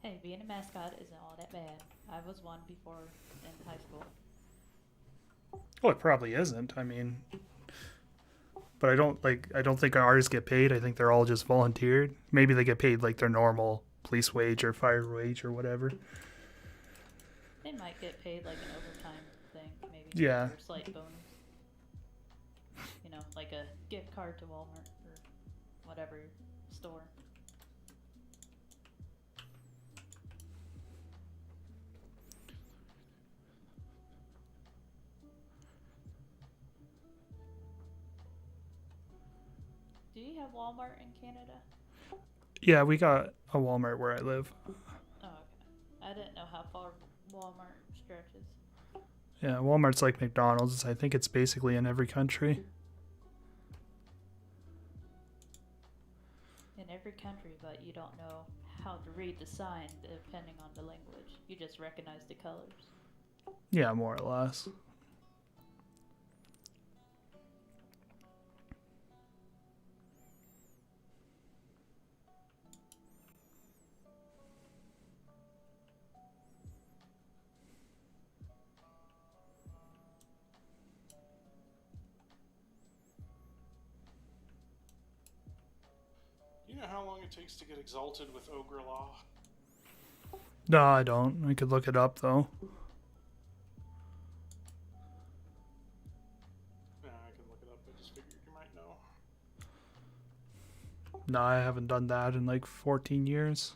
Hey, being a mascot isn't all that bad. I was one before in high school. Well, it probably isn't. I mean, but I don't think ours get paid. I think they're all just volunteered. Maybe they get paid like their normal police wage or fire wage or whatever. They might get paid like an overtime thing, maybe. Yeah. Or slight bonus. You know, like a gift card to Walmart or whatever store. Do you have Walmart in Canada? Yeah, we got a Walmart where I live. Oh, okay. I didn't know how far Walmart stretches. Yeah, Walmart's like McDonald's. I think it's basically in every country. In every country, but you don't know how to read the sign depending on the language. You just recognize the colors. Yeah, more or less. You know how long it takes to get exalted with Ogre Law? No, I don't. I could look it up though. Yeah, I can look it up. I just figured you might know. No, I haven't done that in like 14 years.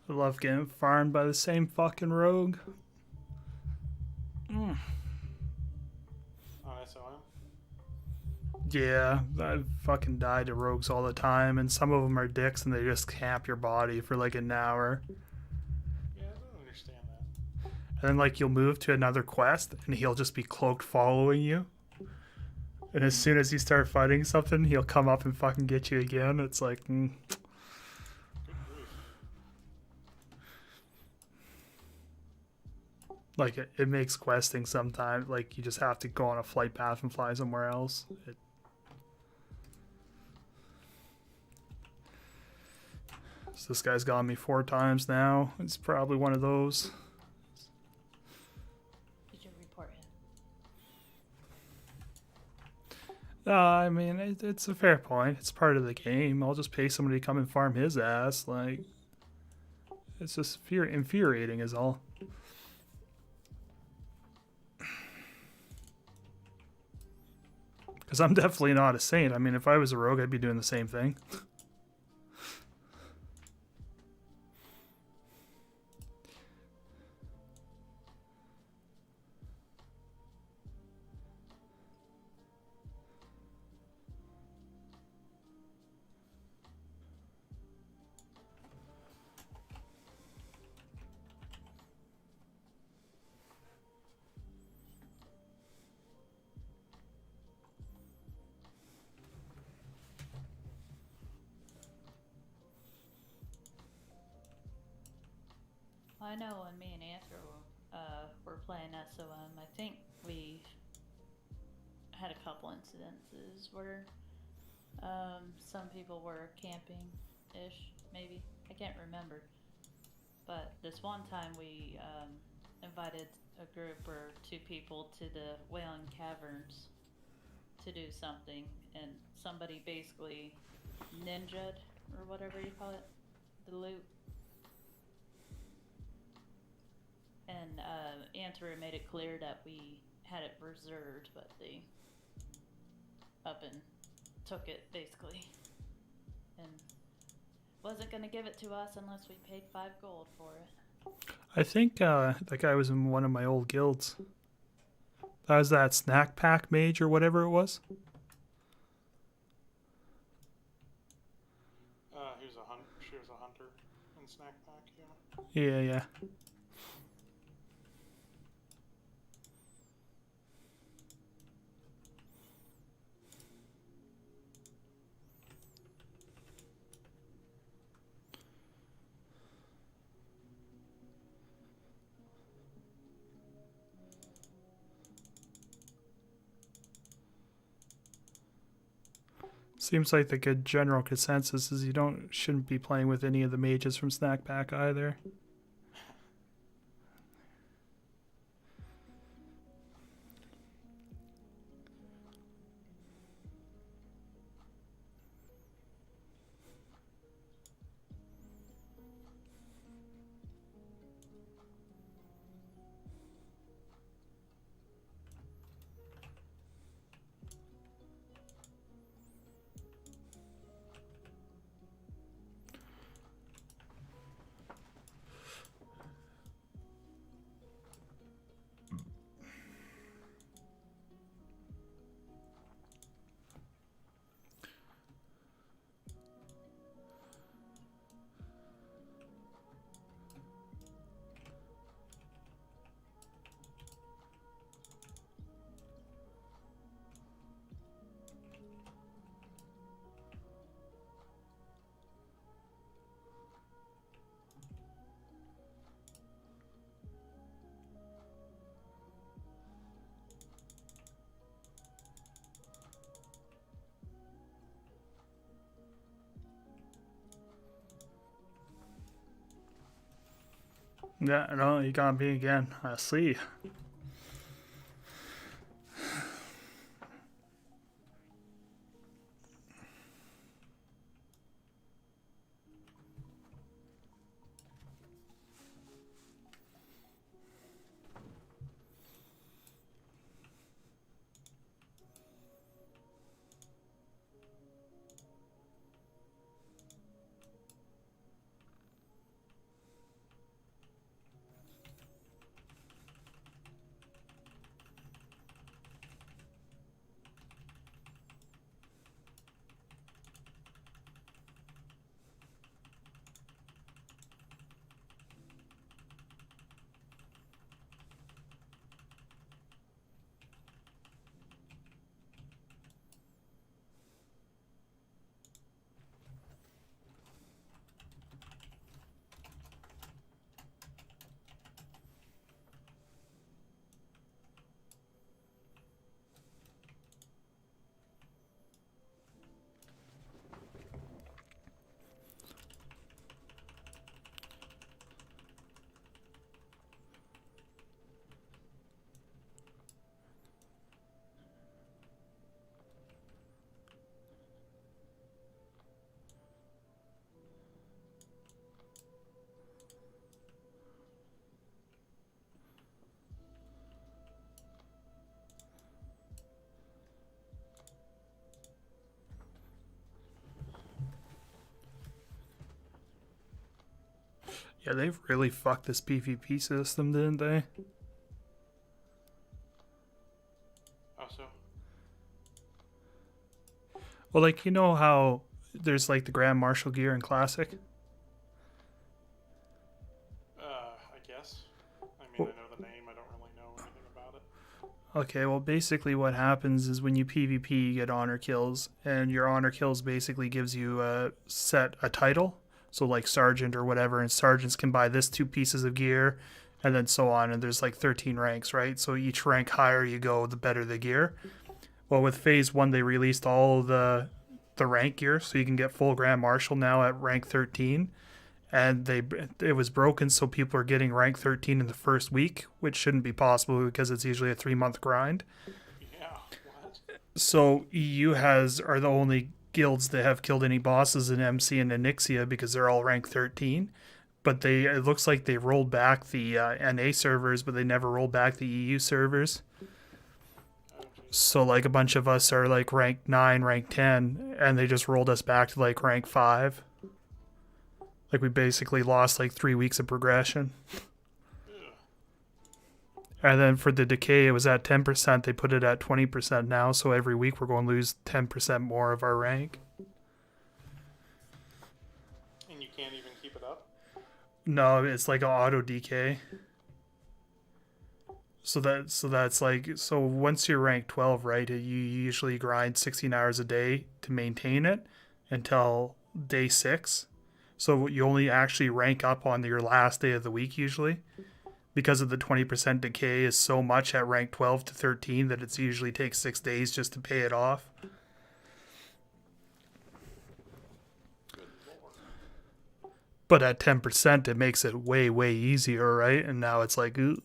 I love getting farmed by the same fucking rogue. On SOM? Yeah, I fucking die to rogues all the time, and some of them are dicks and they just camp your body for like an hour. Yeah, I don't understand that. And then like you'll move to another quest and he'll just be cloaked following you. And as soon as you start fighting something, he'll come up and fucking get you again. It's like, Good grief. like it makes questing sometimes. Like you just have to go on a flight path and fly somewhere else. So this guy's got me 4 times now. It's probably one of those. Did you report him? I mean, it's a fair point. It's part of the game. I'll just pay somebody to come and farm his ass. Like, it's just infuriating is all. Because I'm definitely not a saint. I mean, if I was a rogue, I'd be doing the same thing. I know when me and Anthro were playing SOM, I think we had a couple incidences where some people were camping-ish, maybe. I can't remember. But this one time we invited a group or 2 people to the Wailing Caverns to do something, and somebody basically ninja'd, or whatever you call it, the loot. And Anthro made it clear that we had it reserved, but they up and took it, basically. And wasn't going to give it to us unless we paid 5 gold for it. I think that guy was in one of my old guilds. That was that snack pack mage or whatever it was. She was a hunter in Snack Pack, yeah. Yeah, yeah. Seems like the good general consensus is you shouldn't be playing with any of the mages from Snack Pack either. Yeah, no, you got me again. I see. Yeah, they've really fucked this PvP system, didn't they? Also, Well, like, you know how there's like the Grand Marshal gear in Classic? I guess. I mean, I know the name. I don't really know anything about it. Okay, well, basically what happens is when you PvP, you get honor kills, and your honor kills basically gives you a title, so like sergeant or whatever, and sergeants can buy this 2 pieces of gear, and then so on, and there's like 13 ranks, right? So each rank higher you go, the better the gear. Well, with Phase 1, they released all the rank gear, so you can get full Grand Marshal now at rank 13, and it was broken, so people are getting rank 13 in the first week, which shouldn't be possible because it's usually a 3-month grind. Yeah, what? So EU are the only guilds that have killed any bosses in MC and Onyxia because they're all rank 13. But it looks like they rolled back the NA servers, but they never rolled back the EU servers. So like a bunch of us are like rank 9, rank 10, and they just rolled us back to like rank 5. Like we basically lost like 3 weeks of progression. And then for the decay, it was at 10%. They put it at 20% now. So every week we're going to lose 10% more of our rank. And you can't even keep it up? No, it's like an auto decay. So that's like, so once you're rank 12, right, you usually grind 16 hours a day to maintain it until day 6. So you only actually rank up on your last day of the week usually, because of the 20% decay is so much at rank 12 to 13 that it usually takes 6 days just to pay it off. But at 10%, it makes it way, way easier, right? And now it's like, ooh.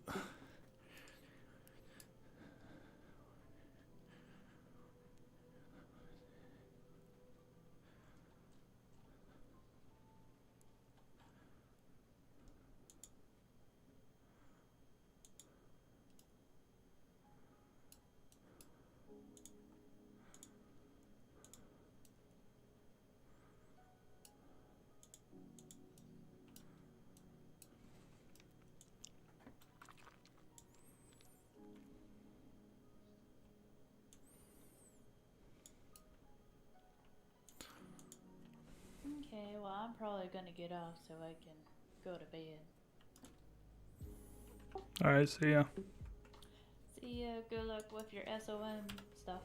Okay, well, I'm probably gonna get off so I can go to bed. All right, see ya. See ya. Good luck with your SOM stuff.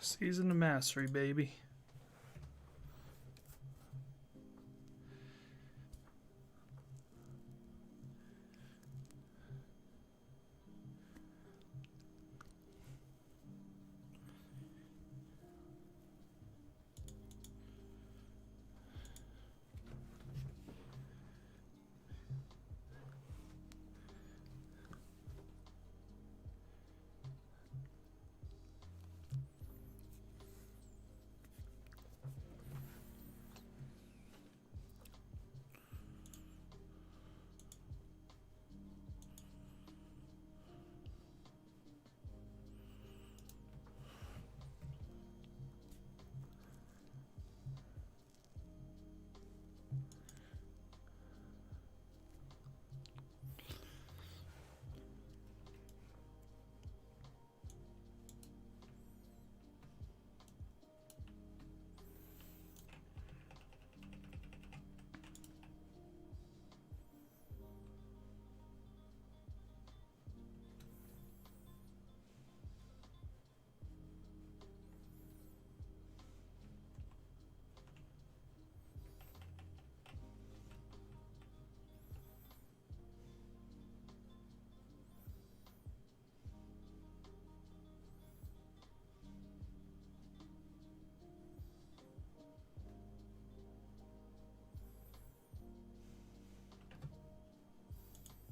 Season of Mastery, baby.